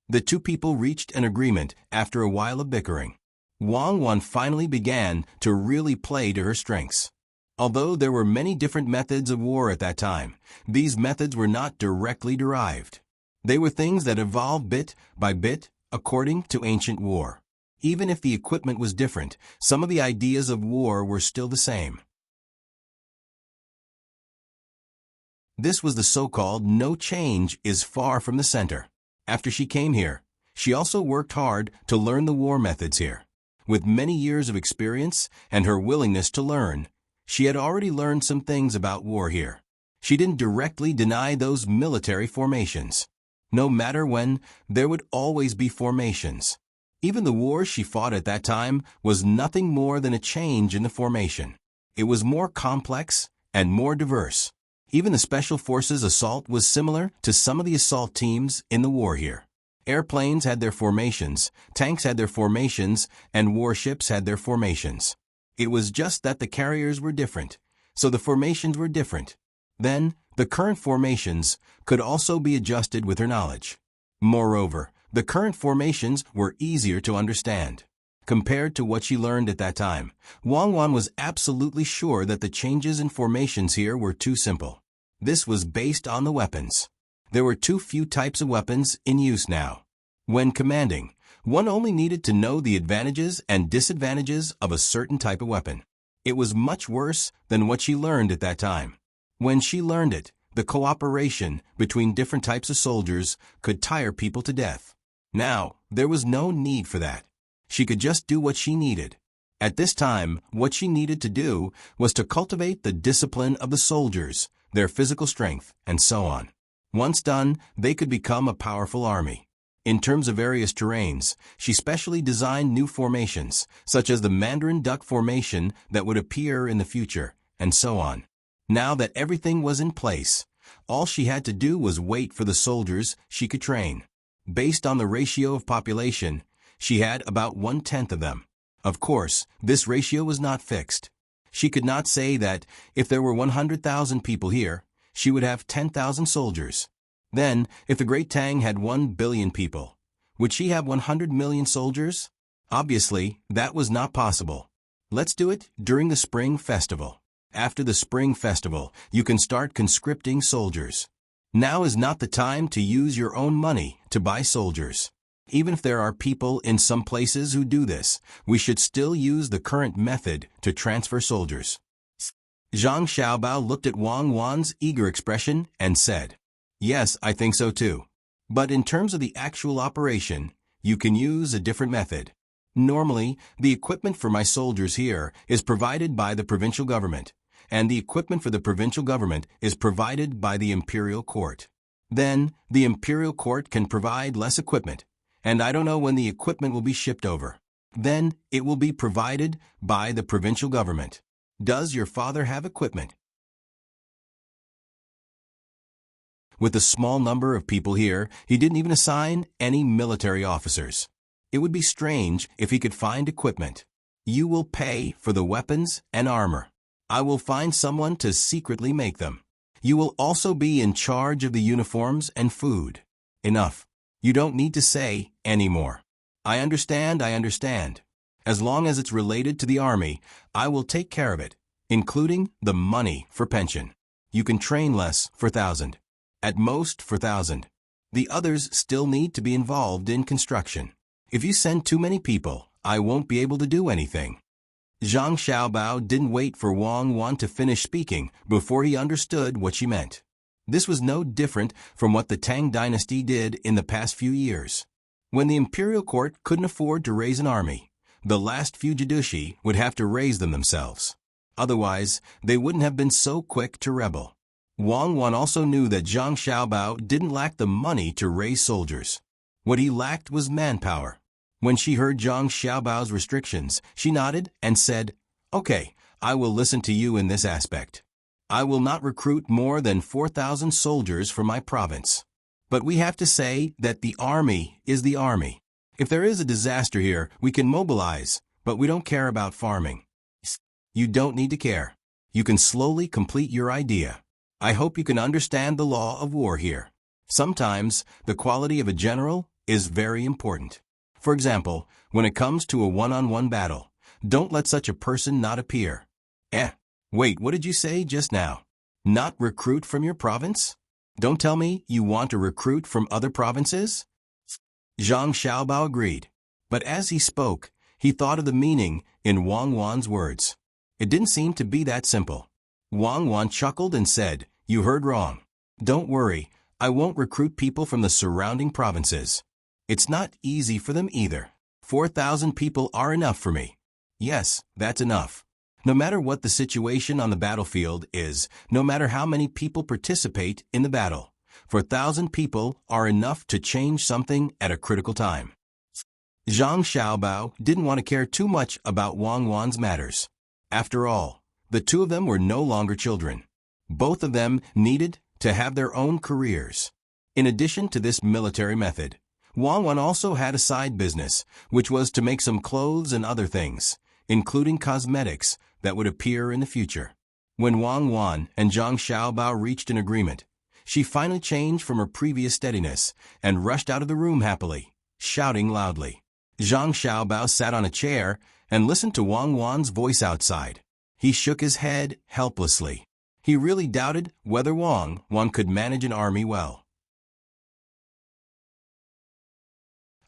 The two people reached an agreement after a while of bickering. Wang Wan finally began to really play to her strengths. Although there were many different methods of war at that time, these methods were not directly derived. They were things that evolved bit by bit according to ancient war. Even if the equipment was different, some of the ideas of war were still the same. This was the so-called no change is far from the center. After she came here, she also worked hard to learn the war methods here. With many years of experience and her willingness to learn, she had already learned some things about war here. She didn't directly deny those military formations. No matter when, there would always be formations. Even the war she fought at that time was nothing more than a change in the formation. It was more complex and more diverse. Even the Special Forces assault was similar to some of the assault teams in the war here. Airplanes had their formations, tanks had their formations, and warships had their formations. It was just that the carriers were different, so the formations were different. Then, the current formations could also be adjusted with her knowledge. Moreover, the current formations were easier to understand. Compared to what she learned at that time, Wang Wan was absolutely sure that the changes in formations here were too simple. This was based on the weapons. There were too few types of weapons in use now. When commanding, one only needed to know the advantages and disadvantages of a certain type of weapon. It was much worse than what she learned at that time. When she learned it, the cooperation between different types of soldiers could tire people to death. Now, there was no need for that. She could just do what she needed. At this time, what she needed to do was to cultivate the discipline of the soldiers, their physical strength, and so on. Once done, they could become a powerful army. In terms of various terrains, she specially designed new formations, such as the Mandarin Duck formation that would appear in the future, and so on. Now that everything was in place, all she had to do was wait for the soldiers she could train. Based on the ratio of population, she had about 1/10 of them. Of course, this ratio was not fixed. She could not say that if there were 100,000 people here, she would have 10,000 soldiers. Then, if the Great Tang had 1 billion people, would she have 100 million soldiers? Obviously, that was not possible. Let's do it during the Spring Festival. After the Spring Festival, you can start conscripting soldiers. Now is not the time to use your own money to buy soldiers. Even if there are people in some places who do this, we should still use the current method to transfer soldiers. Zhang Xiaobao looked at Wang Wan's eager expression and said, "Yes, I think so too. But in terms of the actual operation, you can use a different method. Normally, the equipment for my soldiers here is provided by the provincial government, and the equipment for the provincial government is provided by the imperial court. Then, the imperial court can provide less equipment, and I don't know when the equipment will be shipped over. Then, it will be provided by the provincial government. Does your father have equipment?" With the small number of people here, he didn't even assign any military officers. It would be strange if he could find equipment. You will pay for the weapons and armor. I will find someone to secretly make them. You will also be in charge of the uniforms and food. Enough. You don't need to say any more. I understand. As long as it's related to the army, I will take care of it, including the money for pension. You can train less for 1,000. At most for 1,000. The others still need to be involved in construction. If you send too many people, I won't be able to do anything. Zhang Xiaobao didn't wait for Wang Wan to finish speaking before he understood what she meant. This was no different from what the Tang Dynasty did in the past few years. When the imperial court couldn't afford to raise an army, the last few judici would have to raise them themselves. Otherwise, they wouldn't have been so quick to rebel. Wang Wan also knew that Zhang Xiaobao didn't lack the money to raise soldiers. What he lacked was manpower. When she heard Zhang Xiaobao's restrictions, she nodded and said, "Okay, I will listen to you in this aspect. I will not recruit more than 4,000 soldiers for my province. But we have to say that the army is the army. If there is a disaster here, we can mobilize, but we don't care about farming." You don't need to care. You can slowly complete your idea. I hope you can understand the law of war here. Sometimes, the quality of a general is very important. For example, when it comes to a one-on-one battle, don't let such a person not appear. Wait, what did you say just now? Not recruit from your province? Don't tell me you want to recruit from other provinces? Zhang Xiaobao agreed. But as he spoke, he thought of the meaning in Wang Wan's words. It didn't seem to be that simple. Wang Wan chuckled and said, "You heard wrong. Don't worry, I won't recruit people from the surrounding provinces. It's not easy for them either. 4,000 people are enough for me." "Yes, that's enough. No matter what the situation on the battlefield is, no matter how many people participate in the battle, for 1,000 people are enough to change something at a critical time. Zhang Xiaobao didn't want to care too much about Wang Wan's matters. After all, the two of them were no longer children. Both of them needed to have their own careers. In addition to this military method, Wang Wan also had a side business, which was to make some clothes and other things, including cosmetics, that would appear in the future. When Wang Wan and Zhang Xiaobao reached an agreement, she finally changed from her previous steadiness and rushed out of the room happily, shouting loudly. Zhang Xiaobao sat on a chair and listened to Wang Wan's voice outside. He shook his head helplessly. He really doubted whether Wang Wan could manage an army well.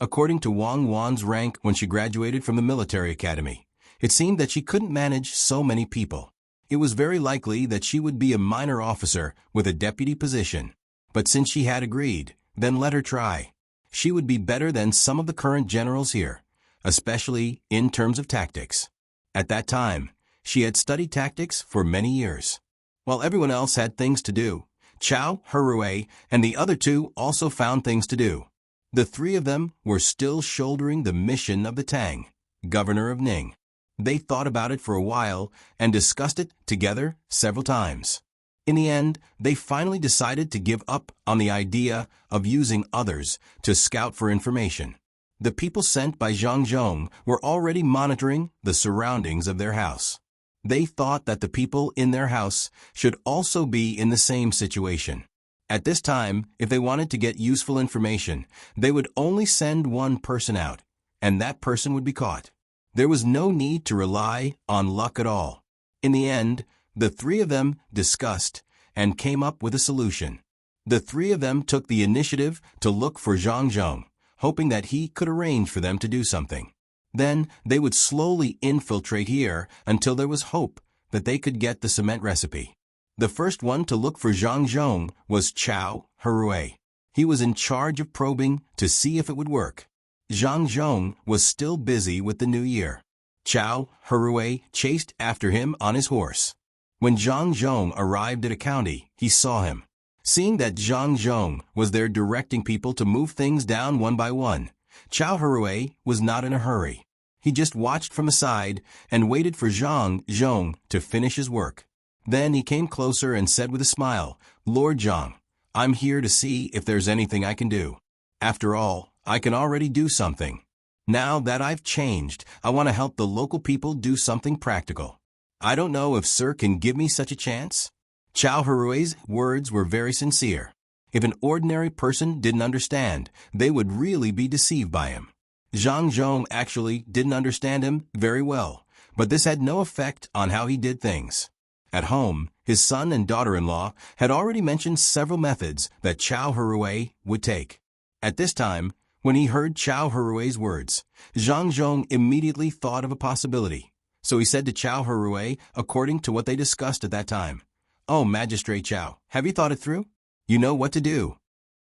According to Wang Wan's rank when she graduated from the military academy, it seemed that she couldn't manage so many people. It was very likely that she would be a minor officer with a deputy position. But since she had agreed, then let her try. She would be better than some of the current generals here, especially in terms of tactics. At that time, she had studied tactics for many years. While everyone else had things to do, Chao, Herue, and the other two also found things to do. The three of them were still shouldering the mission of the Tang, governor of Ning. They thought about it for a while and discussed it together several times. In the end, they finally decided to give up on the idea of using others to scout for information. The people sent by Zhang Zhong were already monitoring the surroundings of their house. They thought that the people in their house should also be in the same situation. At this time, if they wanted to get useful information, they would only send one person out, and that person would be caught. There was no need to rely on luck at all. In the end, the three of them discussed and came up with a solution. The three of them took the initiative to look for Zhang Zhong, hoping that he could arrange for them to do something. Then they would slowly infiltrate here until there was hope that they could get the cement recipe. The first one to look for Zhang Zhong was Chao Herue. He was in charge of probing to see if it would work. Zhang Zhong was still busy with the new year. Chao Herue chased after him on his horse. When Zhang Zhong arrived at a county, he saw him. Seeing that Zhang Zhong was there directing people to move things down one by one, Chao Herue was not in a hurry. He just watched from the side and waited for Zhang Zhong to finish his work. Then he came closer and said with a smile, "Lord Zhang, I'm here to see if there's anything I can do. After all, I can already do something. Now that I've changed, I want to help the local people do something practical. I don't know if Sir can give me such a chance." Chao Herue's words were very sincere. If an ordinary person didn't understand, they would really be deceived by him. Zhang Zhong actually didn't understand him very well, but this had no effect on how he did things. At home, his son and daughter-in-law had already mentioned several methods that Chao Herue would take. At this time, when he heard Chao Herue's words, Zhang Zhong immediately thought of a possibility. So he said to Chao Herue, according to what they discussed at that time, "Oh, Magistrate Chao, have you thought it through? You know what to do."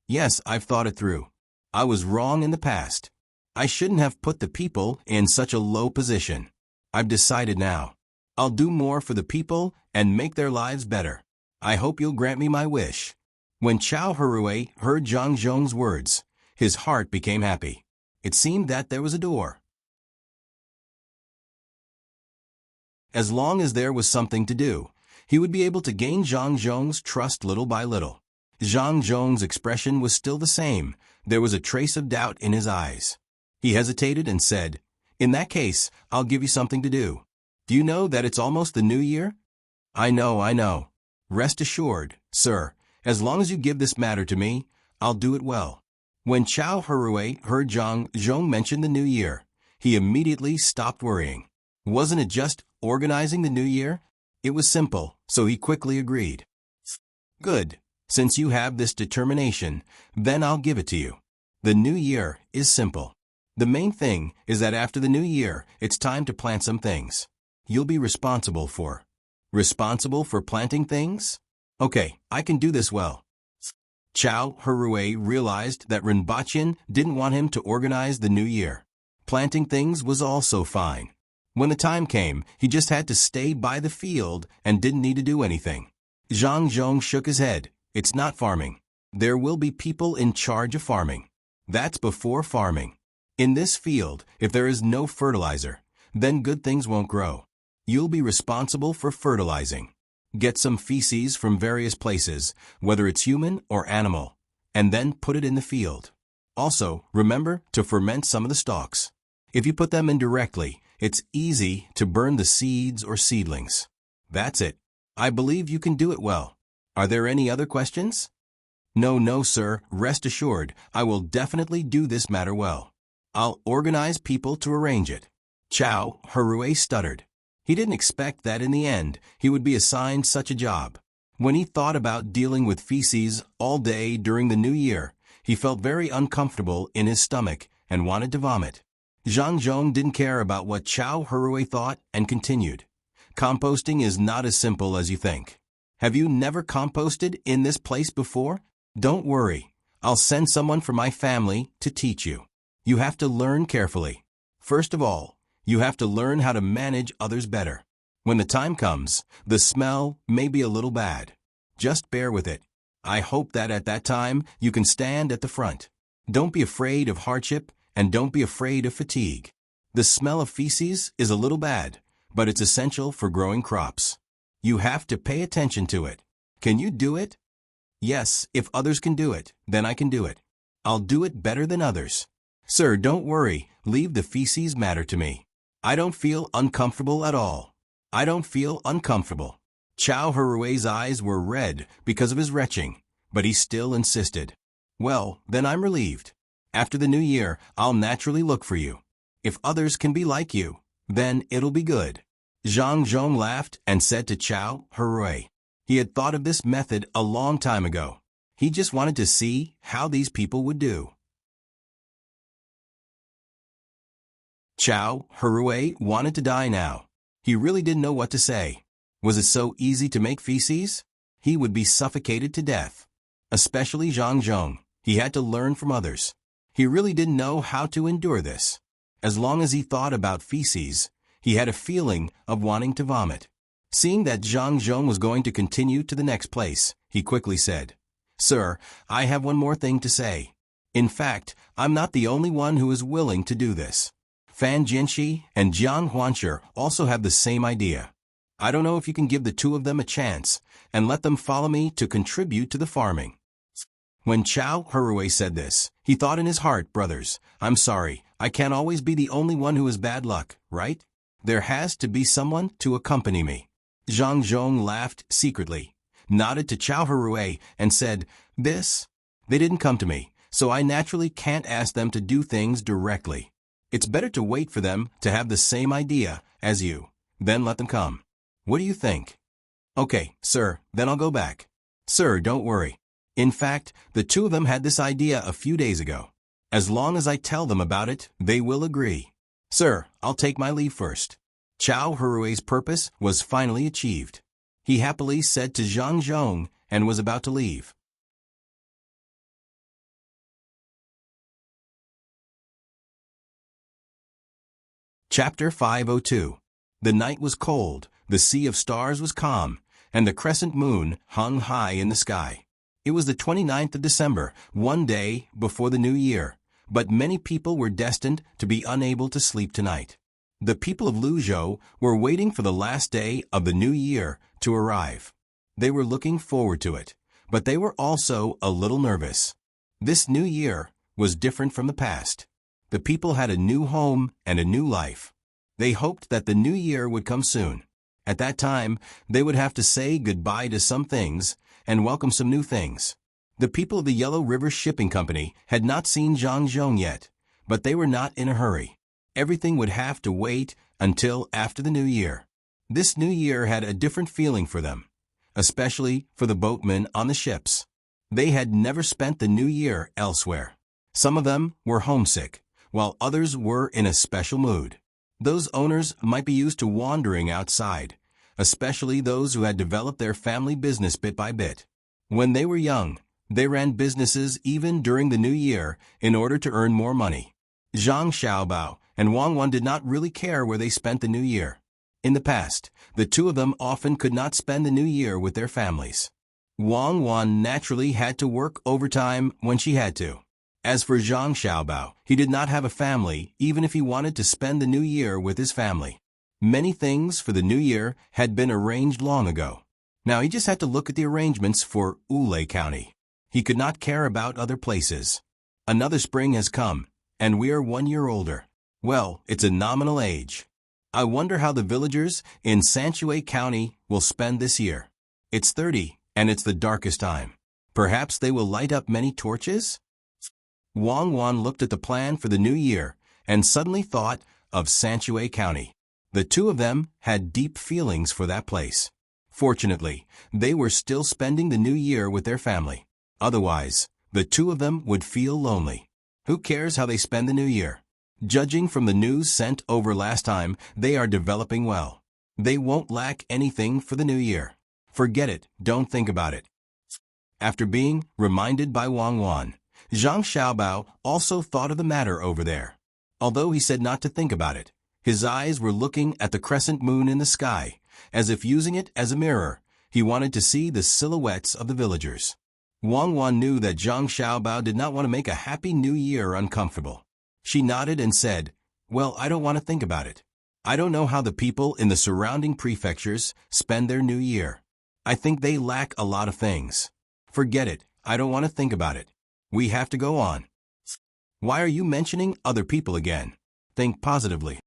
"Yes, I've thought it through. I was wrong in the past. I shouldn't have put the people in such a low position. I've decided now. I'll do more for the people and make their lives better. I hope you'll grant me my wish." When Chao Herue heard Zhang Zhong's words, his heart became happy. It seemed that there was a door. As long as there was something to do, he would be able to gain Zhang Zhong's trust little by little. Zhang Zhong's expression was still the same. There was a trace of doubt in his eyes. He hesitated and said, "In that case, I'll give you something to do. Do you know that it's almost the new year?" I know. Rest assured, sir, as long as you give this matter to me, I'll do it well." When Chao Herue heard Zhang Zhong mention the new year, he immediately stopped worrying. Wasn't it just organizing the new year? It was simple, so he quickly agreed. "Good. Since you have this determination, then I'll give it to you. The new year is simple. The main thing is that after the new year, it's time to plant some things. You'll be responsible for planting things? Okay, I can do this well." Chao Herue realized that Rinpochen didn't want him to organize the new year. Planting things was also fine. When the time came, he just had to stay by the field and didn't need to do anything. Zhang Zhong shook his head. It's not farming. There will be people in charge of farming. That's before farming. In this field, if there is no fertilizer, then good things won't grow. You'll be responsible for fertilizing. Get some feces from various places, whether it's human or animal, and then put it in the field. Also, remember to ferment some of the stalks. If you put them in directly, it's easy to burn the seeds or seedlings. That's it. I believe you can do it well. Are there any other questions? No, sir. Rest assured, I will definitely do this matter well. I'll organize people to arrange it. Chow Harue stuttered. He didn't expect that in the end he would be assigned such a job. When he thought about dealing with feces all day during the new year, he felt very uncomfortable in his stomach and wanted to vomit. Zhang Zhong didn't care about what Chow Harue thought and continued. Composting is not as simple as you think. Have you never composted in this place before? Don't worry. I'll send someone from my family to teach you. You have to learn carefully. First of all, you have to learn how to manage others better. When the time comes, the smell may be a little bad. Just bear with it. I hope that at that time you can stand at the front. Don't be afraid of hardship and don't be afraid of fatigue. The smell of feces is a little bad, but it's essential for growing crops. You have to pay attention to it. Can you do it? Yes, if others can do it, then I can do it. I'll do it better than others. Sir, don't worry. Leave the feces matter to me. I don't feel uncomfortable at all. I don't feel uncomfortable. Chow Harue's eyes were red because of his retching, but he still insisted. Well, then I'm relieved. After the new year, I'll naturally look for you. If others can be like you, then it'll be good. Zhang Zhong laughed and said to Chow Harue. He had thought of this method a long time ago. He just wanted to see how these people would do. Chow Harue wanted to die now. He really didn't know what to say. Was it so easy to make feces? He would be suffocated to death. Especially Zhang Zhong. He had to learn from others. He really didn't know how to endure this. As long as he thought about feces, he had a feeling of wanting to vomit. Seeing that Zhang Zhong was going to continue to the next place, he quickly said, Sir, I have one more thing to say. In fact, I'm not the only one who is willing to do this. Fan Jianxi and Jiang Huanshi also have the same idea. I don't know if you can give the two of them a chance and let them follow me to contribute to the farming. When Chow Harue said this, he thought in his heart, brothers, I'm sorry, I can't always be the only one who has bad luck, right? There has to be someone to accompany me. Zhang Zhong laughed secretly, nodded to Chow Harue, and said, This? They didn't come to me, so I naturally can't ask them to do things directly. It's better to wait for them to have the same idea as you, then let them come. What do you think? Okay, sir, then I'll go back. Sir, don't worry. In fact, the two of them had this idea a few days ago. As long as I tell them about it, they will agree. Sir, I'll take my leave first. Chow Harue's purpose was finally achieved. He happily said to Zhang Zhong and was about to leave. Chapter 502. The night was cold, the sea of stars was calm, and the crescent moon hung high in the sky. It was the 29th of December, one day before the new year, but many people were destined to be unable to sleep tonight. The people of Luzhou were waiting for the last day of the new year to arrive. They were looking forward to it, but they were also a little nervous. This new year was different from the past. The people had a new home and a new life. They hoped that the new year would come soon. At that time, they would have to say goodbye to some things and welcome some new things. The people of the Yellow River Shipping Company had not seen Zhang Zhong yet, but they were not in a hurry. Everything would have to wait until after the new year. This new year had a different feeling for them, especially for the boatmen on the ships. They had never spent the new year elsewhere. Some of them were homesick, while others were in a special mood. Those owners might be used to wandering outside, especially those who had developed their family business bit by bit. When they were young, they ran businesses even during the new year in order to earn more money. Zhang Xiaobao and Wang Wan did not really care where they spent the new year. In the past, the two of them often could not spend the new year with their families. Wang Wan naturally had to work overtime when she had to. As for Zhang Xiaobao, he did not have a family even if he wanted to spend the new year with his family. Many things for the new year had been arranged long ago. Now he just had to look at the arrangements for Wulei County. He could not care about other places. Another spring has come, and we are 1 year older. Well, it's a nominal age. I wonder how the villagers in Sanshui County will spend this year. It's 30, and it's the darkest time. Perhaps they will light up many torches? Wang Wan looked at the plan for the new year and suddenly thought of Sanshui County. The two of them had deep feelings for that place. Fortunately, they were still spending the new year with their family. Otherwise, the two of them would feel lonely. Who cares how they spend the new year? Judging from the news sent over last time, they are developing well. They won't lack anything for the new year. Forget it, don't think about it. After being reminded by Wang Wan, Zhang Xiaobao also thought of the matter over there. Although he said not to think about it, his eyes were looking at the crescent moon in the sky, as if using it as a mirror. He wanted to see the silhouettes of the villagers. Wang Wan knew that Zhang Xiaobao did not want to make a happy new year uncomfortable. She nodded and said, "Well, I don't want to think about it. I don't know how the people in the surrounding prefectures spend their new year. I think they lack a lot of things. Forget it, I don't want to think about it. We have to go on." Why are you mentioning other people again? Think positively.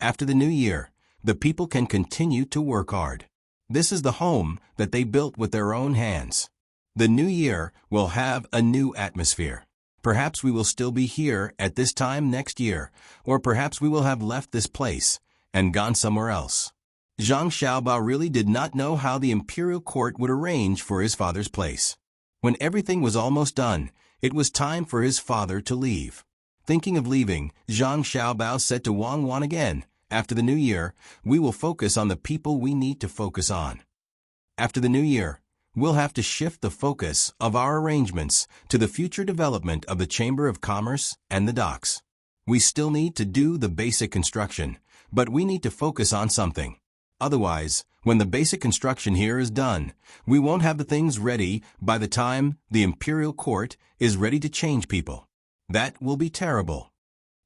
After the new year, the people can continue to work hard. This is the home that they built with their own hands. The new year will have a new atmosphere. Perhaps we will still be here at this time next year, or perhaps we will have left this place and gone somewhere else. Zhang Xiaobao really did not know how the imperial court would arrange for his father's place. When everything was almost done, it was time for his father to leave. Thinking of leaving, Zhang Xiaobao said to Wang Wan again, "After the new year, we will focus on the people we need to focus on. After the new year, we'll have to shift the focus of our arrangements to the future development of the Chamber of Commerce and the docks. We still need to do the basic construction, but we need to focus on something. Otherwise, when the basic construction here is done, we won't have the things ready by the time the imperial court is ready to change people. That will be terrible.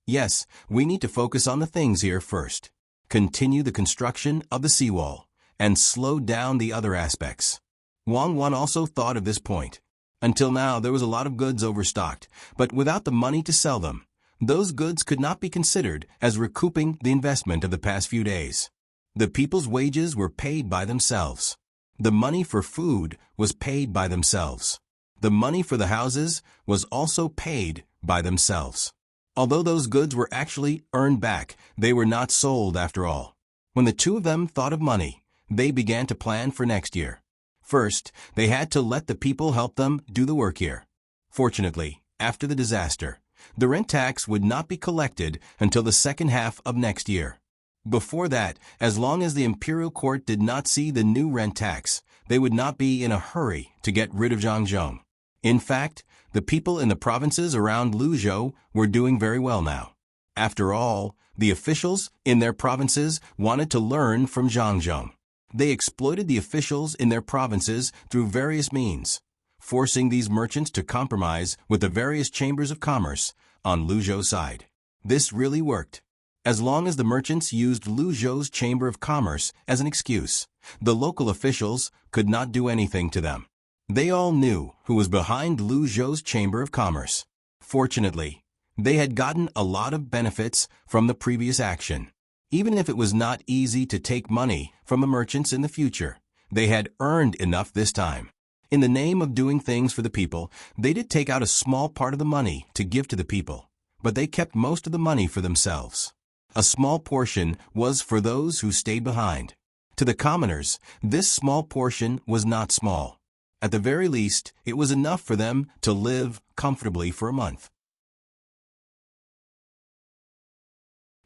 Yes, we need to focus on the things here first. Continue the construction of the seawall, and slow down the other aspects." Wang Wan also thought of this point. Until now, there was a lot of goods overstocked, but without the money to sell them, those goods could not be considered as recouping the investment of the past few days. The people's wages were paid by themselves. The money for food was paid by themselves. The money for the houses was also paid by themselves. Although those goods were actually earned back, they were not sold after all. When the two of them thought of money, they began to plan for next year. First, they had to let the people help them do the work here. Fortunately, after the disaster, the rent tax would not be collected until the second half of next year. Before that, as long as the imperial court did not see the new rent tax, they would not be in a hurry to get rid of Zhangzhong. In fact, the people in the provinces around Luzhou were doing very well now. After all, the officials in their provinces wanted to learn from Zhangzhong. They exploited the officials in their provinces through various means, forcing these merchants to compromise with the various chambers of commerce on Luzhou's side. This really worked. As long as the merchants used Luzhou's chamber of commerce as an excuse, the local officials could not do anything to them. They all knew who was behind Luzhou's chamber of commerce. Fortunately, they had gotten a lot of benefits from the previous action. Even if it was not easy to take money from the merchants in the future, they had earned enough this time. In the name of doing things for the people, they did take out a small part of the money to give to the people, but they kept most of the money for themselves. A small portion was for those who stayed behind. To the commoners, this small portion was not small. At the very least, it was enough for them to live comfortably for a month.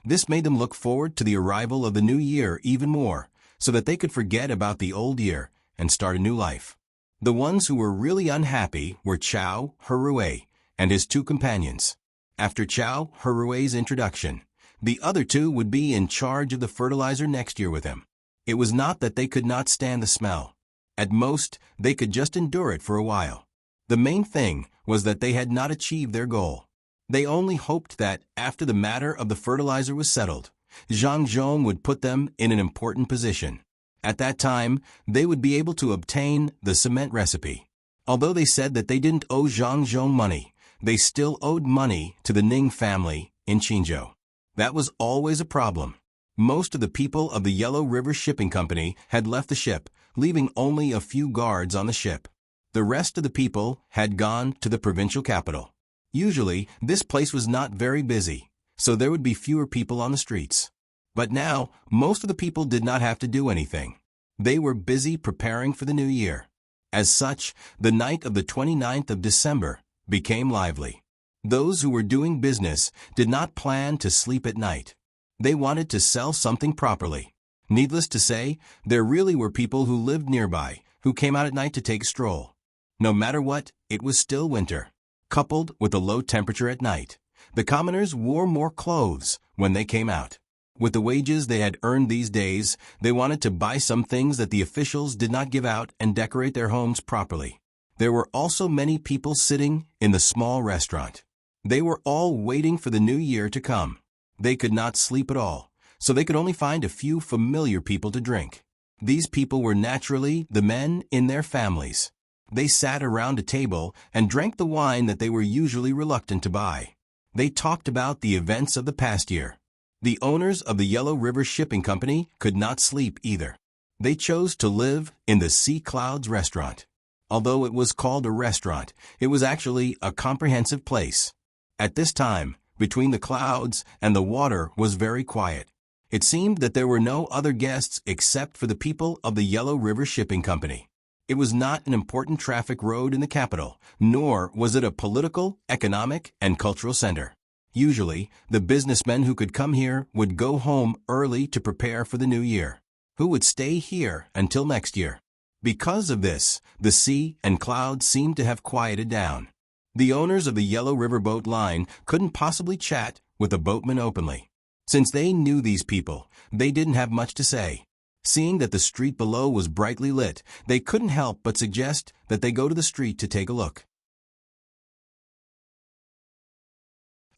This made them look forward to the arrival of the new year even more, so that they could forget about the old year and start a new life. The ones who were really unhappy were Chao Herue and his two companions. After Chow Hurui's introduction, the other two would be in charge of the fertilizer next year with him. It was not that they could not stand the smell. At most, they could just endure it for a while. The main thing was that they had not achieved their goal. They only hoped that, after the matter of the fertilizer was settled, Zhang Zhong would put them in an important position. At that time, they would be able to obtain the cement recipe. Although they said that they didn't owe Zhang Zhong money, they still owed money to the Ning family in Qinzhou. That was always a problem. Most of the people of the Yellow River Shipping Company had left the ship, leaving only a few guards on the ship. The rest of the people had gone to the provincial capital. Usually, this place was not very busy, so there would be fewer people on the streets. But now, most of the people did not have to do anything. They were busy preparing for the new year. As such, the night of the 29th of December became lively. Those who were doing business did not plan to sleep at night. They wanted to sell something properly. Needless to say, there really were people who lived nearby who came out at night to take a stroll. No matter what, it was still winter. Coupled with the low temperature at night, the commoners wore more clothes when they came out. With the wages they had earned these days, they wanted to buy some things that the officials did not give out and decorate their homes properly. There were also many people sitting in the small restaurant. They were all waiting for the new year to come. They could not sleep at all, so they could only find a few familiar people to drink. These people were naturally the men in their families. They sat around a table and drank the wine that they were usually reluctant to buy. They talked about the events of the past year. The owners of the Yellow River Shipping Company could not sleep either. They chose to live in the Sea Clouds restaurant. Although it was called a restaurant, it was actually a comprehensive place. At this time, between the clouds and the water was very quiet. It seemed that there were no other guests except for the people of the Yellow River Shipping Company. It was not an important traffic road in the capital, nor was it a political, economic, and cultural center. Usually, the businessmen who could come here would go home early to prepare for the new year. Who would stay here until next year? Because of this, the sea and clouds seemed to have quieted down. The owners of the Yellow River Boat Line couldn't possibly chat with the boatmen openly. Since they knew these people, they didn't have much to say. Seeing that the street below was brightly lit, they couldn't help but suggest that they go to the street to take a look.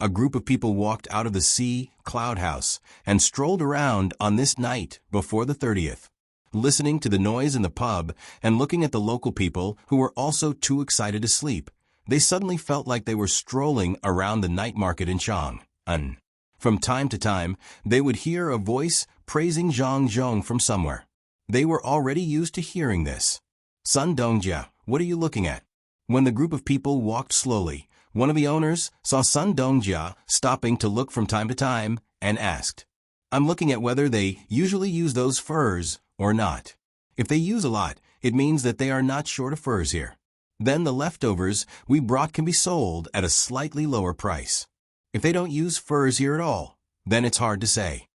A group of people walked out of the Sea Cloud House and strolled around on this night before the 30th. Listening to the noise in the pub and looking at the local people who were also too excited to sleep, they suddenly felt like they were strolling around the night market in Chang'an. From time to time, they would hear a voice praising Zhang Zhong from somewhere. They were already used to hearing this. Sun Dongjia, what are you looking at? When the group of people walked slowly, one of the owners saw Sun Dongjia stopping to look from time to time and asked, I'm looking at whether they usually use those furs or not. If they use a lot, it means that they are not short of furs here. Then the leftovers we brought can be sold at a slightly lower price. If they don't use furs here at all, then it's hard to say.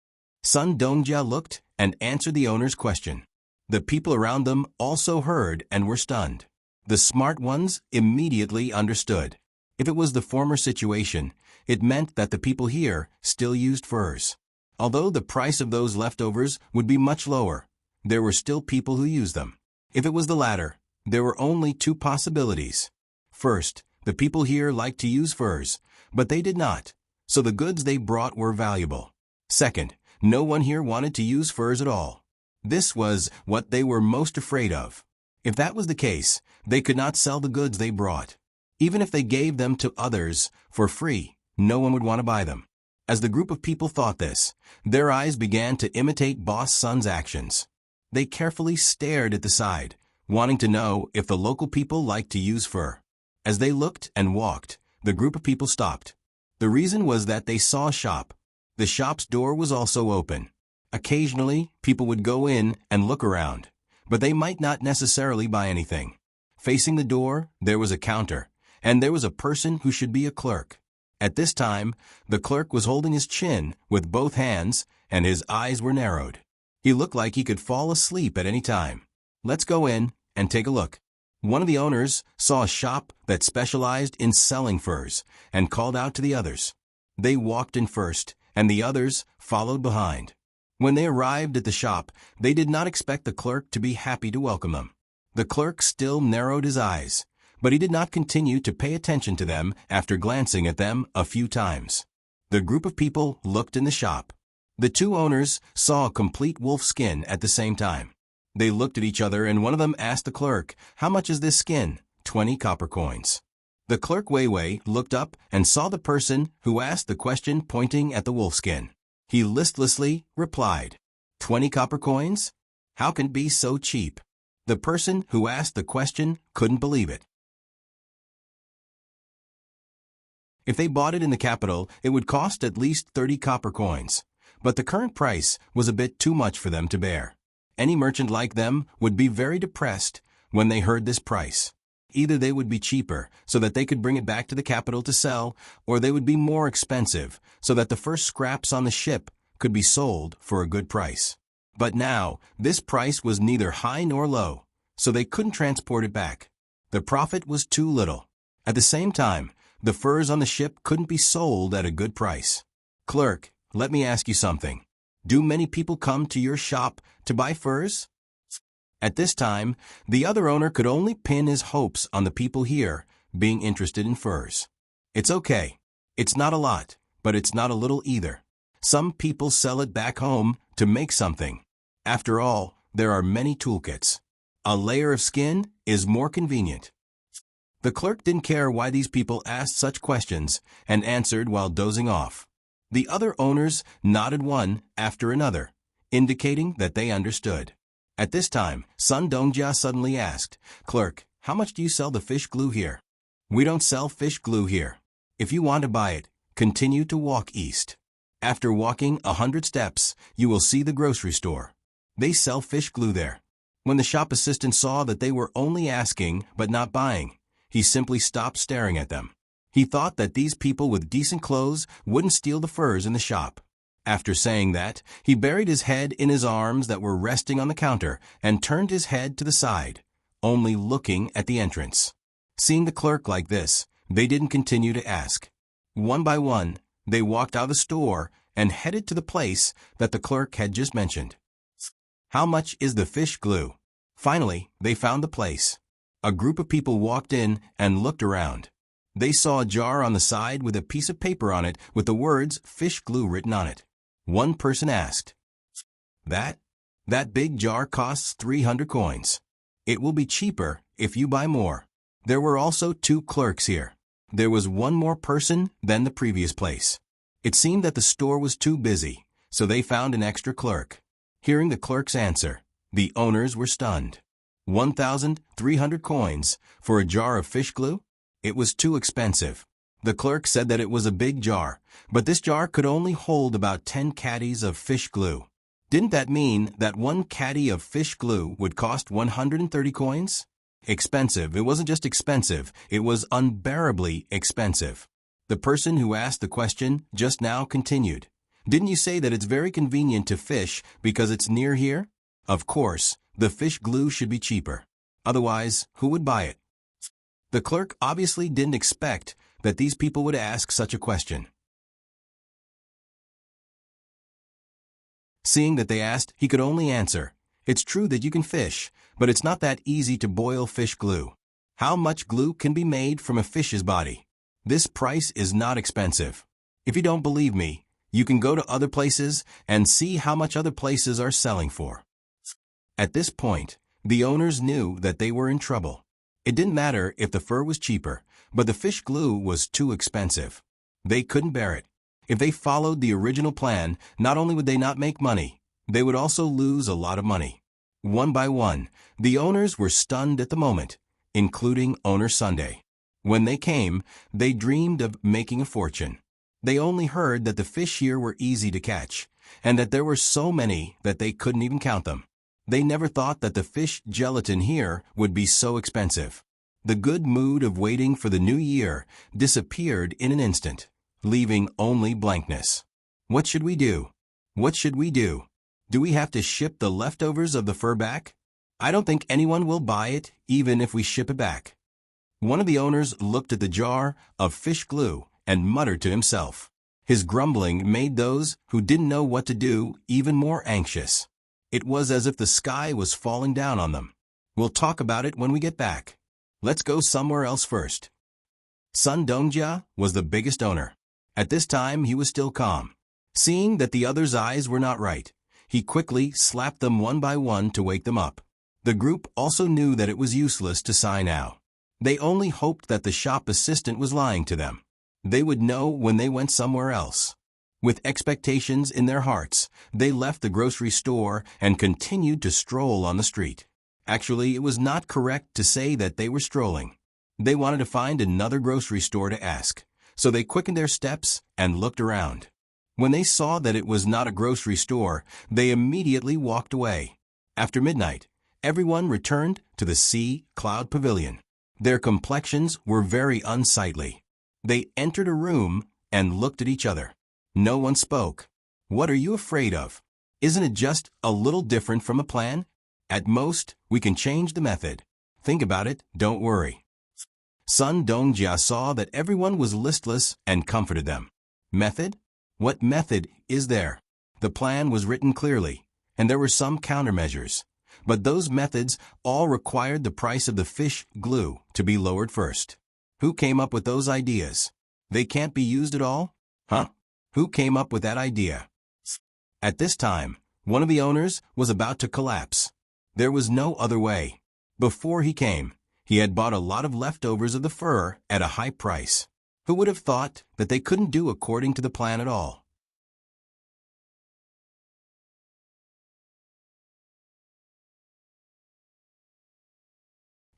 Sun Dongjia looked and answered the owner's question. The people around them also heard and were stunned. The smart ones immediately understood. If it was the former situation, it meant that the people here still used furs. Although the price of those leftovers would be much lower, there were still people who used them. If it was the latter, there were only two possibilities. First, the people here liked to use furs, but they did not, so the goods they brought were valuable. Second, no one here wanted to use furs at all. This was what they were most afraid of. If that was the case, they could not sell the goods they brought. Even if they gave them to others for free, no one would want to buy them. As the group of people thought this, their eyes began to imitate Boss Sun's actions. They carefully stared at the side, wanting to know if the local people liked to use fur. As they looked and walked, the group of people stopped. The reason was that they saw a shop. The shop's door was also open. Occasionally, people would go in and look around, but they might not necessarily buy anything. Facing the door, there was a counter, and there was a person who should be a clerk. At this time, the clerk was holding his chin with both hands, and his eyes were narrowed. He looked like he could fall asleep at any time. Let's go in and take a look. One of the owners saw a shop that specialized in selling furs and called out to the others. They walked in first, and the others followed behind. When they arrived at the shop, they did not expect the clerk to be happy to welcome them. The clerk still narrowed his eyes, but he did not continue to pay attention to them after glancing at them a few times. The group of people looked in the shop. The two owners saw a complete wolf skin at the same time. They looked at each other, and one of them asked the clerk, "How much is this skin?" 20 copper coins. The clerk Weiwei looked up and saw the person who asked the question pointing at the wolfskin. He listlessly replied, 20 copper coins? How can it be so cheap? The person who asked the question couldn't believe it. If they bought it in the capital, it would cost at least 30 copper coins. But the current price was a bit too much for them to bear. Any merchant like them would be very depressed when they heard this price. Either they would be cheaper so that they could bring it back to the capital to sell, or they would be more expensive so that the first scraps on the ship could be sold for a good price. But now, this price was neither high nor low, so they couldn't transport it back. The profit was too little. At the same time, the furs on the ship couldn't be sold at a good price. Clerk, let me ask you something. Do many people come to your shop to buy furs? At this time, the other owner could only pin his hopes on the people here being interested in furs. It's okay. It's not a lot, but it's not a little either. Some people sell it back home to make something. After all, there are many toolkits. A layer of skin is more convenient. The clerk didn't care why these people asked such questions and answered while dozing off. The other owners nodded one after another, indicating that they understood. At this time, Sun Dongjia suddenly asked, "Clerk, how much do you sell the fish glue here?" "We don't sell fish glue here. If you want to buy it, continue to walk east. After walking 100 steps, you will see the grocery store. They sell fish glue there." When the shop assistant saw that they were only asking but not buying, he simply stopped staring at them. He thought that these people with decent clothes wouldn't steal the furs in the shop. After saying that, he buried his head in his arms that were resting on the counter and turned his head to the side, only looking at the entrance. Seeing the clerk like this, they didn't continue to ask. One by one, they walked out of the store and headed to the place that the clerk had just mentioned. "How much is the fish glue?" Finally, they found the place. A group of people walked in and looked around. They saw a jar on the side with a piece of paper on it with the words fish glue written on it. One person asked, That big jar costs 300 coins. It will be cheaper if you buy more." There were also two clerks here. There was one more person than the previous place. It seemed that the store was too busy, so they found an extra clerk. Hearing the clerk's answer, the owners were stunned. 1,300 coins for a jar of fish glue? It was too expensive. The clerk said that it was a big jar, but this jar could only hold about 10 caddies of fish glue. Didn't that mean that one caddy of fish glue would cost 130 coins? Expensive. It wasn't just expensive, it was unbearably expensive. The person who asked the question just now continued, "Didn't you say that it's very convenient to fish because it's near here? Of course, the fish glue should be cheaper. Otherwise, who would buy it?" The clerk obviously didn't expect that these people would ask such a question. Seeing that they asked, he could only answer, "It's true that you can fish, but it's not that easy to boil fish glue. How much glue can be made from a fish's body? This price is not expensive. If you don't believe me, you can go to other places and see how much other places are selling for." At this point, the owners knew that they were in trouble. It didn't matter if the fur was cheaper, but the fish glue was too expensive. They couldn't bear it. If they followed the original plan, not only would they not make money, they would also lose a lot of money. One by one, the owners were stunned at the moment, including owner Sunday. When they came, they dreamed of making a fortune. They only heard that the fish here were easy to catch, and that there were so many that they couldn't even count them. They never thought that the fish gelatin here would be so expensive. The good mood of waiting for the new year disappeared in an instant, leaving only blankness. What should we do? What should we do? Do we have to ship the leftovers of the fur back? I don't think anyone will buy it, even if we ship it back." One of the owners looked at the jar of fish glue and muttered to himself. His grumbling made those who didn't know what to do even more anxious. It was as if the sky was falling down on them. "We'll talk about it when we get back. Let's go somewhere else first." Sun Dongjia was the biggest owner. At this time, he was still calm. Seeing that the others' eyes were not right, he quickly slapped them one by one to wake them up. The group also knew that it was useless to sigh now. They only hoped that the shop assistant was lying to them. They would know when they went somewhere else. With expectations in their hearts, they left the grocery store and continued to stroll on the street. Actually, it was not correct to say that they were strolling. They wanted to find another grocery store to ask, so they quickened their steps and looked around. When they saw that it was not a grocery store, they immediately walked away. After midnight, everyone returned to the Sea Cloud Pavilion. Their complexions were very unsightly. They entered a room and looked at each other. No one spoke. "What are you afraid of? Isn't it just a little different from a plan? At most, we can change the method. Think about it, don't worry." Sun Dongjia saw that everyone was listless and comforted them. Method? What method is there? The plan was written clearly, and there were some countermeasures. But those methods all required the price of the fish glue to be lowered first. Who came up with those ideas? They can't be used at all? Huh? Who came up with that idea? At this time, one of the owners was about to collapse. There was no other way. Before he came, he had bought a lot of leftovers of the fur at a high price. Who would have thought that they couldn't do according to the plan at all?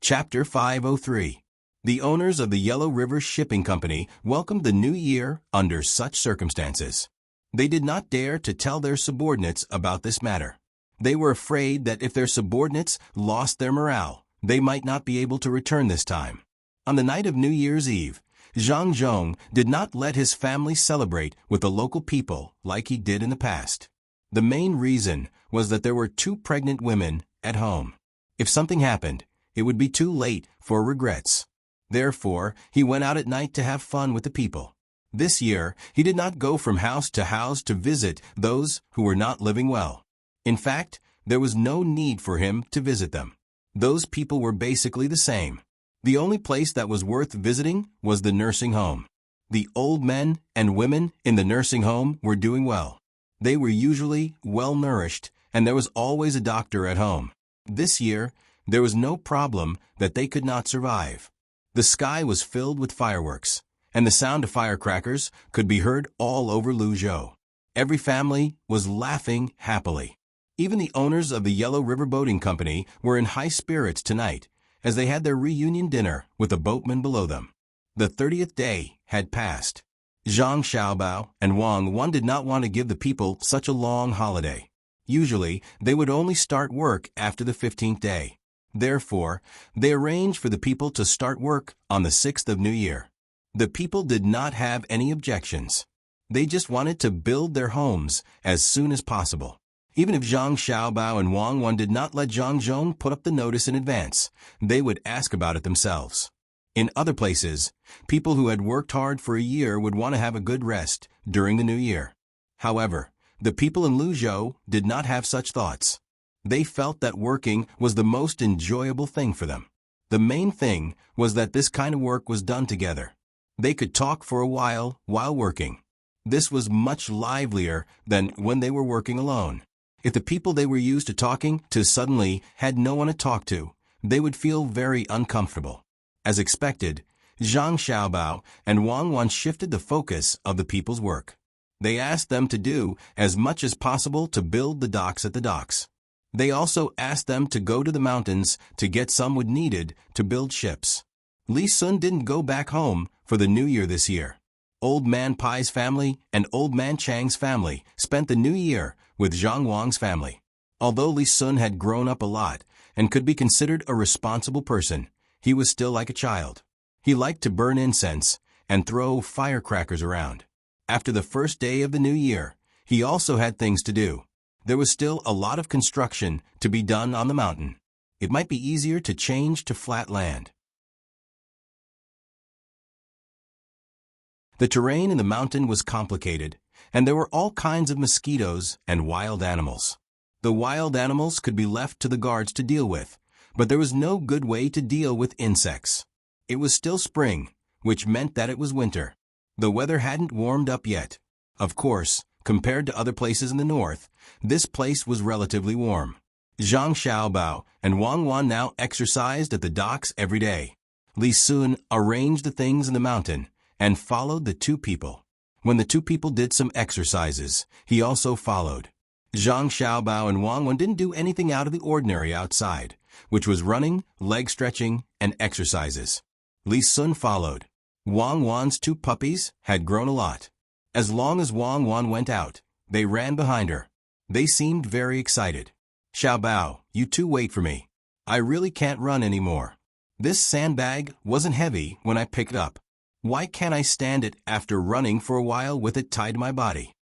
Chapter 503. The owners of the Yellow River Shipping Company welcomed the new year under such circumstances. They did not dare to tell their subordinates about this matter. They were afraid that if their subordinates lost their morale, they might not be able to return this time. On the night of New Year's Eve, Zhang Zhong did not let his family celebrate with the local people like he did in the past. The main reason was that there were 2 pregnant women at home. If something happened, it would be too late for regrets. Therefore, he went out at night to have fun with the people. This year, he did not go from house to visit those who were not living well. In fact, there was no need for him to visit them. Those people were basically the same. The only place that was worth visiting was the nursing home. The old men and women in the nursing home were doing well. They were usually well-nourished, and there was always a doctor at home. This year, there was no problem that they could not survive. The sky was filled with fireworks, and the sound of firecrackers could be heard all over Luzhou. Every family was laughing happily. Even the owners of the Yellow River Boating Company were in high spirits tonight, as they had their reunion dinner with the boatmen below them. The 30th day had passed. Zhang Xiaobao and Wang Wan did not want to give the people such a long holiday. Usually, they would only start work after the 15th day. Therefore, they arranged for the people to start work on the 6th of New Year. The people did not have any objections. They just wanted to build their homes as soon as possible. Even if Zhang Xiaobao and Wang Wan did not let Zhang Zhong put up the notice in advance, they would ask about it themselves. In other places, people who had worked hard for a year would want to have a good rest during the new year. However, the people in Luzhou did not have such thoughts. They felt that working was the most enjoyable thing for them. The main thing was that this kind of work was done together. They could talk for a while working. This was much livelier than when they were working alone. If the people they were used to talking to suddenly had no one to talk to, they would feel very uncomfortable. As expected, Zhang Xiaobao and Wang Wan shifted the focus of the people's work. They asked them to do as much as possible to build the docks at the docks. They also asked them to go to the mountains to get some wood needed to build ships. Li Sun didn't go back home for the new year this year. Old Man Pai's family and Old Man Chang's family spent the new year with Zhang Wang's family. Although Li Sun had grown up a lot and could be considered a responsible person, he was still like a child. He liked to burn incense and throw firecrackers around. After the first day of the new year, he also had things to do. There was still a lot of construction to be done on the mountain. It might be easier to change to flat land. The terrain in the mountain was complicated, and there were all kinds of mosquitoes and wild animals. The wild animals could be left to the guards to deal with, but there was no good way to deal with insects. It was still spring, which meant that it was winter. The weather hadn't warmed up yet. Of course, compared to other places in the north, this place was relatively warm. Zhang Xiaobao and Wang Wan now exercised at the docks every day. Li Sun arranged the things in the mountain and followed the two people. When the two people did some exercises, he also followed. Zhang Xiaobao and Wang Wan didn't do anything out of the ordinary outside, which was running, leg stretching, and exercises. Li Sun followed. Wang Wan's two puppies had grown a lot. As long as Wang Wan went out, they ran behind her. They seemed very excited. Xiaobao, you two wait for me. I really can't run anymore. This sandbag wasn't heavy when I picked it up. Why can't I stand it after running for a while with it tied to my body?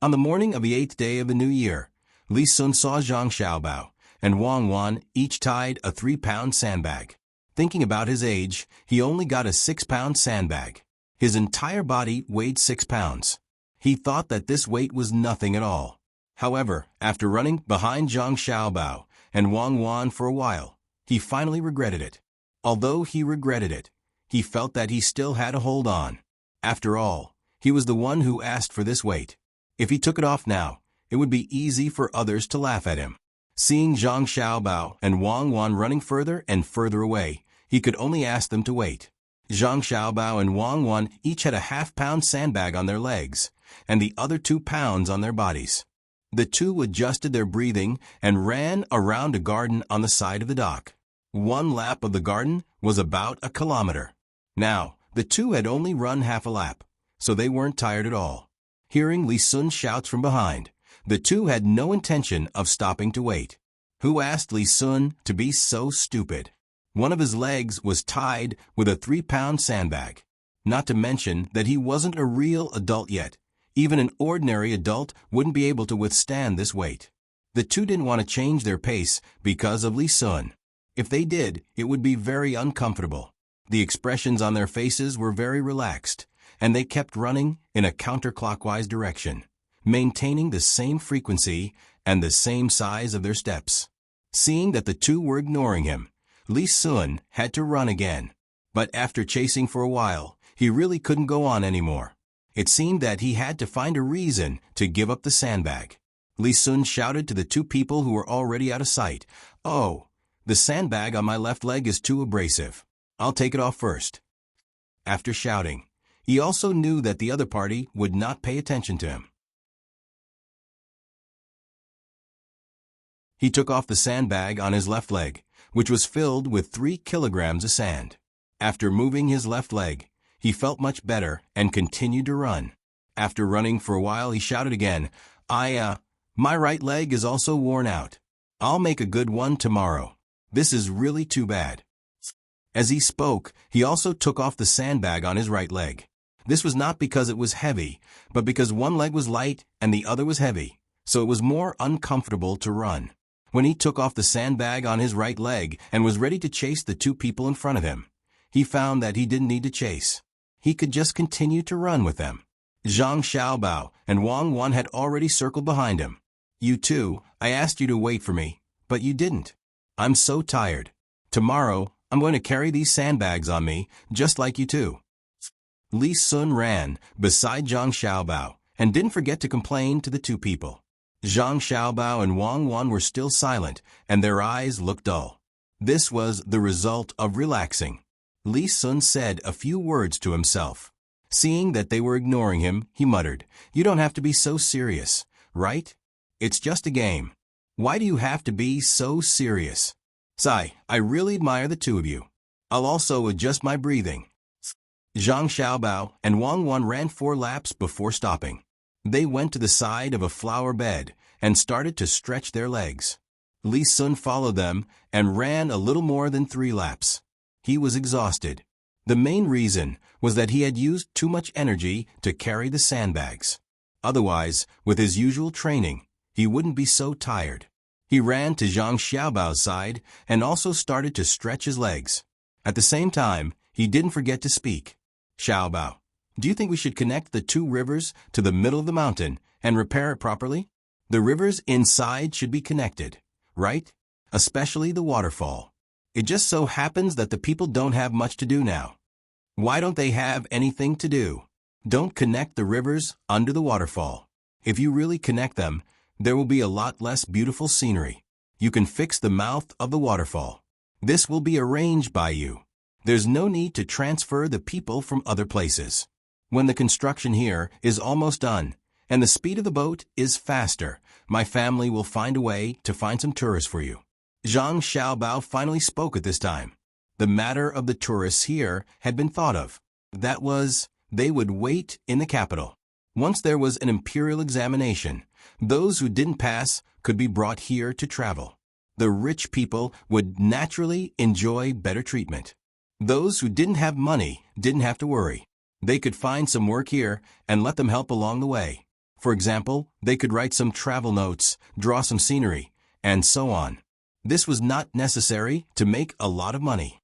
On the morning of the 8th day of the new year, Li Sun saw Zhang Xiaobao and Wang Wan each tied a 3-pound sandbag. Thinking about his age, he only got a 6-pound sandbag. His entire body weighed 6 pounds. He thought that this weight was nothing at all. However, after running behind Zhang Xiaobao and Wang Wan for a while, he finally regretted it. Although he regretted it, he felt that he still had a hold on. After all, he was the one who asked for this weight. If he took it off now, it would be easy for others to laugh at him. Seeing Zhang Xiaobao and Wang Wan running further and further away, he could only ask them to wait. Zhang Xiaobao and Wang Wan each had a half-pound sandbag on their legs, and the other 2 pounds on their bodies. The two adjusted their breathing and ran around a garden on the side of the dock. 1 lap of the garden was about 1 kilometer. Now, the two had only run half a lap, so they weren't tired at all. Hearing Li Sun's shouts from behind, the two had no intention of stopping to wait. Who asked Li Sun to be so stupid? One of his legs was tied with a 3-pound sandbag. Not to mention that he wasn't a real adult yet. Even an ordinary adult wouldn't be able to withstand this weight. The two didn't want to change their pace because of Li Sun. If they did, it would be very uncomfortable. The expressions on their faces were very relaxed, and they kept running in a counterclockwise direction, maintaining the same frequency and the same size of their steps. Seeing that the two were ignoring him, Li Sun had to run again. But after chasing for a while, he really couldn't go on anymore. It seemed that he had to find a reason to give up the sandbag. Li Sun shouted to the two people who were already out of sight, "Oh, the sandbag on my left leg is too abrasive. I'll take it off first." After shouting, he also knew that the other party would not pay attention to him. He took off the sandbag on his left leg, which was filled with 3 kilograms of sand. After moving his left leg, he felt much better and continued to run. After running for a while, he shouted again, My right leg is also worn out. I'll make a good one tomorrow. This is really too bad." As he spoke, he also took off the sandbag on his right leg. This was not because it was heavy, but because one leg was light and the other was heavy, so it was more uncomfortable to run. When he took off the sandbag on his right leg and was ready to chase the two people in front of him, he found that he didn't need to chase. He could just continue to run with them. Zhang Xiaobao and Wang Wan had already circled behind him. "You two, I asked you to wait for me, but you didn't. I'm so tired. Tomorrow, I'm going to carry these sandbags on me, just like you two." Li Sun ran beside Zhang Xiaobao and didn't forget to complain to the two people. Zhang Xiaobao and Wang Wan were still silent, and their eyes looked dull. This was the result of relaxing. Li Sun said a few words to himself. Seeing that they were ignoring him, he muttered, "You don't have to be so serious, right? It's just a game. Why do you have to be so serious? Sai, I really admire the two of you. I'll also adjust my breathing." Zhang Xiaobao and Wang Wan ran 4 laps before stopping. They went to the side of a flower bed and started to stretch their legs. Li Sun followed them and ran a little more than 3 laps. He was exhausted. The main reason was that he had used too much energy to carry the sandbags. Otherwise, with his usual training, he wouldn't be so tired. He ran to Zhang Xiaobao's side and also started to stretch his legs. At the same time, he didn't forget to speak. Xiaobao, do you think we should connect the two rivers to the middle of the mountain and repair it properly? The rivers inside should be connected, right? Especially the waterfall. It just so happens that the people don't have much to do now. Why don't they have anything to do? Don't connect the rivers under the waterfall. If you really connect them, there will be a lot less beautiful scenery. You can fix the mouth of the waterfall. This will be arranged by you. There's no need to transfer the people from other places. When the construction here is almost done, and the speed of the boat is faster, my family will find a way to find some tourists for you. Zhang Xiaobao finally spoke at this time. The matter of the tourists here had been thought of. That was, they would wait in the capital. Once there was an imperial examination, those who didn't pass could be brought here to travel. The rich people would naturally enjoy better treatment. Those who didn't have money didn't have to worry. They could find some work here and let them help along the way. For example, they could write some travel notes, draw some scenery, and so on. This was not necessary to make a lot of money.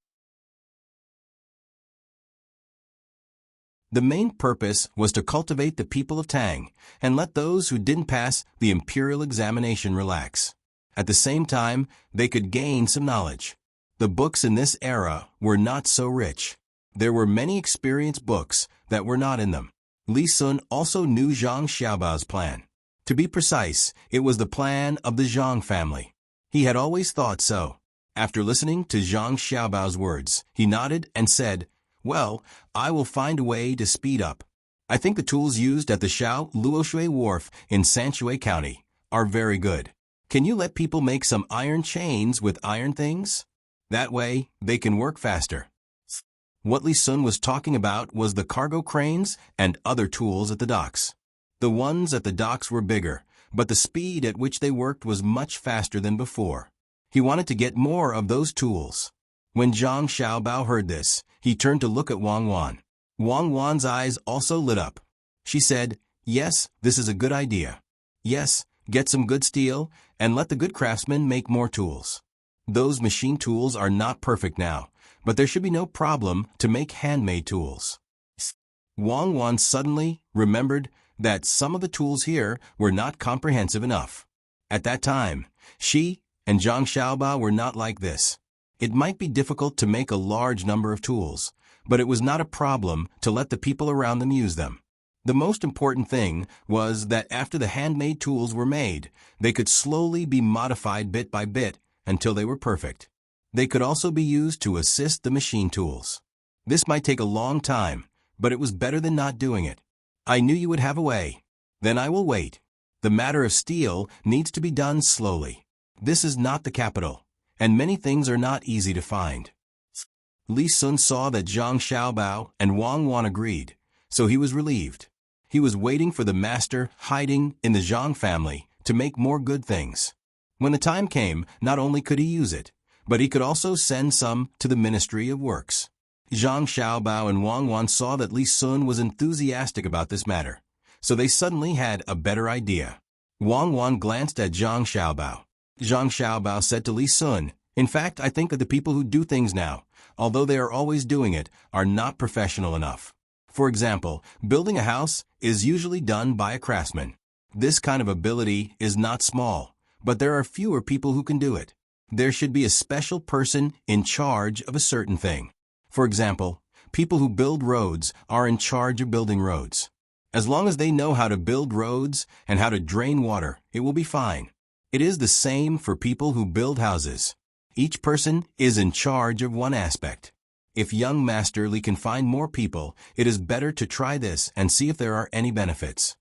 The main purpose was to cultivate the people of Tang and let those who didn't pass the imperial examination relax. At the same time, they could gain some knowledge. The books in this era were not so rich. There were many experienced books that were not in them. Li Sun also knew Zhang Xiaobao's plan. To be precise, it was the plan of the Zhang family. He had always thought so. After listening to Zhang Xiaobao's words, he nodded and said, "Well, I will find a way to speed up. I think the tools used at the Shao Luoshui Wharf in Sanshui County are very good. Can you let people make some iron chains with iron things? That way, they can work faster." What Li Sun was talking about was the cargo cranes and other tools at the docks. The ones at the docks were bigger, but the speed at which they worked was much faster than before. He wanted to get more of those tools. When Zhang Xiaobao heard this, he turned to look at Wang Wan. Wang Wan's eyes also lit up. She said, "Yes, this is a good idea. Yes, get some good steel, and let the good craftsmen make more tools. Those machine tools are not perfect now, but there should be no problem to make handmade tools." Wang Wan suddenly remembered that some of the tools here were not comprehensive enough. At that time, she and Zhang Xiaobao were not like this. It might be difficult to make a large number of tools, but it was not a problem to let the people around them use them. The most important thing was that after the handmade tools were made, they could slowly be modified bit by bit until they were perfect. They could also be used to assist the machine tools. This might take a long time, but it was better than not doing it. I knew you would have a way. Then I will wait. The matter of steel needs to be done slowly. This is not the capital, and many things are not easy to find. Li Sun saw that Zhang Xiaobao and Wang Wan agreed, so he was relieved. He was waiting for the master hiding in the Zhang family to make more good things. When the time came, not only could he use it, but he could also send some to the Ministry of Works. Zhang Xiaobao and Wang Wan saw that Li Sun was enthusiastic about this matter, so they suddenly had a better idea. Wang Wan glanced at Zhang Xiaobao. Zhang Xiaobao said to Li Sun, "In fact, I think that the people who do things now, although they are always doing it, are not professional enough. For example, building a house is usually done by a craftsman. This kind of ability is not small, but there are fewer people who can do it. There should be a special person in charge of a certain thing. For example, people who build roads are in charge of building roads. As long as they know how to build roads and how to drain water, it will be fine. It is the same for people who build houses. Each person is in charge of one aspect. If young Master Li can find more people, it is better to try this and see if there are any benefits.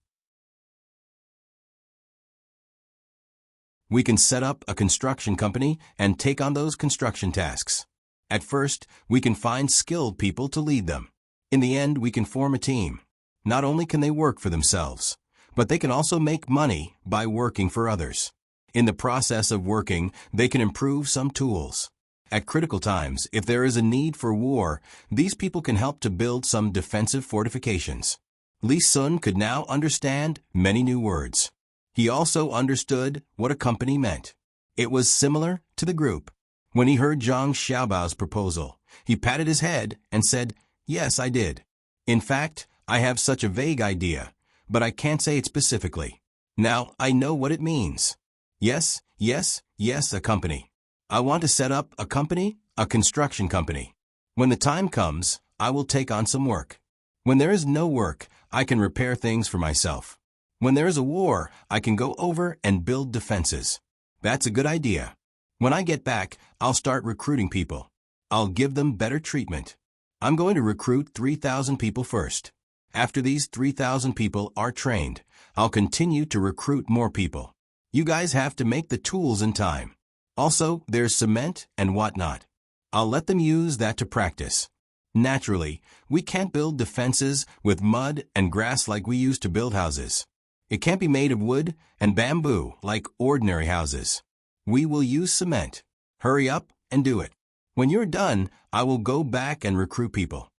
We can set up a construction company and take on those construction tasks. At first, we can find skilled people to lead them. In the end, we can form a team. Not only can they work for themselves, but they can also make money by working for others. In the process of working, they can improve some tools. At critical times, if there is a need for war, these people can help to build some defensive fortifications. Li Sun could now understand many new words. He also understood what a company meant. It was similar to the group. When he heard Zhang Xiaobao's proposal, he patted his head and said, "Yes, I did. In fact, I have such a vague idea, but I can't say it specifically. Now I know what it means. Yes, yes, yes, a company. I want to set up a company, a construction company. When the time comes, I will take on some work. When there is no work, I can repair things for myself. When there is a war, I can go over and build defenses. That's a good idea. When I get back, I'll start recruiting people. I'll give them better treatment. I'm going to recruit 3,000 people first. After these 3,000 people are trained, I'll continue to recruit more people. You guys have to make the tools in time. Also, there's cement and whatnot. I'll let them use that to practice. Naturally, we can't build defenses with mud and grass like we used to build houses. It can't be made of wood and bamboo like ordinary houses. We will use cement. Hurry up and do it. When you're done, I will go back and recruit people."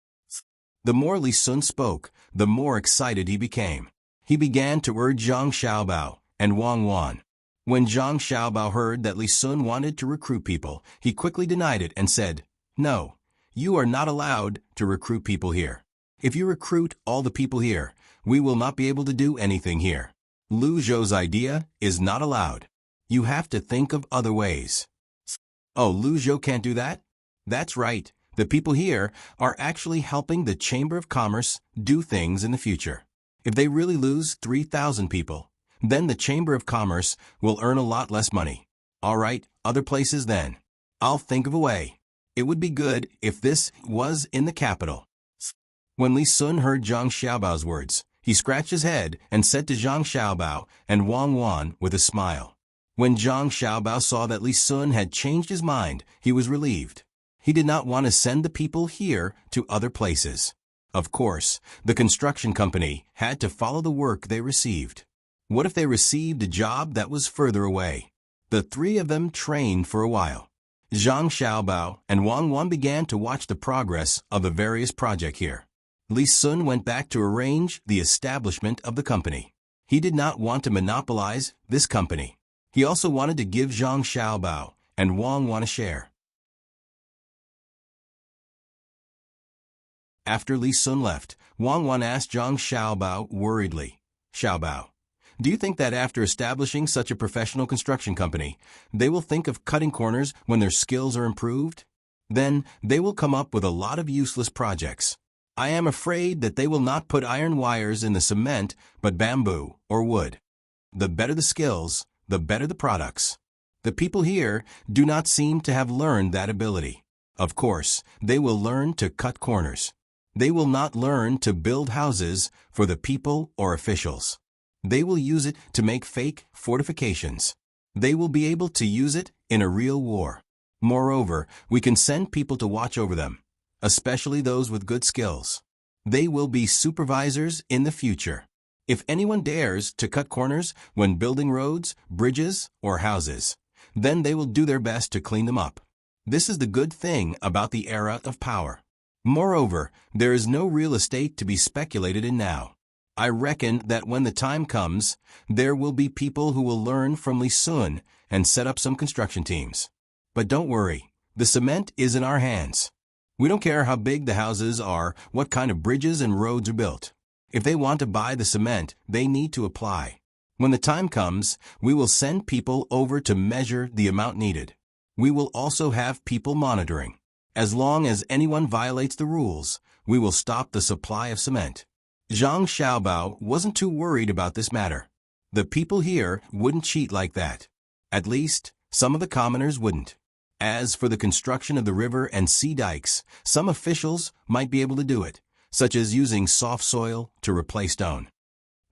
The more Li Sun spoke, the more excited he became. He began to urge Zhang Xiaobao and Wang Wan. When Zhang Xiaobao heard that Li Sun wanted to recruit people, he quickly denied it and said, "No, you are not allowed to recruit people here. If you recruit all the people here, we will not be able to do anything here. Lu Zhou's idea is not allowed. You have to think of other ways." "Oh, Lu Zhou can't do that?" "That's right. The people here are actually helping the Chamber of Commerce do things in the future. If they really lose 3,000 people, then the Chamber of Commerce will earn a lot less money. All right, other places then. I'll think of a way. It would be good if this was in the capital." When Li Sun heard Zhang Xiaobao's words, he scratched his head and said to Zhang Xiaobao and Wang Wan with a smile. When Zhang Xiaobao saw that Li Sun had changed his mind, he was relieved. He did not want to send the people here to other places. Of course, the construction company had to follow the work they received. What if they received a job that was further away? The three of them trained for a while. Zhang Xiaobao and Wang Wan began to watch the progress of the various projects here. Li Sun went back to arrange the establishment of the company. He did not want to monopolize this company. He also wanted to give Zhang Xiaobao and Wang Wan a share. After Li Sun left, Wang Wan asked Zhang Xiaobao worriedly, "Xiaobao, do you think that after establishing such a professional construction company, they will think of cutting corners when their skills are improved? Then they will come up with a lot of useless projects. I am afraid that they will not put iron wires in the cement, but bamboo or wood. The better the skills, the better the products. The people here do not seem to have learned that ability. Of course, they will learn to cut corners. They will not learn to build houses for the people or officials. They will use it to make fake fortifications. They will be able to use it in a real war. Moreover, we can send people to watch over them, especially those with good skills. They will be supervisors in the future. If anyone dares to cut corners when building roads, bridges, or houses, then they will do their best to clean them up. This is the good thing about the era of power. Moreover, there is no real estate to be speculated in now. I reckon that when the time comes, there will be people who will learn from Li Sun and set up some construction teams. But don't worry, the cement is in our hands. We don't care how big the houses are, what kind of bridges and roads are built. If they want to buy the cement, they need to apply. When the time comes, we will send people over to measure the amount needed. We will also have people monitoring. As long as anyone violates the rules, we will stop the supply of cement." Zhang Xiaobao wasn't too worried about this matter. The people here wouldn't cheat like that. At least, some of the commoners wouldn't. As for the construction of the river and sea dikes, some officials might be able to do it, such as using soft soil to replace stone.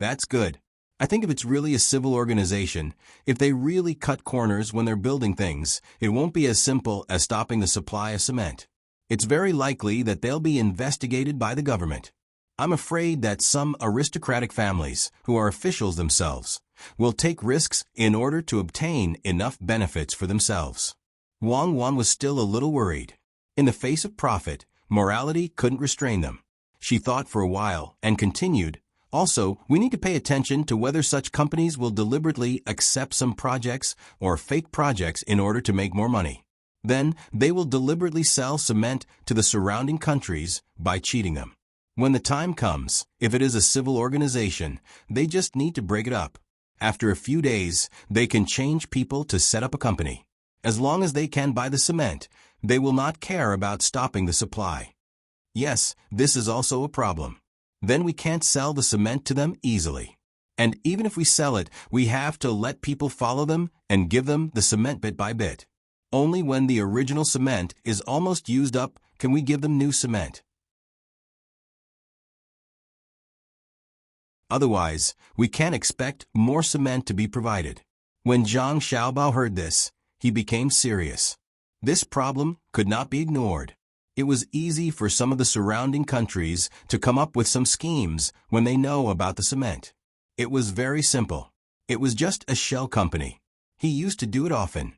That's good. I think if it's really a civil organization, if they really cut corners when they're building things, it won't be as simple as stopping the supply of cement. It's very likely that they'll be investigated by the government. I'm afraid that some aristocratic families, who are officials themselves, will take risks in order to obtain enough benefits for themselves. Wang Wan was still a little worried. In the face of profit, morality couldn't restrain them. She thought for a while and continued, Also, we need to pay attention to whether such companies will deliberately accept some projects or fake projects in order to make more money. Then, they will deliberately sell cement to the surrounding countries by cheating them. When the time comes, if it is a civil organization, they just need to break it up. After a few days, they can change people to set up a company. As long as they can buy the cement, they will not care about stopping the supply. Yes, this is also a problem. Then we can't sell the cement to them easily. And even if we sell it, we have to let people follow them and give them the cement bit by bit. Only when the original cement is almost used up can we give them new cement. Otherwise, we can't expect more cement to be provided. When Zhang Xiaobao heard this, he became serious. This problem could not be ignored. It was easy for some of the surrounding countries to come up with some schemes when they know about the cement. It was very simple. It was just a shell company. He used to do it often.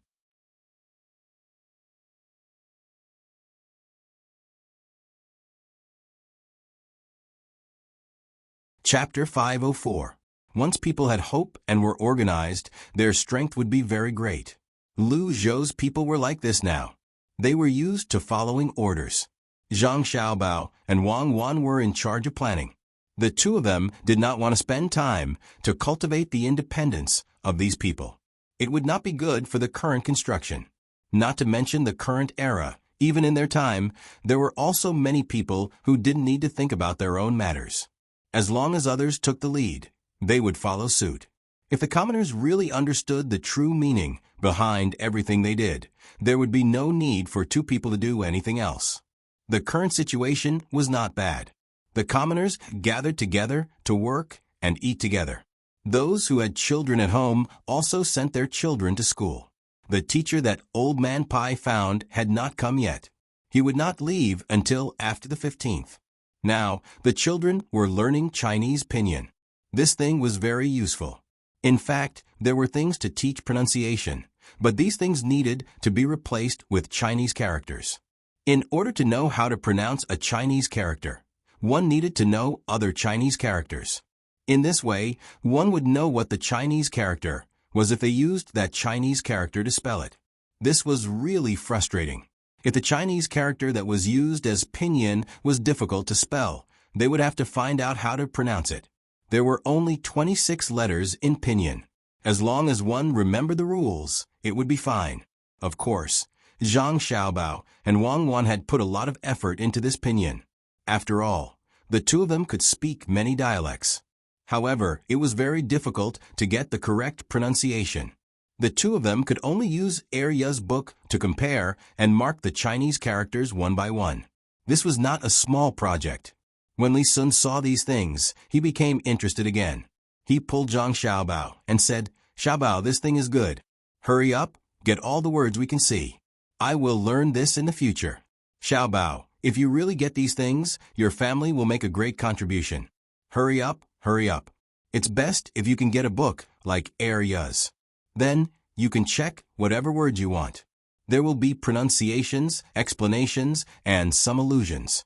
Chapter 504. Once people had hope and were organized, their strength would be very great. Lu Zhou's people were like this now. They were used to following orders. Zhang Xiaobao and Wang Wan were in charge of planning. The two of them did not want to spend time to cultivate the independence of these people. It would not be good for the current construction. Not to mention the current era. Even in their time, there were also many people who didn't need to think about their own matters. As long as others took the lead, they would follow suit. If the commoners really understood the true meaning behind everything they did, there would be no need for two people to do anything else. The current situation was not bad. The commoners gathered together to work and eat together. Those who had children at home also sent their children to school. The teacher that Old Man Pai found had not come yet. He would not leave until after the 15th. Now, the children were learning Chinese pinyin. This thing was very useful. In fact, there were things to teach pronunciation, but these things needed to be replaced with Chinese characters. In order to know how to pronounce a Chinese character, one needed to know other Chinese characters. In this way, one would know what the Chinese character was if they used that Chinese character to spell it. This was really frustrating. If the Chinese character that was used as pinyin was difficult to spell, they would have to find out how to pronounce it. There were only 26 letters in pinyin. As long as one remembered the rules, it would be fine. Of course, Zhang Xiaobao and Wang Wan had put a lot of effort into this pinyin. After all, the two of them could speak many dialects. However, it was very difficult to get the correct pronunciation. The two of them could only use Ya's book to compare and mark the Chinese characters one by one. This was not a small project. When Li Sun saw these things, he became interested again. He pulled Zhang Xiaobao and said, "Xiaobao, this thing is good. Hurry up, get all the words we can see. I will learn this in the future. Xiaobao, if you really get these things, your family will make a great contribution. Hurry up, hurry up. It's best if you can get a book like Ya's. Then, you can check whatever words you want. There will be pronunciations, explanations, and some allusions."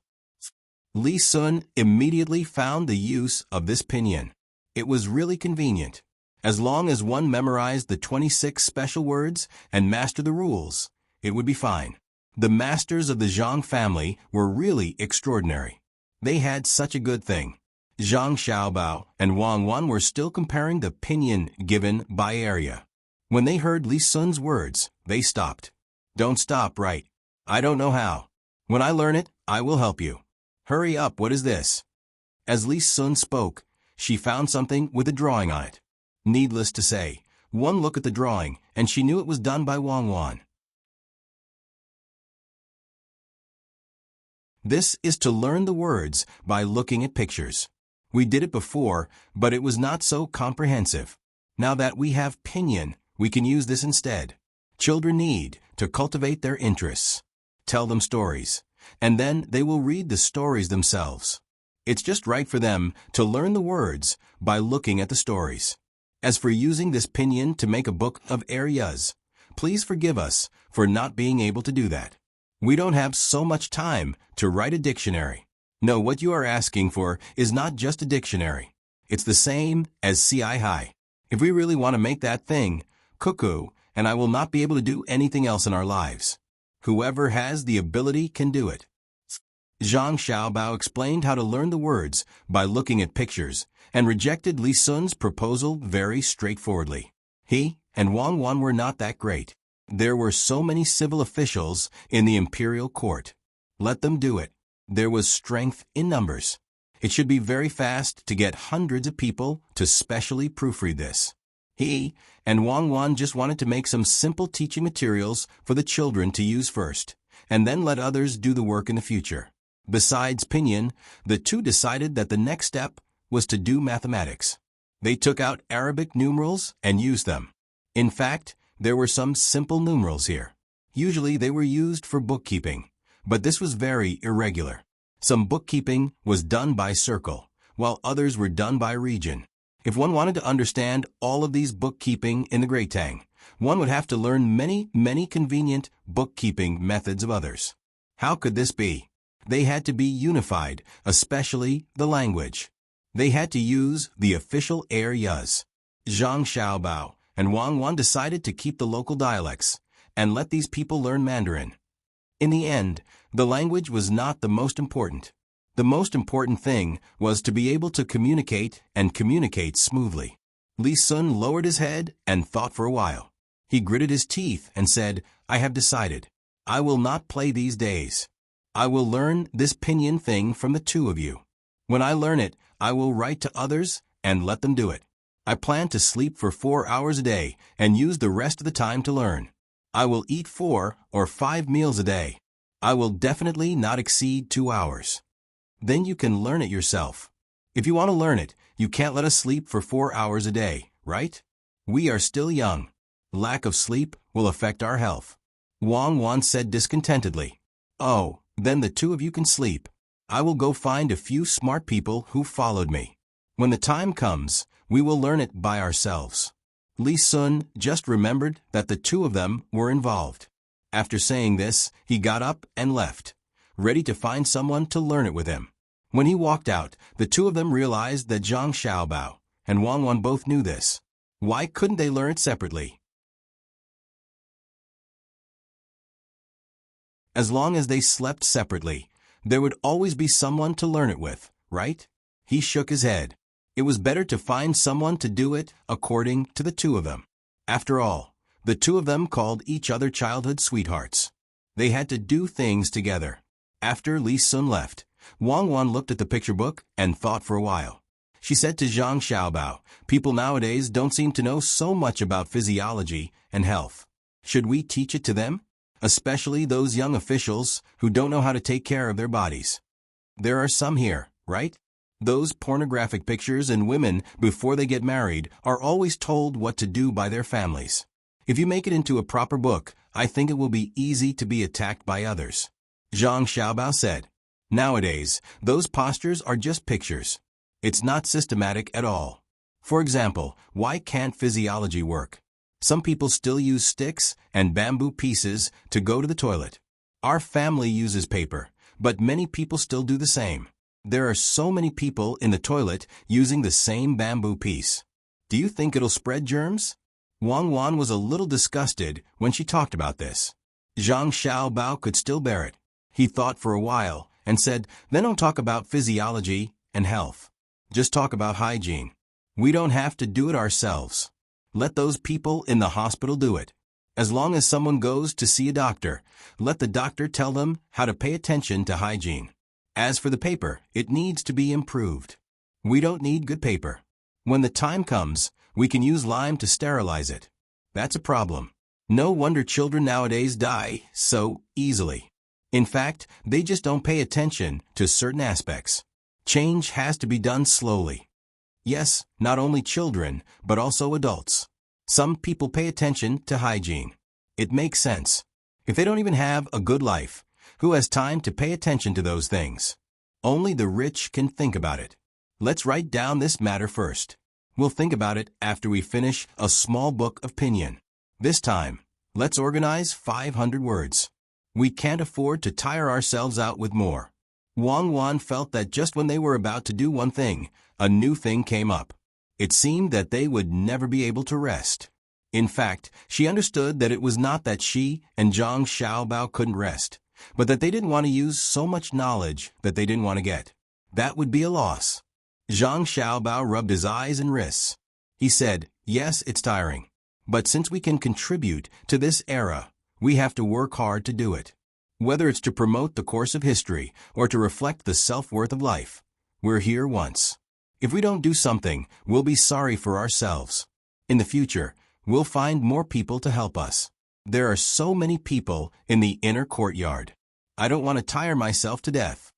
Li Sun immediately found the use of this pinyin. It was really convenient. As long as one memorized the 26 special words and mastered the rules, it would be fine. The masters of the Zhang family were really extraordinary. They had such a good thing. Zhang Xiaobao and Wang Wan were still comparing the pinyin given by area. When they heard Li Sun's words, they stopped. "Don't stop, right? I don't know how. When I learn it, I will help you. Hurry up, what is this?" As Li Sun spoke, she found something with a drawing on it. Needless to say, one look at the drawing, and she knew it was done by Wang Wan. This is to learn the words by looking at pictures. We did it before, but it was not so comprehensive. Now that we have pinyin, we can use this instead. Children need to cultivate their interests. Tell them stories, and then they will read the stories themselves. It's just right for them to learn the words by looking at the stories. As for using this pinyin to make a book of Ya's, please forgive us for not being able to do that. We don't have so much time to write a dictionary. No, what you are asking for is not just a dictionary. It's the same as ci hi. If we really want to make that thing, cuckoo, and I will not be able to do anything else in our lives. Whoever has the ability can do it. Zhang Xiaobao explained how to learn the words by looking at pictures and rejected Li Sun's proposal very straightforwardly. He and Wang Wan were not that great. There were so many civil officials in the imperial court. Let them do it. There was strength in numbers. It should be very fast to get hundreds of people to specially proofread this. He and Wang Wan just wanted to make some simple teaching materials for the children to use first, and then let others do the work in the future. Besides Pinyin, the two decided that the next step was to do mathematics. They took out Arabic numerals and used them. In fact, there were some simple numerals here. Usually they were used for bookkeeping, but this was very irregular. Some bookkeeping was done by circle, while others were done by region. If one wanted to understand all of these bookkeeping in the Great Tang, one would have to learn many convenient bookkeeping methods of others. How could this be? They had to be unified, especially the language. They had to use the official air yuz. Zhang Xiaobao and Wang Wan decided to keep the local dialects and let these people learn Mandarin. In the end, the language was not the most important. The most important thing was to be able to communicate and communicate smoothly. Li Sun lowered his head and thought for a while. He gritted his teeth and said, I have decided. I will not play these days. I will learn this Pinyin thing from the two of you. When I learn it, I will write to others and let them do it. I plan to sleep for 4 hours a day and use the rest of the time to learn. I will eat 4 or 5 meals a day. I will definitely not exceed 2 hours. Then you can learn it yourself. If you want to learn it, you can't let us sleep for 4 hours a day, right? We are still young. Lack of sleep will affect our health. Wang Wan said discontentedly. Oh, then the two of you can sleep. I will go find a few smart people who followed me. When the time comes, we will learn it by ourselves. Li Sun just remembered that the two of them were involved. After saying this, he got up and left, ready to find someone to learn it with him. When he walked out, the two of them realized that Zhang Xiaobao and Wang Wan both knew this. Why couldn't they learn it separately? As long as they slept separately, there would always be someone to learn it with, right? He shook his head. It was better to find someone to do it according to the two of them. After all, the two of them called each other childhood sweethearts. They had to do things together. After Li Sun left, Wang Wan looked at the picture book and thought for a while. She said to Zhang Xiaobao, people nowadays don't seem to know so much about physiology and health. Should we teach it to them? Especially those young officials who don't know how to take care of their bodies. There are some here, right? Those pornographic pictures and women before they get married are always told what to do by their families. If you make it into a proper book, I think it will be easy to be attacked by others. Zhang Xiaobao said, nowadays, those postures are just pictures. It's not systematic at all. For example, why can't physiology work? Some people still use sticks and bamboo pieces to go to the toilet. Our family uses paper, but many people still do the same. There are so many people in the toilet using the same bamboo piece. Do you think it'll spread germs? Wang Wan was a little disgusted when she talked about this. Zhang Xiaobao could still bear it. He thought for a while and said, then don't talk about physiology and health. Just talk about hygiene. We don't have to do it ourselves. Let those people in the hospital do it. As long as someone goes to see a doctor, let the doctor tell them how to pay attention to hygiene. As for the paper, it needs to be improved. We don't need good paper. When the time comes, we can use lime to sterilize it. That's a problem. No wonder children nowadays die so easily. In fact, they just don't pay attention to certain aspects. Change has to be done slowly. Yes, not only children, but also adults. Some people pay attention to hygiene. It makes sense. If they don't even have a good life, who has time to pay attention to those things? Only the rich can think about it. Let's write down this matter first. We'll think about it after we finish a small book of Pinyin. This time, let's organize 500 words. We can't afford to tire ourselves out with more. Wang Wan felt that just when they were about to do one thing, a new thing came up. It seemed that they would never be able to rest. In fact, she understood that it was not that she and Zhang Xiaobao couldn't rest, but that they didn't want to use so much knowledge that they didn't want to get. That would be a loss. Zhang Xiaobao rubbed his eyes and wrists. He said, "Yes, it's tiring. But since we can contribute to this era, we have to work hard to do it. Whether it's to promote the course of history or to reflect the self-worth of life, we're here once. If we don't do something, we'll be sorry for ourselves. In the future, we'll find more people to help us. There are so many people in the inner courtyard. I don't want to tire myself to death.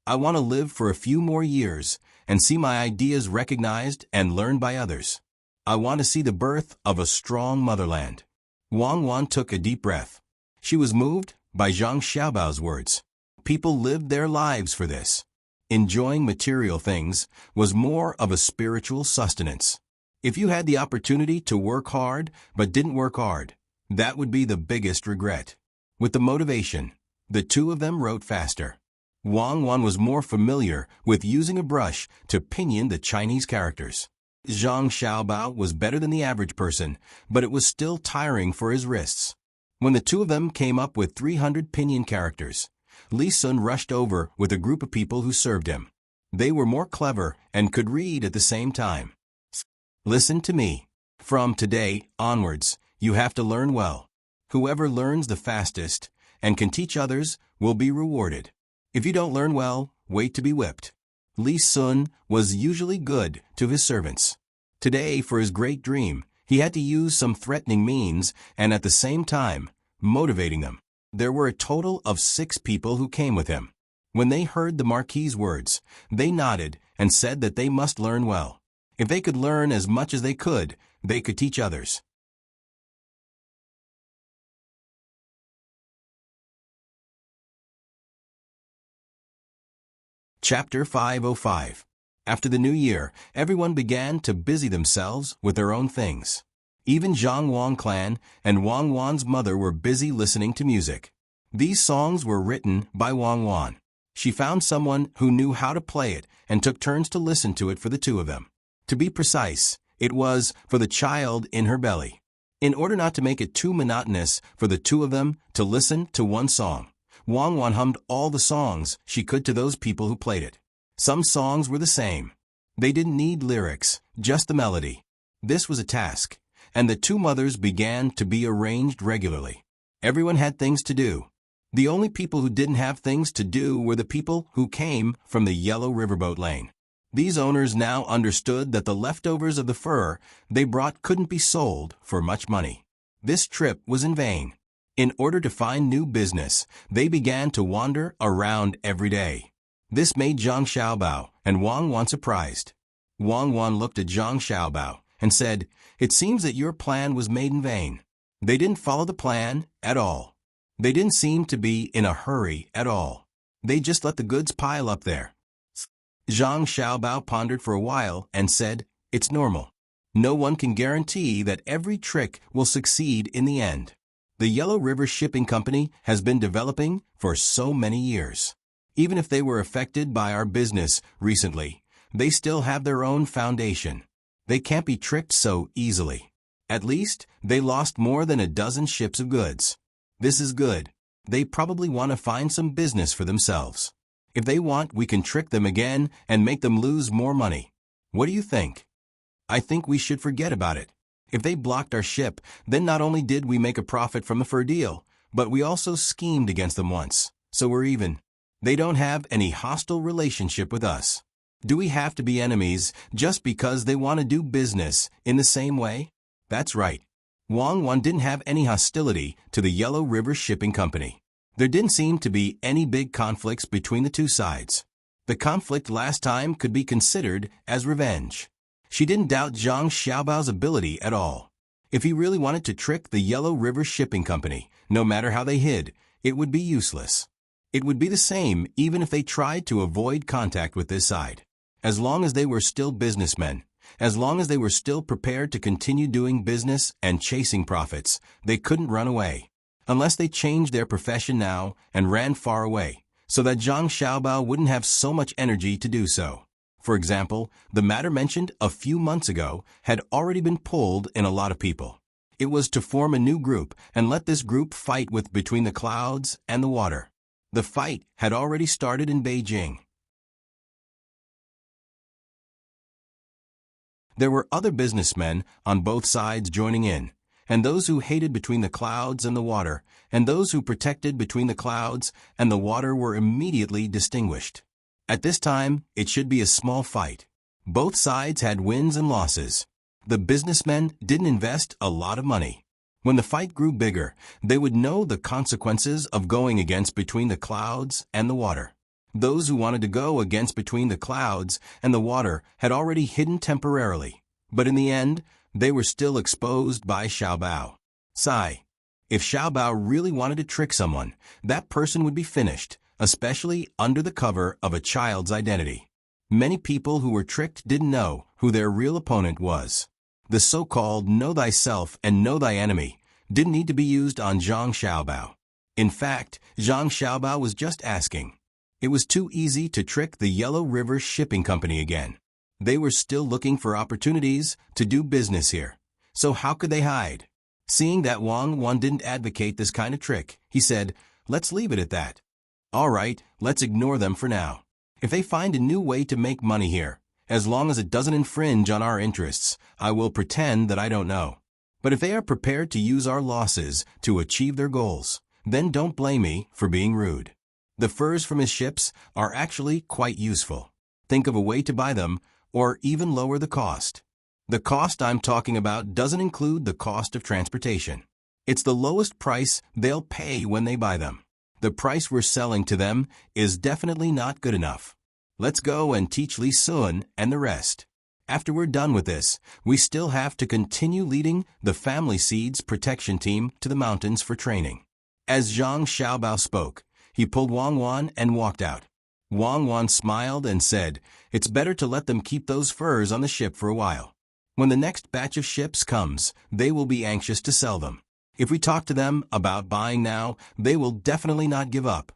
I want to live for a few more years and see my ideas recognized and learned by others. I want to see the birth of a strong motherland." Wang Wan took a deep breath. She was moved by Zhang Xiaobao's words. People lived their lives for this. Enjoying material things was more of a spiritual sustenance. If you had the opportunity to work hard but didn't work hard, that would be the biggest regret. With the motivation, the two of them wrote faster. Wang Wan was more familiar with using a brush to pinion the Chinese characters. Zhang Xiaobao was better than the average person, but it was still tiring for his wrists. When the two of them came up with 300 pinyin characters, Li Sun rushed over with a group of people who served him. They were more clever and could read at the same time. "Listen to me. From today onwards, you have to learn well. Whoever learns the fastest and can teach others will be rewarded. If you don't learn well, wait to be whipped." Li Sun was usually good to his servants. Today, for his great dream, he had to use some threatening means and at the same time, motivating them. There were a total of 6 people who came with him. When they heard the Marquis's words, they nodded and said that they must learn well. If they could learn as much as they could teach others. Chapter 505. After the new year, everyone began to busy themselves with their own things. Even Zhang Wang clan and Wang Wan's mother were busy listening to music. These songs were written by Wang Wan. She found someone who knew how to play it and took turns to listen to it for the two of them. To be precise, it was for the child in her belly. In order not to make it too monotonous for the two of them to listen to one song, Wang Wan hummed all the songs she could to those people who played it. Some songs were the same. They didn't need lyrics, just the melody. This was a task, and the two mothers began to be arranged regularly. Everyone had things to do. The only people who didn't have things to do were the people who came from the yellow riverboat lane. These owners now understood that the leftovers of the fur they brought couldn't be sold for much money. This trip was in vain. In order to find new business, they began to wander around every day. This made Zhang Xiaobao and Wang Wan surprised. Wang Wan looked at Zhang Xiaobao and said, "It seems that your plan was made in vain." They didn't follow the plan at all. They didn't seem to be in a hurry at all. They just let the goods pile up there. Zhang Xiaobao pondered for a while and said, "It's normal. No one can guarantee that every trick will succeed in the end. The Yellow River Shipping Company has been developing for so many years. Even if they were affected by our business recently, they still have their own foundation. They can't be tricked so easily. At least, they lost more than a dozen ships of goods. This is good. They probably want to find some business for themselves. If they want, we can trick them again and make them lose more money. What do you think? I think we should forget about it. If they blocked our ship, then not only did we make a profit from the fur deal, but we also schemed against them once, so we're even. They don't have any hostile relationship with us. Do we have to be enemies just because they want to do business in the same way? That's right. Wang Wan didn't have any hostility to the Yellow River Shipping Company. There didn't seem to be any big conflicts between the two sides. The conflict last time could be considered as revenge. She didn't doubt Zhang Xiaobao's ability at all. If he really wanted to trick the Yellow River Shipping Company, no matter how they hid, it would be useless. It would be the same even if they tried to avoid contact with this side. As long as they were still businessmen, as long as they were still prepared to continue doing business and chasing profits, they couldn't run away. Unless they changed their profession now and ran far away, so that Zhang Xiaobao wouldn't have so much energy to do so. For example, the matter mentioned a few months ago had already been pulled in a lot of people. It was to form a new group and let this group fight with between the clouds and the water. The fight had already started in Beijing. There were other businessmen on both sides joining in, and those who hated between the clouds and the water, and those who protected between the clouds and the water were immediately distinguished. At this time, it should be a small fight. Both sides had wins and losses. The businessmen didn't invest a lot of money. When the fight grew bigger, they would know the consequences of going against between the clouds and the water. Those who wanted to go against between the clouds and the water had already hidden temporarily, but in the end, they were still exposed by Xiaobao. Sigh. If Xiaobao really wanted to trick someone, that person would be finished, especially under the cover of a child's identity. Many people who were tricked didn't know who their real opponent was. The so-called know thyself and know thy enemy didn't need to be used on Zhang Xiaobao. In fact, Zhang Xiaobao was just asking. It was too easy to trick the Yellow River Shipping Company again. They were still looking for opportunities to do business here. So how could they hide? Seeing that Wang Wan didn't advocate this kind of trick, he said, "Let's leave it at that. All right, let's ignore them for now. If they find a new way to make money here, as long as it doesn't infringe on our interests, I will pretend that I don't know. But if they are prepared to use our losses to achieve their goals, then don't blame me for being rude." The furs from his ships are actually quite useful. Think of a way to buy them, or even lower the cost. The cost I'm talking about doesn't include the cost of transportation. It's the lowest price they'll pay when they buy them. The price we're selling to them is definitely not good enough. Let's go and teach Li Sun and the rest. After we're done with this, we still have to continue leading the Family Seeds protection team to the mountains for training. As Zhang Xiaobao spoke, he pulled Wang Wan and walked out. Wang Wan smiled and said, "It's better to let them keep those furs on the ship for a while. When the next batch of ships comes, they will be anxious to sell them. If we talk to them about buying now, they will definitely not give up."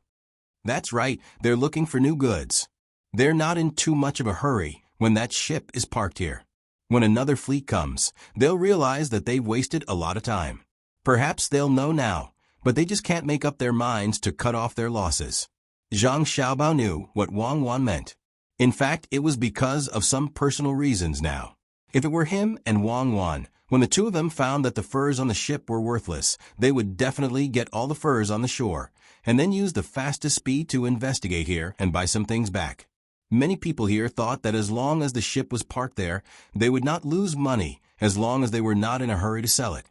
That's right, they're looking for new goods. They're not in too much of a hurry when that ship is parked here. When another fleet comes, they'll realize that they've wasted a lot of time. Perhaps they'll know now, but they just can't make up their minds to cut off their losses. Zhang Xiaobao knew what Wang Wan meant. In fact, it was because of some personal reasons now. If it were him and Wang Wan, when the two of them found that the furs on the ship were worthless, they would definitely get all the furs on the shore, and then use the fastest speed to investigate here and buy some things back. Many people here thought that as long as the ship was parked there, they would not lose money as long as they were not in a hurry to sell it.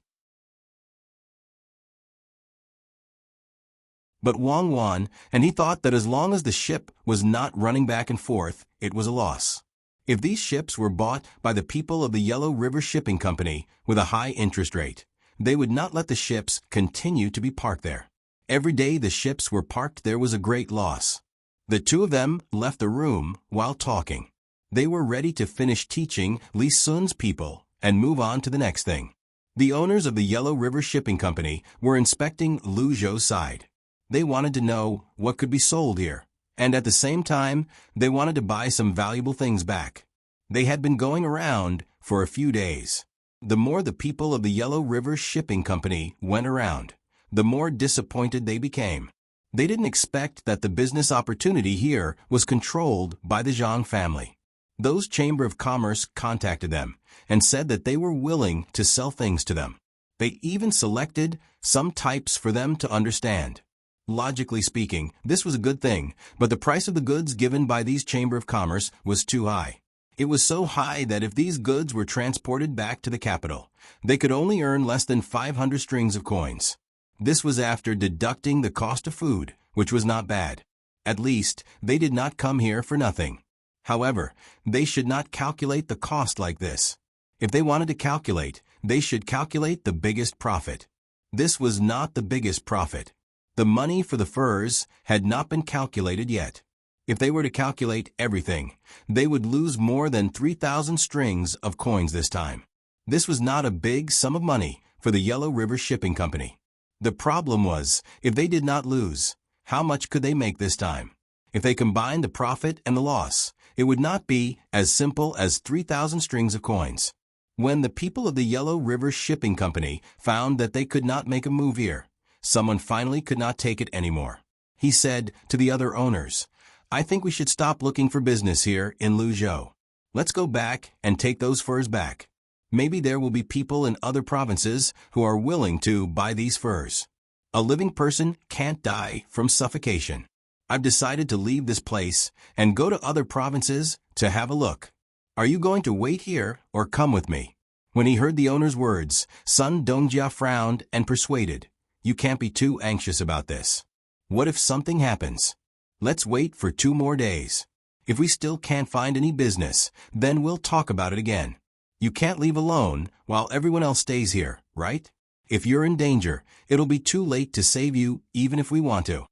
But Wang Wan, and he thought that as long as the ship was not running back and forth, it was a loss. If these ships were bought by the people of the Yellow River Shipping Company with a high interest rate, they would not let the ships continue to be parked there. Every day the ships were parked there was a great loss. The two of them left the room while talking. They were ready to finish teaching Li Sun's people and move on to the next thing. The owners of the Yellow River Shipping Company were inspecting Lu Zhou's side. They wanted to know what could be sold here, and at the same time, they wanted to buy some valuable things back. They had been going around for a few days. The more the people of the Yellow River Shipping Company went around, the more disappointed they became. They didn't expect that the business opportunity here was controlled by the Zhang family. Those Chamber of Commerce contacted them and said that they were willing to sell things to them. They even selected some types for them to understand. Logically speaking, this was a good thing, but the price of the goods given by these Chamber of Commerce was too high. It was so high that if these goods were transported back to the capital, they could only earn less than 500 strings of coins. This was after deducting the cost of food, which was not bad. At least, they did not come here for nothing. However, they should not calculate the cost like this. If they wanted to calculate, they should calculate the biggest profit. This was not the biggest profit. The money for the furs had not been calculated yet. If they were to calculate everything, they would lose more than 3,000 strings of coins this time. This was not a big sum of money for the Yellow River Shipping Company. The problem was, if they did not lose, How much could they make this time? If they combined the profit and the loss, it would not be as simple as 3,000 strings of coins. When the people of the Yellow River Shipping Company found that they could not make a move here, someone finally could not take it anymore. He said to the other owners, "I think we should stop looking for business here in Luzhou. Let's go back and take those furs back. Maybe there will be people in other provinces who are willing to buy these furs. A living person can't die from suffocation. I've decided to leave this place and go to other provinces to have a look. Are you going to wait here or come with me?" When he heard the owner's words, Sun Dongjia frowned and persuaded, "You can't be too anxious about this. What if something happens? Let's wait for 2 more days. If we still can't find any business, then we'll talk about it again. You can't leave alone while everyone else stays here, right? If you're in danger, it'll be too late to save you even if we want to."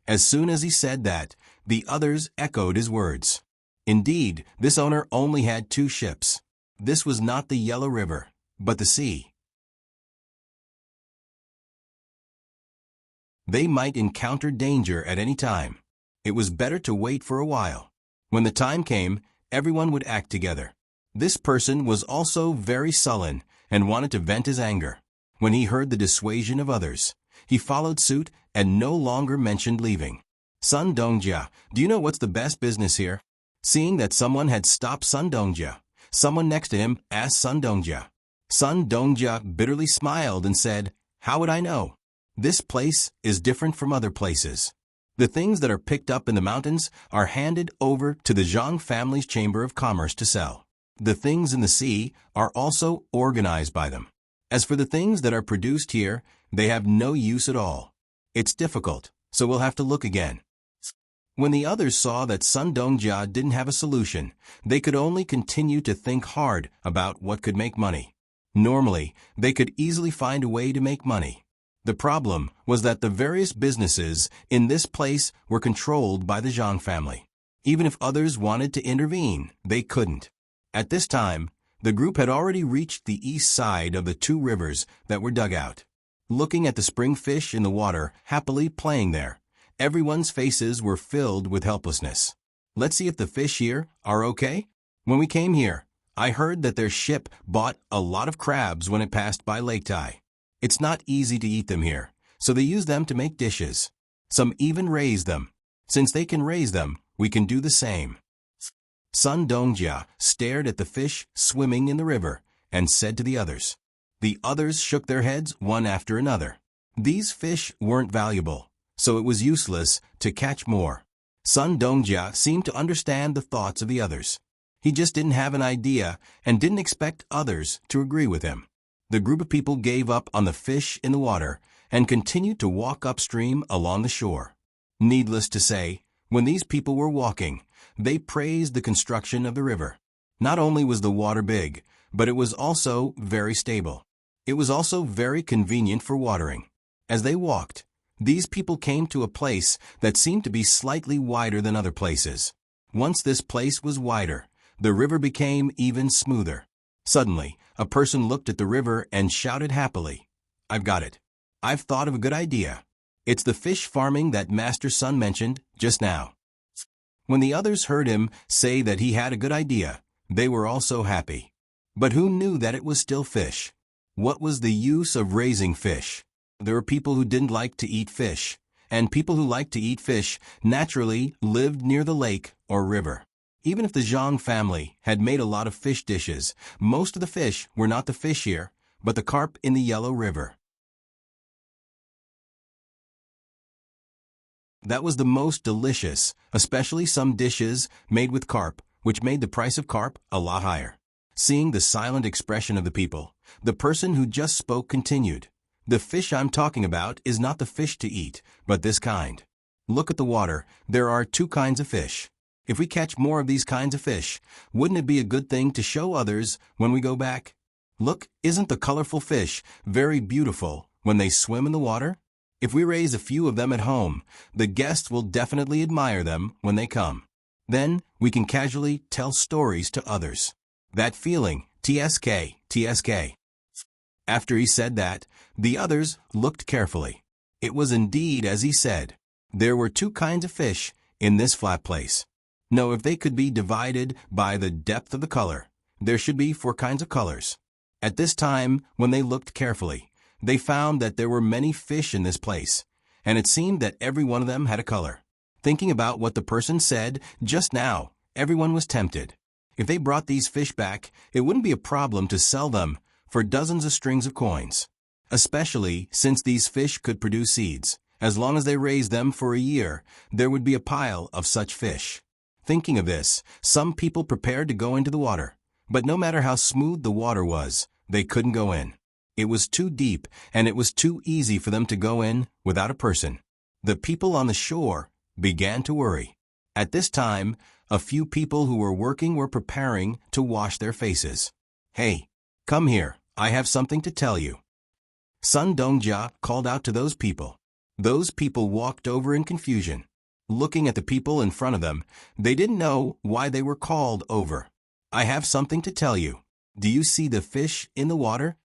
As soon as he said that, the others echoed his words. Indeed, this owner only had 2 ships. This was not the Yellow River, but the sea. They might encounter danger at any time. It was better to wait for a while. When the time came, everyone would act together. This person was also very sullen and wanted to vent his anger. When he heard the dissuasion of others, he followed suit and no longer mentioned leaving. "Sun Dongjia, do you know what's the best business here?" Seeing that someone had stopped Sun Dongjia, someone next to him asked Sun Dongjia. Sun Dongjia bitterly smiled and said, "How would I know? This place is different from other places. The things that are picked up in the mountains are handed over to the Zhang family's Chamber of Commerce to sell. The things in the sea are also organized by them. As for the things that are produced here, they have no use at all. It's difficult, so we'll have to look again." When the others saw that Sun Dongjia didn't have a solution, they could only continue to think hard about what could make money. Normally, they could easily find a way to make money. The problem was that the various businesses in this place were controlled by the Zhang family. Even if others wanted to intervene, they couldn't. At this time, the group had already reached the east side of the 2 rivers that were dug out. Looking at the spring fish in the water happily playing there, everyone's faces were filled with helplessness. "Let's see if the fish here are okay? When we came here, I heard that their ship bought a lot of crabs when it passed by Lake Tai. It's not easy to eat them here, so they use them to make dishes. Some even raise them. Since they can raise them, we can do the same." Sun Dongjia stared at the fish swimming in the river and said to the others. The others shook their heads one after another. These fish weren't valuable, so it was useless to catch more. Sun Dongjia seemed to understand the thoughts of the others. He just didn't have an idea and didn't expect others to agree with him. The group of people gave up on the fish in the water and continued to walk upstream along the shore. Needless to say, when these people were walking, they praised the construction of the river. Not only was the water big, but it was also very stable. It was also very convenient for watering. As they walked, these people came to a place that seemed to be slightly wider than other places. Once this place was wider, the river became even smoother. Suddenly, a person looked at the river and shouted happily, "I've got it. I've thought of a good idea. It's the fish farming that Master Sun mentioned just now." When the others heard him say that he had a good idea, they were also happy. But who knew that it was still fish? What was the use of raising fish? There were people who didn't like to eat fish, and people who liked to eat fish naturally lived near the lake or river. Even if the Zhang family had made a lot of fish dishes, most of the fish were not the fish here, but the carp in the Yellow River. That was the most delicious, especially some dishes made with carp, which made the price of carp a lot higher. Seeing the silent expression of the people, the person who just spoke continued, "The fish I'm talking about is not the fish to eat, but this kind. Look at the water, there are 2 kinds of fish. If we catch more of these kinds of fish, wouldn't it be a good thing to show others when we go back? Look, isn't the colorful fish very beautiful when they swim in the water? If we raise a few of them at home, the guests will definitely admire them when they come. Then we can casually tell stories to others. That feeling, TSK, TSK." After he said that, the others looked carefully. It was indeed as he said. There were two kinds of fish in this flat place. Now, if they could be divided by the depth of the color, there should be four kinds of colors. At this time, when they looked carefully, they found that there were many fish in this place, and it seemed that every one of them had a color. Thinking about what the person said just now, everyone was tempted. If they brought these fish back, it wouldn't be a problem to sell them for dozens of strings of coins, especially since these fish could produce seeds. As long as they raised them for a year, there would be a pile of such fish. Thinking of this, some people prepared to go into the water, but no matter how smooth the water was, they couldn't go in. It was too deep, and it was too easy for them to go in without a person. The people on the shore began to worry. At this time, a few people who were working were preparing to wash their faces. "Hey, come here, I have something to tell you." Sun Dongjia called out to those people. Those people walked over in confusion. Looking at the people in front of them, they didn't know why they were called over. "I have something to tell you. Do you see the fish in the water?"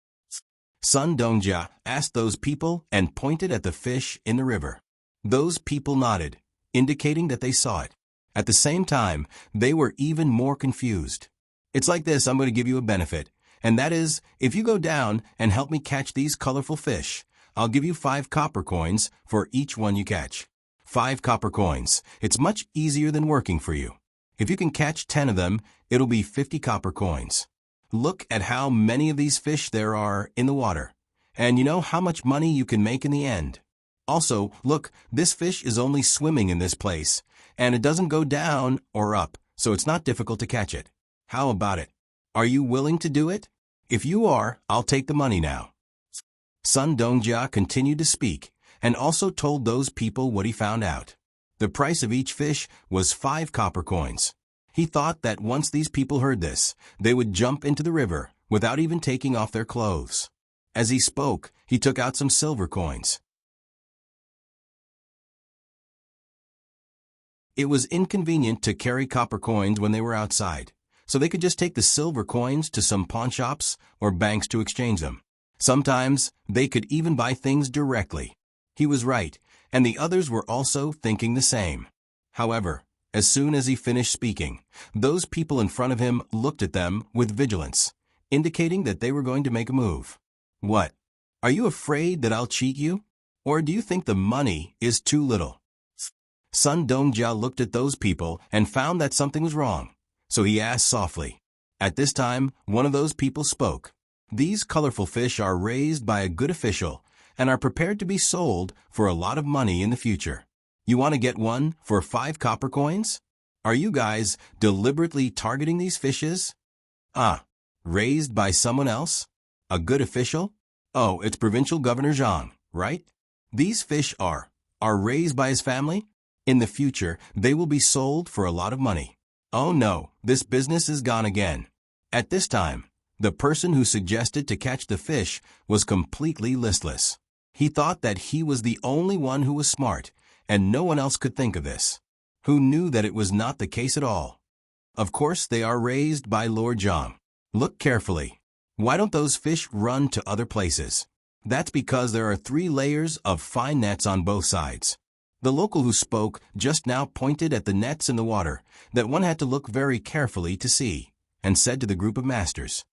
Sun Dongjia asked those people and pointed at the fish in the river. Those people nodded, indicating that they saw it. At the same time, they were even more confused. "It's like this, I'm going to give you a benefit, and that is, if you go down and help me catch these colorful fish, I'll give you 5 copper coins for each one you catch. 5 copper coins. It's much easier than working for you. If you can catch 10 of them, it'll be 50 copper coins. Look at how many of these fish there are in the water, and you know how much money you can make in the end. Also, look, this fish is only swimming in this place, and it doesn't go down or up, so it's not difficult to catch it. How about it? Are you willing to do it? If you are, I'll take the money now." Sun Dongjia continued to speak, and also told those people what he found out. The price of each fish was 5 copper coins. He thought that once these people heard this, they would jump into the river without even taking off their clothes. As he spoke, he took out some silver coins. It was inconvenient to carry copper coins when they were outside, so they could just take the silver coins to some pawnshops or banks to exchange them. Sometimes they could even buy things directly. He was right, and the others were also thinking the same. However, as soon as he finished speaking, those people in front of him looked at them with vigilance, indicating that they were going to make a move. "What? Are you afraid that I'll cheat you? Or do you think the money is too little?" Sun Dongjia looked at those people and found that something was wrong, so he asked softly. At this time, one of those people spoke. "These colorful fish are raised by a good official and are prepared to be sold for a lot of money in the future. You want to get one for 5 copper coins? Are you guys deliberately targeting these fishes?" Raised by someone else? A good official? Oh, it's Provincial Governor Zhang, right? These fish are raised by his family? In the future, they will be sold for a lot of money. Oh no, this business is gone again. At this time, the person who suggested to catch the fish was completely listless. He thought that he was the only one who was smart, and no one else could think of this. Who knew that it was not the case at all? Of course, they are raised by Lord Zhang. Look carefully. Why don't those fish run to other places? That's because there are 3 layers of fine nets on both sides. The local who spoke just now pointed at the nets in the water that one had to look very carefully to see, and said to the group of masters,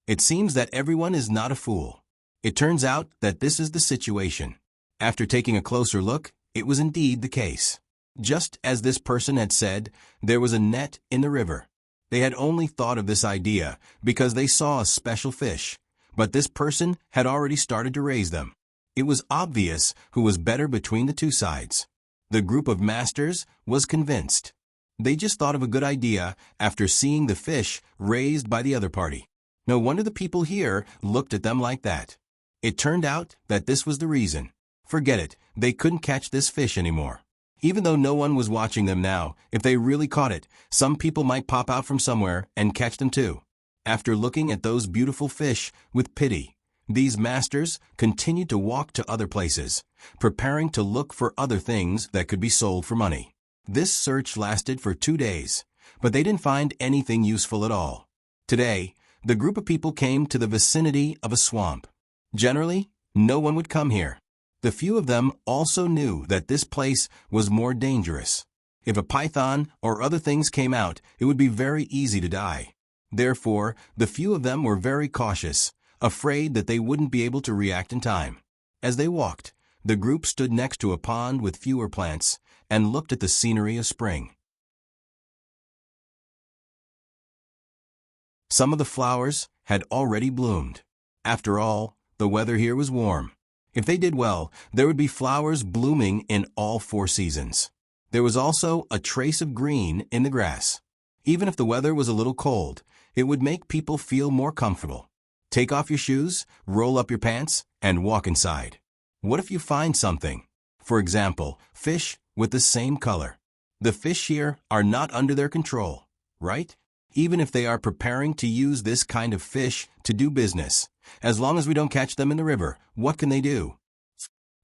"It seems that everyone is not a fool. It turns out that this is the situation." After taking a closer look, it was indeed the case. Just as this person had said, there was a net in the river. They had only thought of this idea because they saw a special fish, but this person had already started to raise them. It was obvious who was better between the two sides. The group of masters was convinced. They just thought of a good idea after seeing the fish raised by the other party. No wonder the people here looked at them like that. It turned out that this was the reason. Forget it, they couldn't catch this fish anymore. Even though no one was watching them now, if they really caught it, some people might pop out from somewhere and catch them too. After looking at those beautiful fish with pity, these masters continued to walk to other places, preparing to look for other things that could be sold for money. This search lasted for 2 days, but they didn't find anything useful at all. Today, the group of people came to the vicinity of a swamp. Generally, no one would come here. The few of them also knew that this place was more dangerous. If a python or other things came out, it would be very easy to die. Therefore, the few of them were very cautious, afraid that they wouldn't be able to react in time. As they walked, the group stood next to a pond with fewer plants and looked at the scenery of spring. Some of the flowers had already bloomed. After all, the weather here was warm. If they did well, there would be flowers blooming in all 4 seasons. There was also a trace of green in the grass. Even if the weather was a little cold, it would make people feel more comfortable. Take off your shoes, roll up your pants, and walk inside. What if you find something? For example, fish with the same color. The fish here are not under their control, right? Even if they are preparing to use this kind of fish to do business, as long as we don't catch them in the river, what can they do?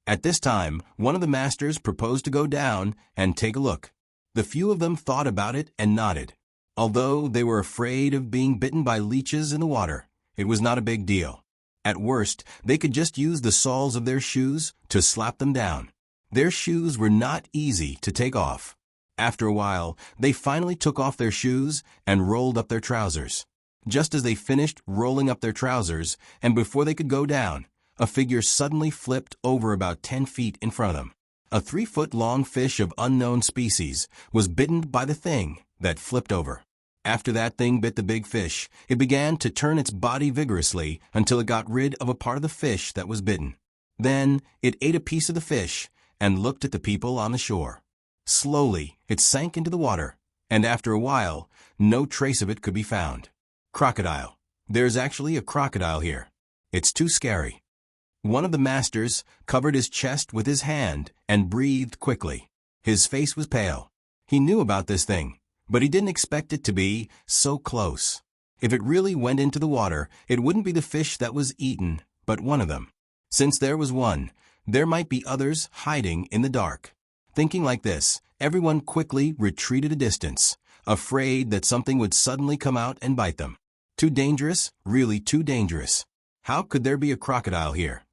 At this time, one of the masters proposed to go down and take a look. The few of them thought about it and nodded. Although they were afraid of being bitten by leeches in the water, it was not a big deal. At worst, they could just use the soles of their shoes to slap them down. Their shoes were not easy to take off. After a while, they finally took off their shoes and rolled up their trousers. Just as they finished rolling up their trousers, and before they could go down, a figure suddenly flipped over about 10 feet in front of them. A 3-foot-long fish of unknown species was bitten by the thing that flipped over. After that thing bit the big fish, it began to turn its body vigorously until it got rid of a part of the fish that was bitten. Then it ate a piece of the fish and looked at the people on the shore. Slowly, it sank into the water, and after a while, no trace of it could be found. Crocodile. There's actually a crocodile here. It's too scary. One of the masters covered his chest with his hand and breathed quickly. His face was pale. He knew about this thing, but he didn't expect it to be so close. If it really went into the water, it wouldn't be the fish that was eaten, but one of them. Since there was one, there might be others hiding in the dark. Thinking like this, everyone quickly retreated a distance, afraid that something would suddenly come out and bite them. Too dangerous, really too dangerous. How could there be a crocodile here?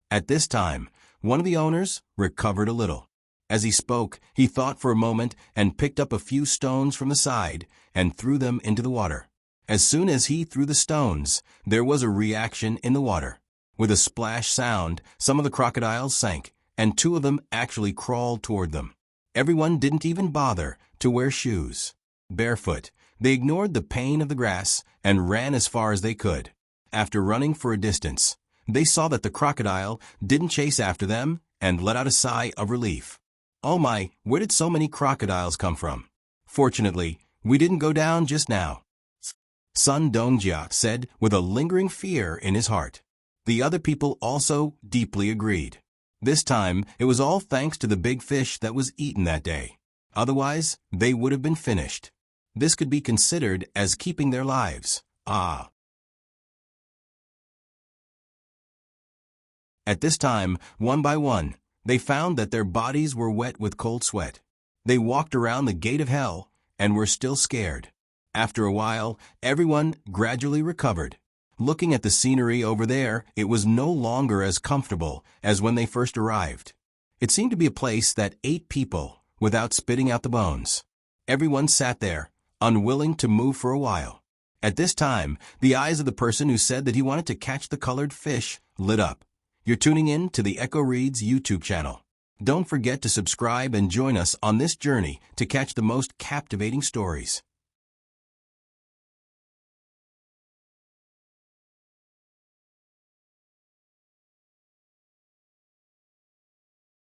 At this time, one of the owners recovered a little. As he spoke, he thought for a moment and picked up a few stones from the side and threw them into the water. As soon as he threw the stones, there was a reaction in the water. With a splash sound, some of the crocodiles sank, and 2 of them actually crawled toward them. Everyone didn't even bother to wear shoes. Barefoot, they ignored the pain of the grass and ran as far as they could. After running for a distance, they saw that the crocodile didn't chase after them and let out a sigh of relief. Oh my, where did so many crocodiles come from? Fortunately, we didn't go down just now. Sun Dongjia said with a lingering fear in his heart. The other people also deeply agreed. This time, it was all thanks to the big fish that was eaten that day. Otherwise, they would have been finished. This could be considered as keeping their lives. Ah. At this time, one by one, they found that their bodies were wet with cold sweat. They walked around the gate of hell and were still scared. After a while, everyone gradually recovered. Looking at the scenery over there, it was no longer as comfortable as when they first arrived. It seemed to be a place that ate people without spitting out the bones. Everyone sat there, unwilling to move for a while. At this time, the eyes of the person who said that he wanted to catch the colored fish lit up. You're tuning in to the Echo Reads YouTube channel. Don't forget to subscribe and join us on this journey to catch the most captivating stories.